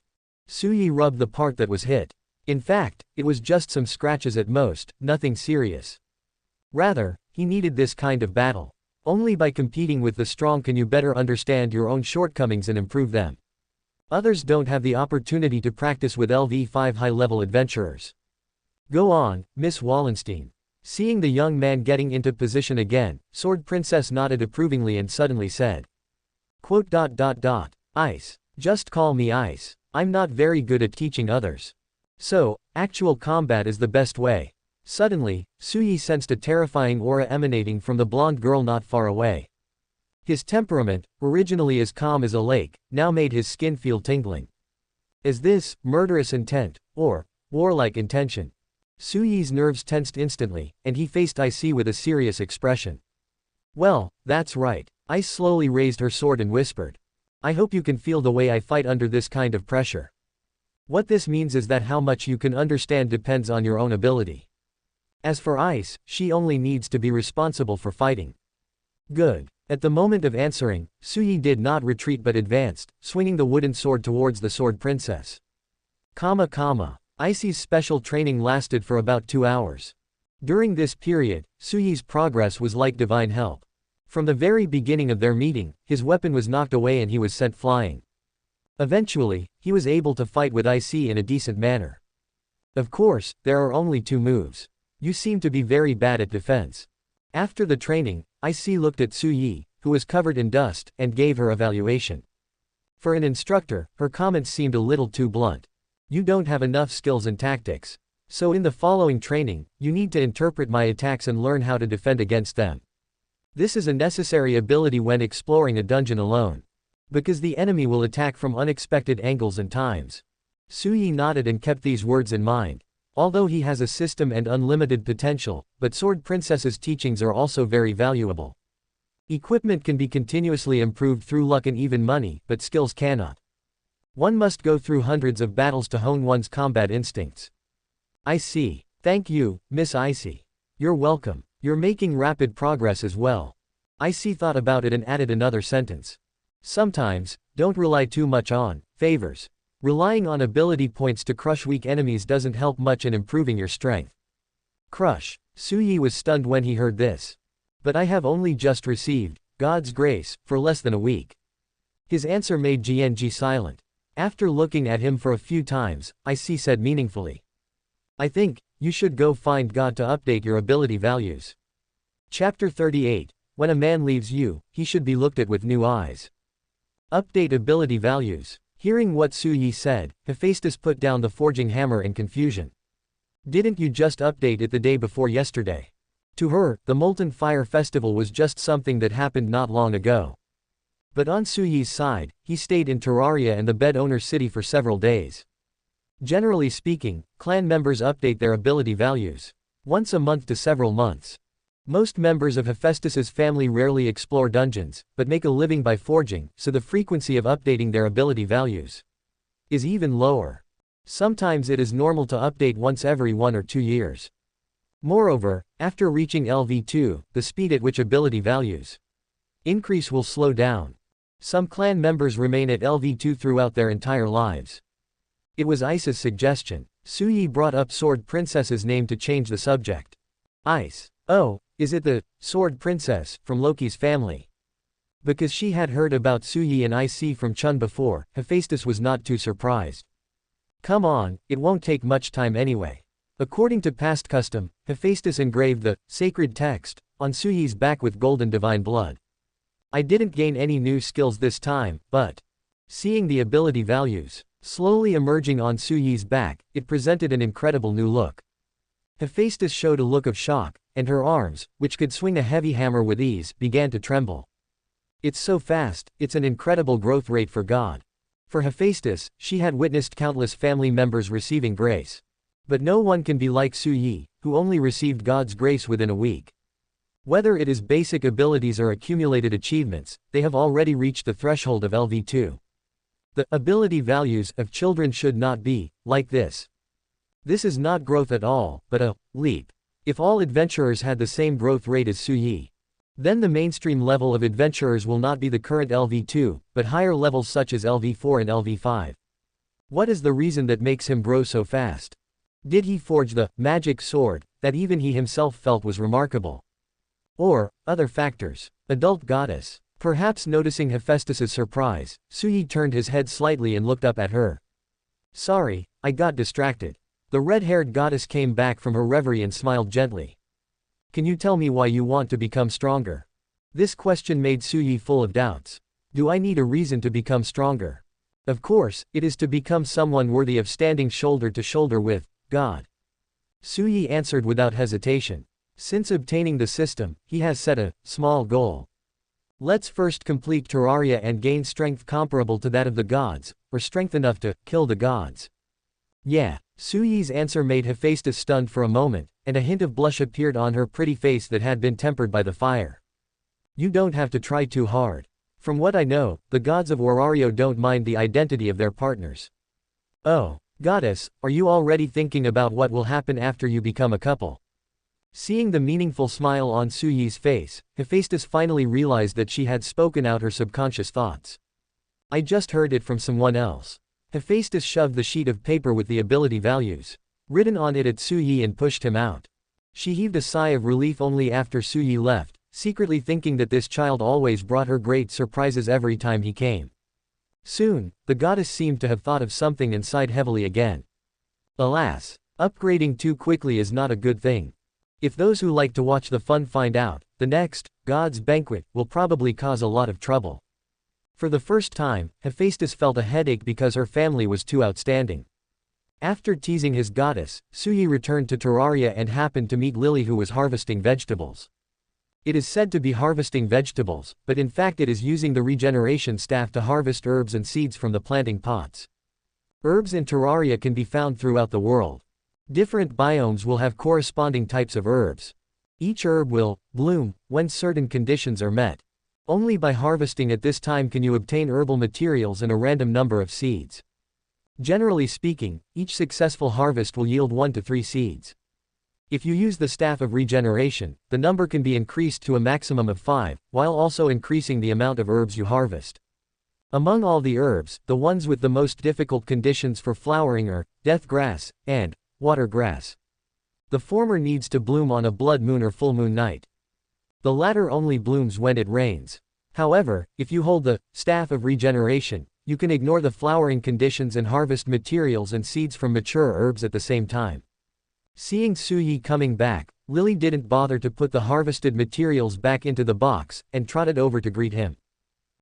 Su Yi rubbed the part that was hit. In fact, it was just some scratches at most, nothing serious. Rather, he needed this kind of battle. Only by competing with the strong can you better understand your own shortcomings and improve them. Others don't have the opportunity to practice with LV5 high-level adventurers. Go on, Miss Wallenstein. Seeing the young man getting into position again, Sword Princess nodded approvingly and suddenly said. Ice. Just call me Ice. I'm not very good at teaching others. So, actual combat is the best way. Suddenly, Su Yi sensed a terrifying aura emanating from the blonde girl not far away. His temperament, originally as calm as a lake, now made his skin feel tingling. Is this murderous intent, or warlike intention? Su Yi's nerves tensed instantly, and he faced IC with a serious expression. Well, that's right. Ice slowly raised her sword and whispered. I hope you can feel the way I fight under this kind of pressure. What this means is that how much you can understand depends on your own ability. As for Ice, she only needs to be responsible for fighting. Good. At the moment of answering, Su Yi did not retreat but advanced, swinging the wooden sword towards the Sword Princess. Icy's special training lasted for about 2 hours. During this period, Suyi's progress was like divine help. From the very beginning of their meeting, his weapon was knocked away and he was sent flying. Eventually, he was able to fight with Icy in a decent manner. Of course, there are only 2 moves. You seem to be very bad at defense. After the training, Icy looked at Suyi, who was covered in dust, and gave her evaluation. For an instructor, her comments seemed a little too blunt. You don't have enough skills and tactics. So in the following training, you need to interpret my attacks and learn how to defend against them. This is a necessary ability when exploring a dungeon alone. Because the enemy will attack from unexpected angles and times. Suyi nodded and kept these words in mind. Although he has a system and unlimited potential, but Sword Princess's teachings are also very valuable. Equipment can be continuously improved through luck and even money, but skills cannot. One must go through hundreds of battles to hone one's combat instincts. I see. Thank you, Miss Icy. You're welcome. You're making rapid progress as well. Icy thought about it and added another sentence. Sometimes, don't rely too much on favors. Relying on ability points to crush weak enemies doesn't help much in improving your strength. Crush. Suyi was stunned when he heard this. But I have only just received God's grace for less than a week. His answer made Jianji silent. After looking at him for a few times, Icy said meaningfully. I think you should go find God to update your ability values. Chapter 38. When a man leaves you, he should be looked at with new eyes. Update ability values. Hearing what Suyi said, Hephaestus put down the forging hammer in confusion. Didn't you just update it the day before yesterday? To her, the Molten Fire Festival was just something that happened not long ago. But on Suyi's side, he stayed in Terraria and the bed owner's city for several days. Generally speaking, clan members update their ability values once a month to several months. Most members of Hephaestus's family rarely explore dungeons, but make a living by forging, so the frequency of updating their ability values is even lower. Sometimes it is normal to update once every 1 or 2 years. Moreover, after reaching LV2, the speed at which ability values increase will slow down. Some clan members remain at LV2 throughout their entire lives. It was Ice's suggestion. Suyi brought up Sword Princess's name to change the subject. Ice. Oh, is it the Sword Princess from Loki's family? Because she had heard about Suyi and Icy from Chun before, Hephaestus was not too surprised. Come on, it won't take much time anyway. According to past custom, Hephaestus engraved the sacred text on Suyi's back with golden divine blood. I didn't gain any new skills this time, but seeing the ability values slowly emerging on Suyi's back, it presented an incredible new look. Hephaestus showed a look of shock, and her arms, which could swing a heavy hammer with ease, began to tremble. It's so fast, it's an incredible growth rate for God. For Hephaestus, she had witnessed countless family members receiving grace. But no one can be like Suyi, who only received God's grace within a week. Whether it is basic abilities or accumulated achievements, they have already reached the threshold of LV2. The ability values of children should not be like this. This is not growth at all, but a leap. If all adventurers had the same growth rate as Suyi, then the mainstream level of adventurers will not be the current LV2, but higher levels such as LV4 and LV5. What is the reason that makes him grow so fast? Did he forge the magic sword that even he himself felt was remarkable? Or other factors? Adult goddess. Perhaps noticing Hephaestus's surprise, Suyi turned his head slightly and looked up at her. Sorry, I got distracted. The red-haired goddess came back from her reverie and smiled gently. Can you tell me why you want to become stronger? This question made Suyi full of doubts. Do I need a reason to become stronger? Of course, it is to become someone worthy of standing shoulder to shoulder with God. Suyi answered without hesitation. Since obtaining the system, he has set a small goal. Let's first complete Terraria and gain strength comparable to that of the gods, or strength enough to kill the gods. Yeah. Suyi's answer made Hephaestus stunned for a moment, and a hint of blush appeared on her pretty face that had been tempered by the fire. You don't have to try too hard. From what I know, the gods of Warario don't mind the identity of their partners. Oh, goddess, are you already thinking about what will happen after you become a couple? Seeing the meaningful smile on Suyi's face, Hephaestus finally realized that she had spoken out her subconscious thoughts. I just heard it from someone else. Hephaestus shoved the sheet of paper with the ability values written on it at Su Yi and pushed him out. She heaved a sigh of relief only after Su Yi left, secretly thinking that this child always brought her great surprises every time he came. Soon, the goddess seemed to have thought of something and sighed heavily again. Alas, upgrading too quickly is not a good thing. If those who like to watch the fun find out, the next God's Banquet will probably cause a lot of trouble. For the first time, Hephaestus felt a headache because her family was too outstanding. After teasing his goddess, Su Yi returned to Terraria and happened to meet Lily, who was harvesting vegetables. It is said to be harvesting vegetables, but in fact it is using the regeneration staff to harvest herbs and seeds from the planting pots. Herbs in Terraria can be found throughout the world. Different biomes will have corresponding types of herbs. Each herb will bloom when certain conditions are met. Only by harvesting at this time can you obtain herbal materials and a random number of seeds. Generally speaking, each successful harvest will yield 1 to 3 seeds. If you use the staff of regeneration, the number can be increased to a maximum of 5, while also increasing the amount of herbs you harvest. Among all the herbs, the ones with the most difficult conditions for flowering are death grass and water grass. The former needs to bloom on a blood moon or full moon night. The latter only blooms when it rains. However, if you hold the staff of regeneration, you can ignore the flowering conditions and harvest materials and seeds from mature herbs at the same time. Seeing Su Yi coming back, Lily didn't bother to put the harvested materials back into the box, and trotted over to greet him.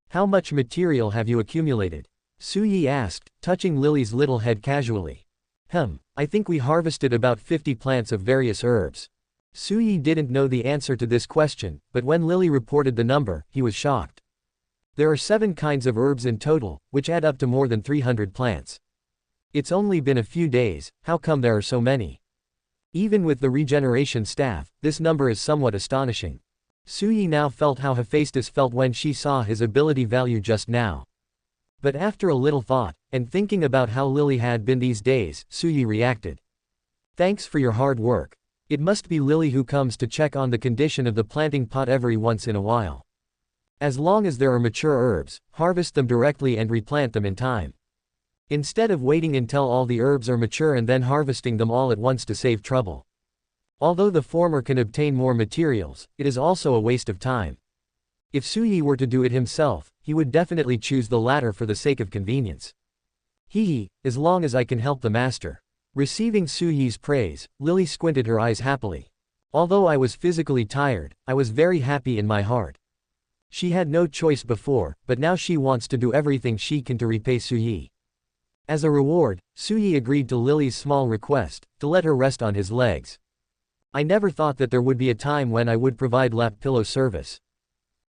"How much material have you accumulated?" Su Yi asked, touching Lily's little head casually. I think we harvested about 50 plants of various herbs." Su Yi didn't know the answer to this question, but when Lily reported the number, he was shocked. There are 7 kinds of herbs in total, which add up to more than 300 plants. It's only been a few days, how come there are so many? Even with the regeneration staff, this number is somewhat astonishing. Su Yi now felt how Hephaestus felt when she saw his ability value just now. But after a little thought, and thinking about how Lily had been these days, Su Yi reacted. "Thanks for your hard work. It must be Lily who comes to check on the condition of the planting pot every once in a while. As long as there are mature herbs, harvest them directly and replant them in time. Instead of waiting until all the herbs are mature and then harvesting them all at once to save trouble. Although the former can obtain more materials, it is also a waste of time. If Su Yi were to do it himself, he would definitely choose the latter for the sake of convenience. As long as I can help the master." Receiving Su Yi's praise, Lily squinted her eyes happily. "Although I was physically tired, I was very happy in my heart." She had no choice before, but now she wants to do everything she can to repay Su Yi. As a reward, Su Yi agreed to Lily's small request, to let her rest on his legs. "I never thought that there would be a time when I would provide lap pillow service."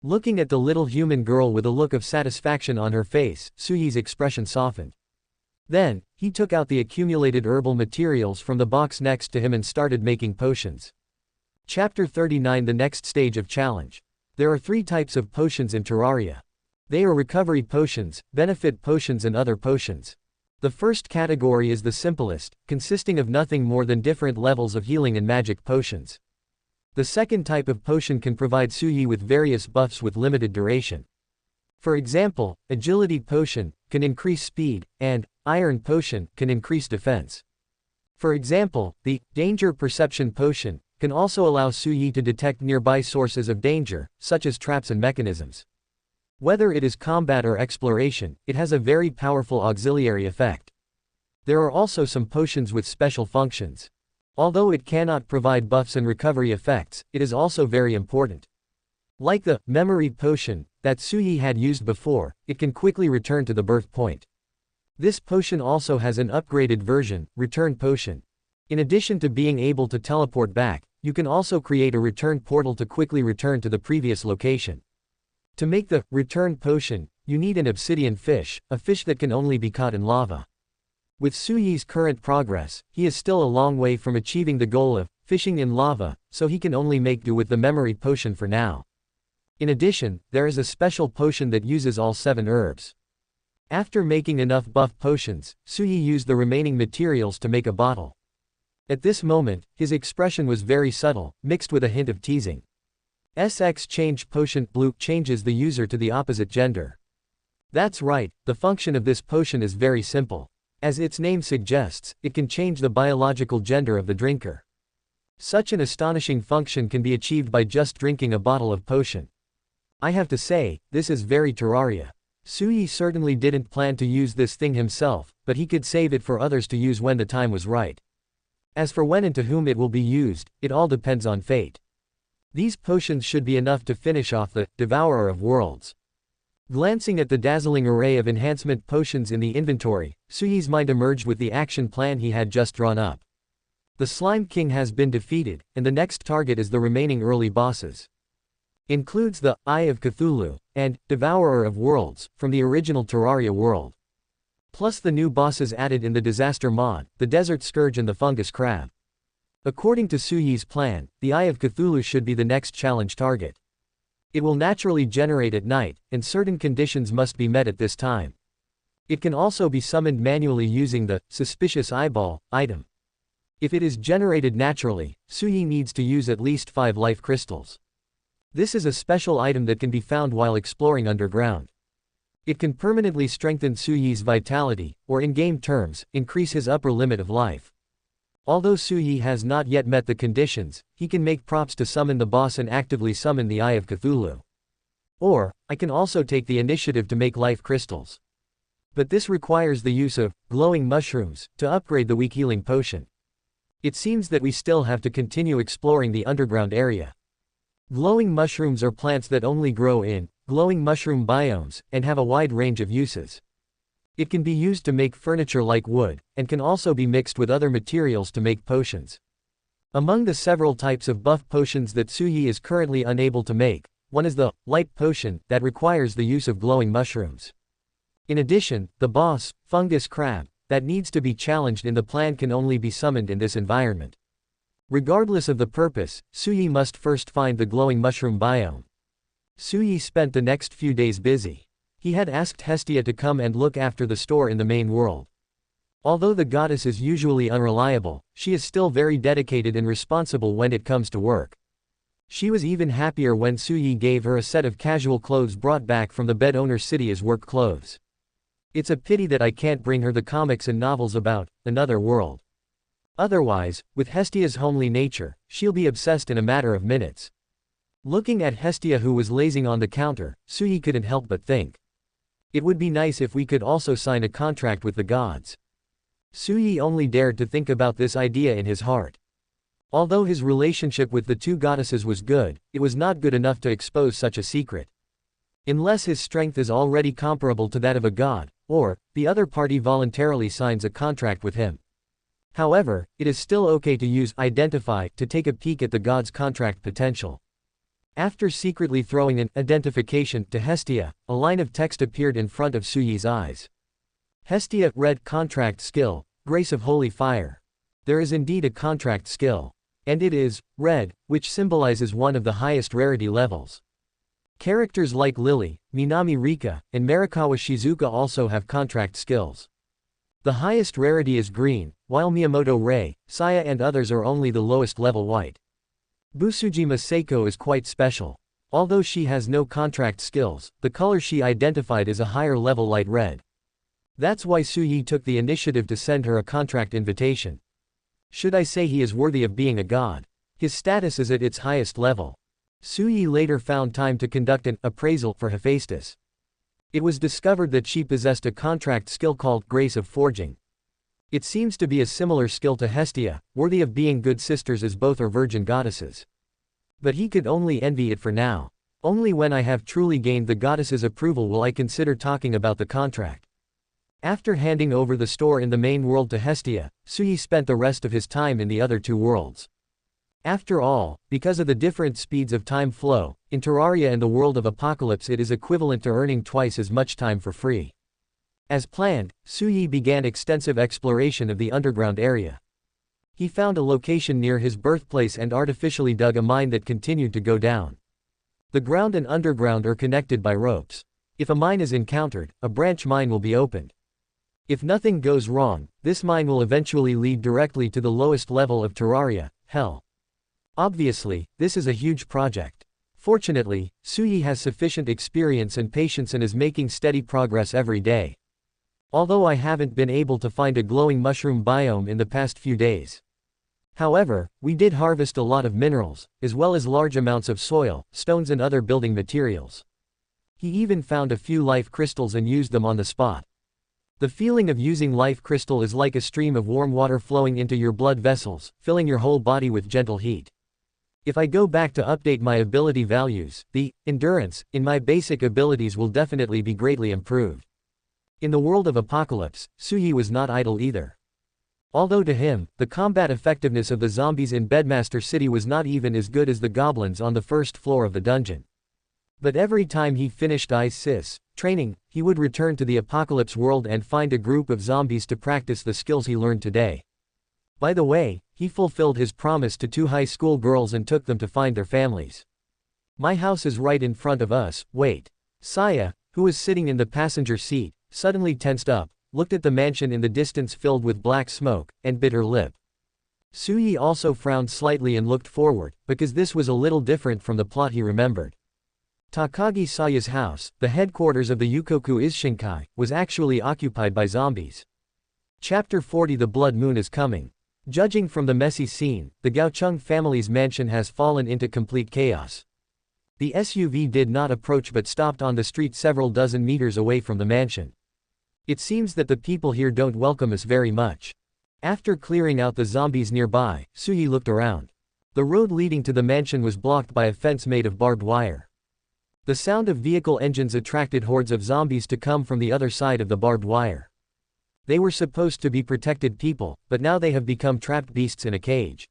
Looking at the little human girl with a look of satisfaction on her face, Su Yi's expression softened. Then, he took out the accumulated herbal materials from the box next to him and started making potions. Chapter 39: The next stage of challenge. There are 3 types of potions in Terraria. They are recovery potions, benefit potions and other potions. The first category is the simplest, consisting of nothing more than different levels of healing and magic potions. The second type of potion can provide Su Yi with various buffs with limited duration. For example, Agility Potion can increase speed, and Iron Potion can increase defense. For example, the Danger Perception Potion can also allow Su Yi to detect nearby sources of danger, such as traps and mechanisms. Whether it is combat or exploration, it has a very powerful auxiliary effect. There are also some potions with special functions. Although it cannot provide buffs and recovery effects, it is also very important. Like the Memory Potion that Su Yi had used before, it can quickly return to the birth point. This potion also has an upgraded version, Return Potion. In addition to being able to teleport back, you can also create a return portal to quickly return to the previous location. To make the Return Potion, you need an obsidian fish, a fish that can only be caught in lava. With Su Yi's current progress, he is still a long way from achieving the goal of fishing in lava, so he can only make do with the Memory Potion for now. In addition, there is a special potion that uses all 7 herbs. After making enough buff potions, Su Yi used the remaining materials to make a bottle. At this moment, his expression was very subtle, mixed with a hint of teasing. SX Change Potion Blue changes the user to the opposite gender. That's right, the function of this potion is very simple. As its name suggests, it can change the biological gender of the drinker. Such an astonishing function can be achieved by just drinking a bottle of potion. I have to say, this is very Terraria. Suyi certainly didn't plan to use this thing himself, but he could save it for others to use when the time was right. As for when and to whom it will be used, it all depends on fate. These potions should be enough to finish off the Devourer of Worlds. Glancing at the dazzling array of enhancement potions in the inventory, Suyi's mind emerged with the action plan he had just drawn up. The Slime King has been defeated, and the next target is the remaining early bosses. Includes the Eye of Cthulhu and Devourer of Worlds from the original Terraria world. Plus the new bosses added in the Disaster mod, the Desert Scourge and the Fungus Crab. According to Suyi's plan, the Eye of Cthulhu should be the next challenge target. It will naturally generate at night, and certain conditions must be met at this time. It can also be summoned manually using the Suspicious Eyeball item. If it is generated naturally, Suyi needs to use at least 5 life crystals. This is a special item that can be found while exploring underground. It can permanently strengthen Suyi's vitality, or in game terms, increase his upper limit of life. Although Suyi has not yet met the conditions, he can make props to summon the boss and actively summon the Eye of Cthulhu. Or, I can also take the initiative to make life crystals. But this requires the use of glowing mushrooms to upgrade the weak healing potion. It seems that we still have to continue exploring the underground area. Glowing mushrooms are plants that only grow in glowing mushroom biomes and have a wide range of uses. It can be used to make furniture like wood, and can also be mixed with other materials to make potions. Among the several types of buff potions that Suyi is currently unable to make, one is the light potion that requires the use of glowing mushrooms. In addition, the boss, Fungus Crab, that needs to be challenged in the plan can only be summoned in this environment. Regardless of the purpose, Suyi must first find the glowing mushroom biome. Suyi spent the next few days busy. He had asked Hestia to come and look after the store in the main world. Although the goddess is usually unreliable, she is still very dedicated and responsible when it comes to work. She was even happier when Suyi gave her a set of casual clothes brought back from the bed owner's city as work clothes. It's a pity that I can't bring her the comics and novels about another world. Otherwise, with Hestia's homely nature, she'll be obsessed in a matter of minutes. Looking at Hestia who was lazing on the counter, Suyi couldn't help but think. It would be nice if we could also sign a contract with the gods. Suyi only dared to think about this idea in his heart. Although his relationship with the two goddesses was good, it was not good enough to expose such a secret. Unless his strength is already comparable to that of a god, or the other party voluntarily signs a contract with him. However, it is still okay to use Identify to take a peek at the god's contract potential. After secretly throwing an identification to Hestia, a line of text appeared in front of Suyi's eyes. Hestia read Contract Skill, Grace of Holy Fire. There is indeed a contract skill. And it is red, which symbolizes one of the highest rarity levels. Characters like Lily, Minami Rika, and Marikawa Shizuka also have contract skills. The highest rarity is green, while Miyamoto Rei, Saya and others are only the lowest level white. Busujima Seiko is quite special. Although she has no contract skills, the color she identified is a higher level light red. That's why Suyi took the initiative to send her a contract invitation. Should I say he is worthy of being a god? His status is at its highest level. Suyi later found time to conduct an appraisal for Hephaestus. It was discovered that she possessed a contract skill called Grace of Forging. It seems to be a similar skill to Hestia, worthy of being good sisters as both are virgin goddesses. But he could only envy it for now. Only when I have truly gained the goddess's approval will I consider talking about the contract. After handing over the store in the main world to Hestia, Suyi spent the rest of his time in the other two worlds. After all, because of the different speeds of time flow, in Terraria and the world of Apocalypse it is equivalent to earning twice as much time for free. As planned, Suyi began extensive exploration of the underground area. He found a location near his birthplace and artificially dug a mine that continued to go down. The ground and underground are connected by ropes. If a mine is encountered, a branch mine will be opened. If nothing goes wrong, this mine will eventually lead directly to the lowest level of Terraria, Hell. Obviously, this is a huge project. Fortunately, Suyi has sufficient experience and patience and is making steady progress every day. Although I haven't been able to find a glowing mushroom biome in the past few days. However, we did harvest a lot of minerals, as well as large amounts of soil, stones and other building materials. He even found a few life crystals and used them on the spot. The feeling of using life crystal is like a stream of warm water flowing into your blood vessels, filling your whole body with gentle heat. If I go back to update my ability values, the endurance in my basic abilities will definitely be greatly improved. In the world of Apocalypse, Suyi was not idle either. Although to him, the combat effectiveness of the zombies in Bedmaster City was not even as good as the goblins on the first floor of the dungeon. But every time he finished ISIS training, he would return to the Apocalypse world and find a group of zombies to practice the skills he learned today. By the way, he fulfilled his promise to 2 high school girls and took them to find their families. My house is right in front of us, wait. Saya, who was sitting in the passenger seat, suddenly tensed up, looked at the mansion in the distance filled with black smoke, and bit her lip. Suyi also frowned slightly and looked forward, because this was a little different from the plot he remembered. Takagi Saya's house, the headquarters of the Yukoku Isshinkai, was actually occupied by zombies. Chapter 40 The Blood Moon is coming. Judging from the messy scene, the Gaocheng family's mansion has fallen into complete chaos. The SUV did not approach but stopped on the street several dozen meters away from the mansion. It seems that the people here don't welcome us very much. After clearing out the zombies nearby, Suyi looked around. The road leading to the mansion was blocked by a fence made of barbed wire. The sound of vehicle engines attracted hordes of zombies to come from the other side of the barbed wire. They were supposed to be protected people, but now they have become trapped beasts in a cage.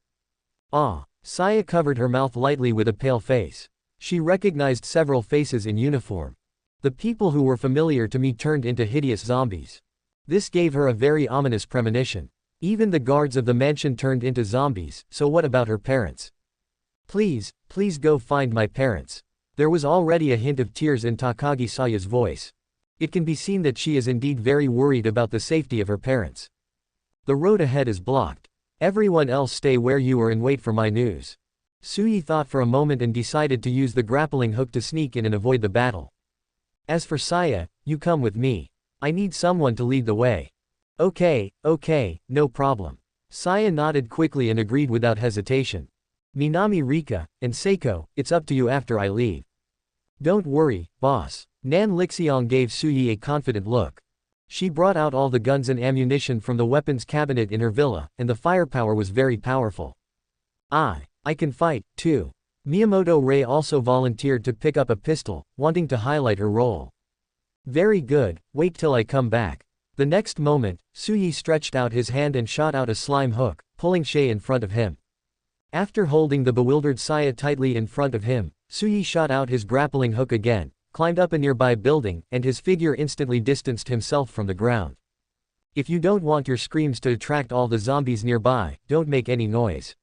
Ah! Saya covered her mouth lightly with a pale face. She recognized several faces in uniform. The people who were familiar to me turned into hideous zombies. This gave her a very ominous premonition. Even the guards of the mansion turned into zombies, so what about her parents? Please go find my parents. There was already a hint of tears in Takagi Saya's voice. It can be seen that she is indeed very worried about the safety of her parents. The road ahead is blocked. Everyone else stay where you are and wait for my news. Suyi thought for a moment and decided to use the grappling hook to sneak in and avoid the battle. As for Saya, you come with me. I need someone to lead the way. Okay, no problem. Saya nodded quickly and agreed without hesitation. Minami Rika, and Seiko, it's up to you after I leave. Don't worry, boss. Nan Lixiong gave Suyi a confident look. She brought out all the guns and ammunition from the weapons cabinet in her villa, and the firepower was very powerful. I can fight, too. Miyamoto Rei also volunteered to pick up a pistol, wanting to highlight her role. Very good, wait till I come back. The next moment, Suyi stretched out his hand and shot out a slime hook, pulling Shay in front of him. After holding the bewildered Saya tightly in front of him, Suyi shot out his grappling hook again, climbed up a nearby building, and his figure instantly distanced himself from the ground. If you don't want your screams to attract all the zombies nearby, don't make any noise.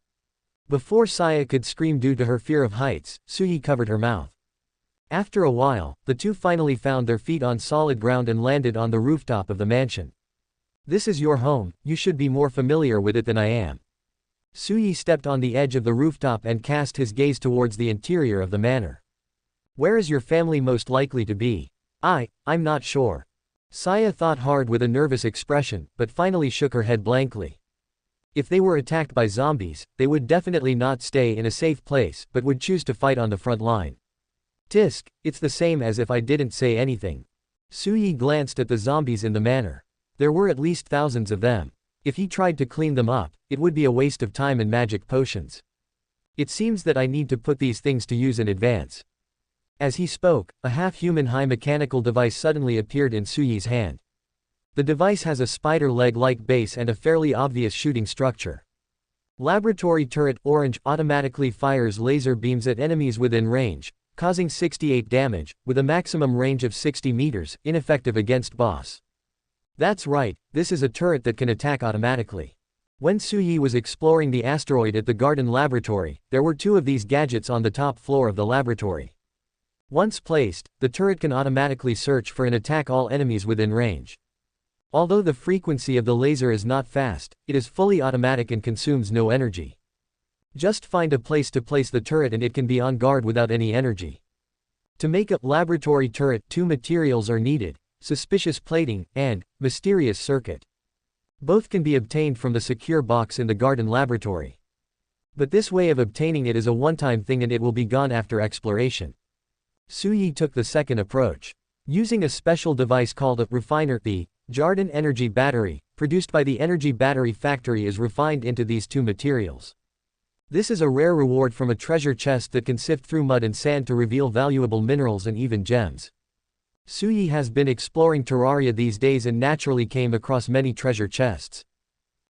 Before Saya could scream due to her fear of heights, Suyi covered her mouth. After a while, the two finally found their feet on solid ground and landed on the rooftop of the mansion. This is your home, you should be more familiar with it than I am. Suyi stepped on the edge of the rooftop and cast his gaze towards the interior of the manor. Where is your family most likely to be? I'm not sure. Saya thought hard with a nervous expression, but finally shook her head blankly. If they were attacked by zombies, they would definitely not stay in a safe place, but would choose to fight on the front line. Tisk, it's the same as if I didn't say anything. Suyi glanced at the zombies in the manor. There were at least thousands of them. If he tried to clean them up, it would be a waste of time and magic potions. It seems that I need to put these things to use in advance. As he spoke, a half-human high mechanical device suddenly appeared in Suyi's hand. The device has a spider leg-like base and a fairly obvious shooting structure. Laboratory turret orange automatically fires laser beams at enemies within range, causing 68 damage, with a maximum range of 60 meters, ineffective against boss. That's right, this is a turret that can attack automatically. When Suyi was exploring the asteroid at the Garden Laboratory, there were 2 of these gadgets on the top floor of the laboratory. Once placed, the turret can automatically search for and attack all enemies within range. Although the frequency of the laser is not fast, it is fully automatic and consumes no energy. Just find a place to place the turret and it can be on guard without any energy. To make a laboratory turret, 2 materials are needed: suspicious plating and mysterious circuit. Both can be obtained from the secure box in the garden laboratory. But this way of obtaining it is a one-time thing and it will be gone after exploration. Suyi took the second approach. Using a special device called a refiner, the Jaden energy battery, produced by the energy battery factory, is refined into these 2 materials. This is a rare reward from a treasure chest that can sift through mud and sand to reveal valuable minerals and even gems. Suyi has been exploring Terraria these days and naturally came across many treasure chests.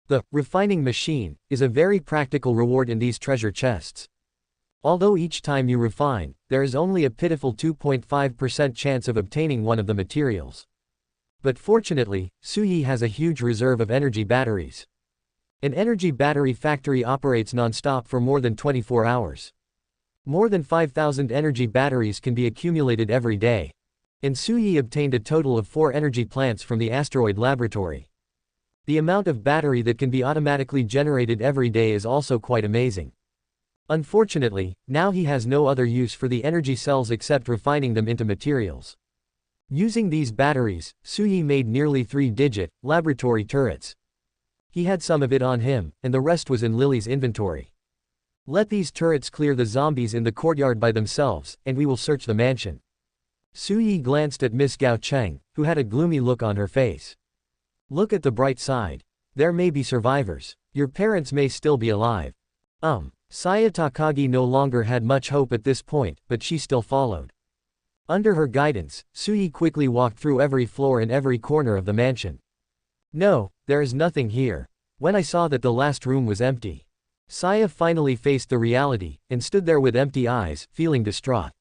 The refining machine is a very practical reward in these treasure chests. Although each time you refine, there is only a pitiful 2.5% chance of obtaining one of the materials. But fortunately, Suyi has a huge reserve of energy batteries. An energy battery factory operates non-stop for more than 24 hours. More than 5,000 energy batteries can be accumulated every day. And Suyi obtained a total of 4 energy plants from the asteroid laboratory. The amount of battery that can be automatically generated every day is also quite amazing. Unfortunately, now he has no other use for the energy cells except refining them into materials. Using these batteries, Suyi made nearly 3-digit laboratory turrets. He had some of it on him, and the rest was in Lily's inventory. Let these turrets clear the zombies in the courtyard by themselves, and we will search the mansion. Suyi glanced at Miss Gao Cheng, who had a gloomy look on her face. Look at the bright side. There may be survivors. Your parents may still be alive. Saya Takagi no longer had much hope at this point, but she still followed. Under her guidance, Suyi quickly walked through every floor and every corner of the mansion. No, there is nothing here. When I saw that the last room was empty. Saya finally faced the reality, and stood there with empty eyes, feeling distraught.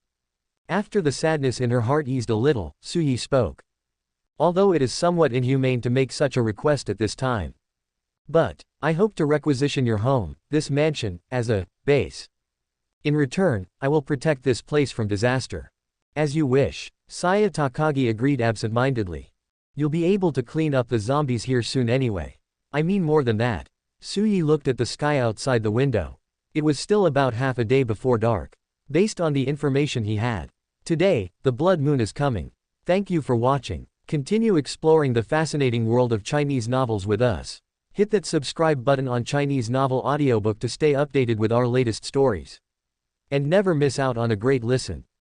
After the sadness in her heart eased a little, Suyi spoke. Although it is somewhat inhumane to make such a request at this time. But I hope to requisition your home, this mansion, as a base. In return, I will protect this place from disaster. As you wish. Saya Takagi agreed absent-mindedly. You'll be able to clean up the zombies here soon anyway. I mean more than that. Suyi looked at the sky outside the window. It was still about half a day before dark. Based on the information he had. Today, the blood moon is coming. Thank you for watching. Continue exploring the fascinating world of Chinese novels with us. Hit that subscribe button on Chinese Novel Audiobook to stay updated with our latest stories. And never miss out on a great listen.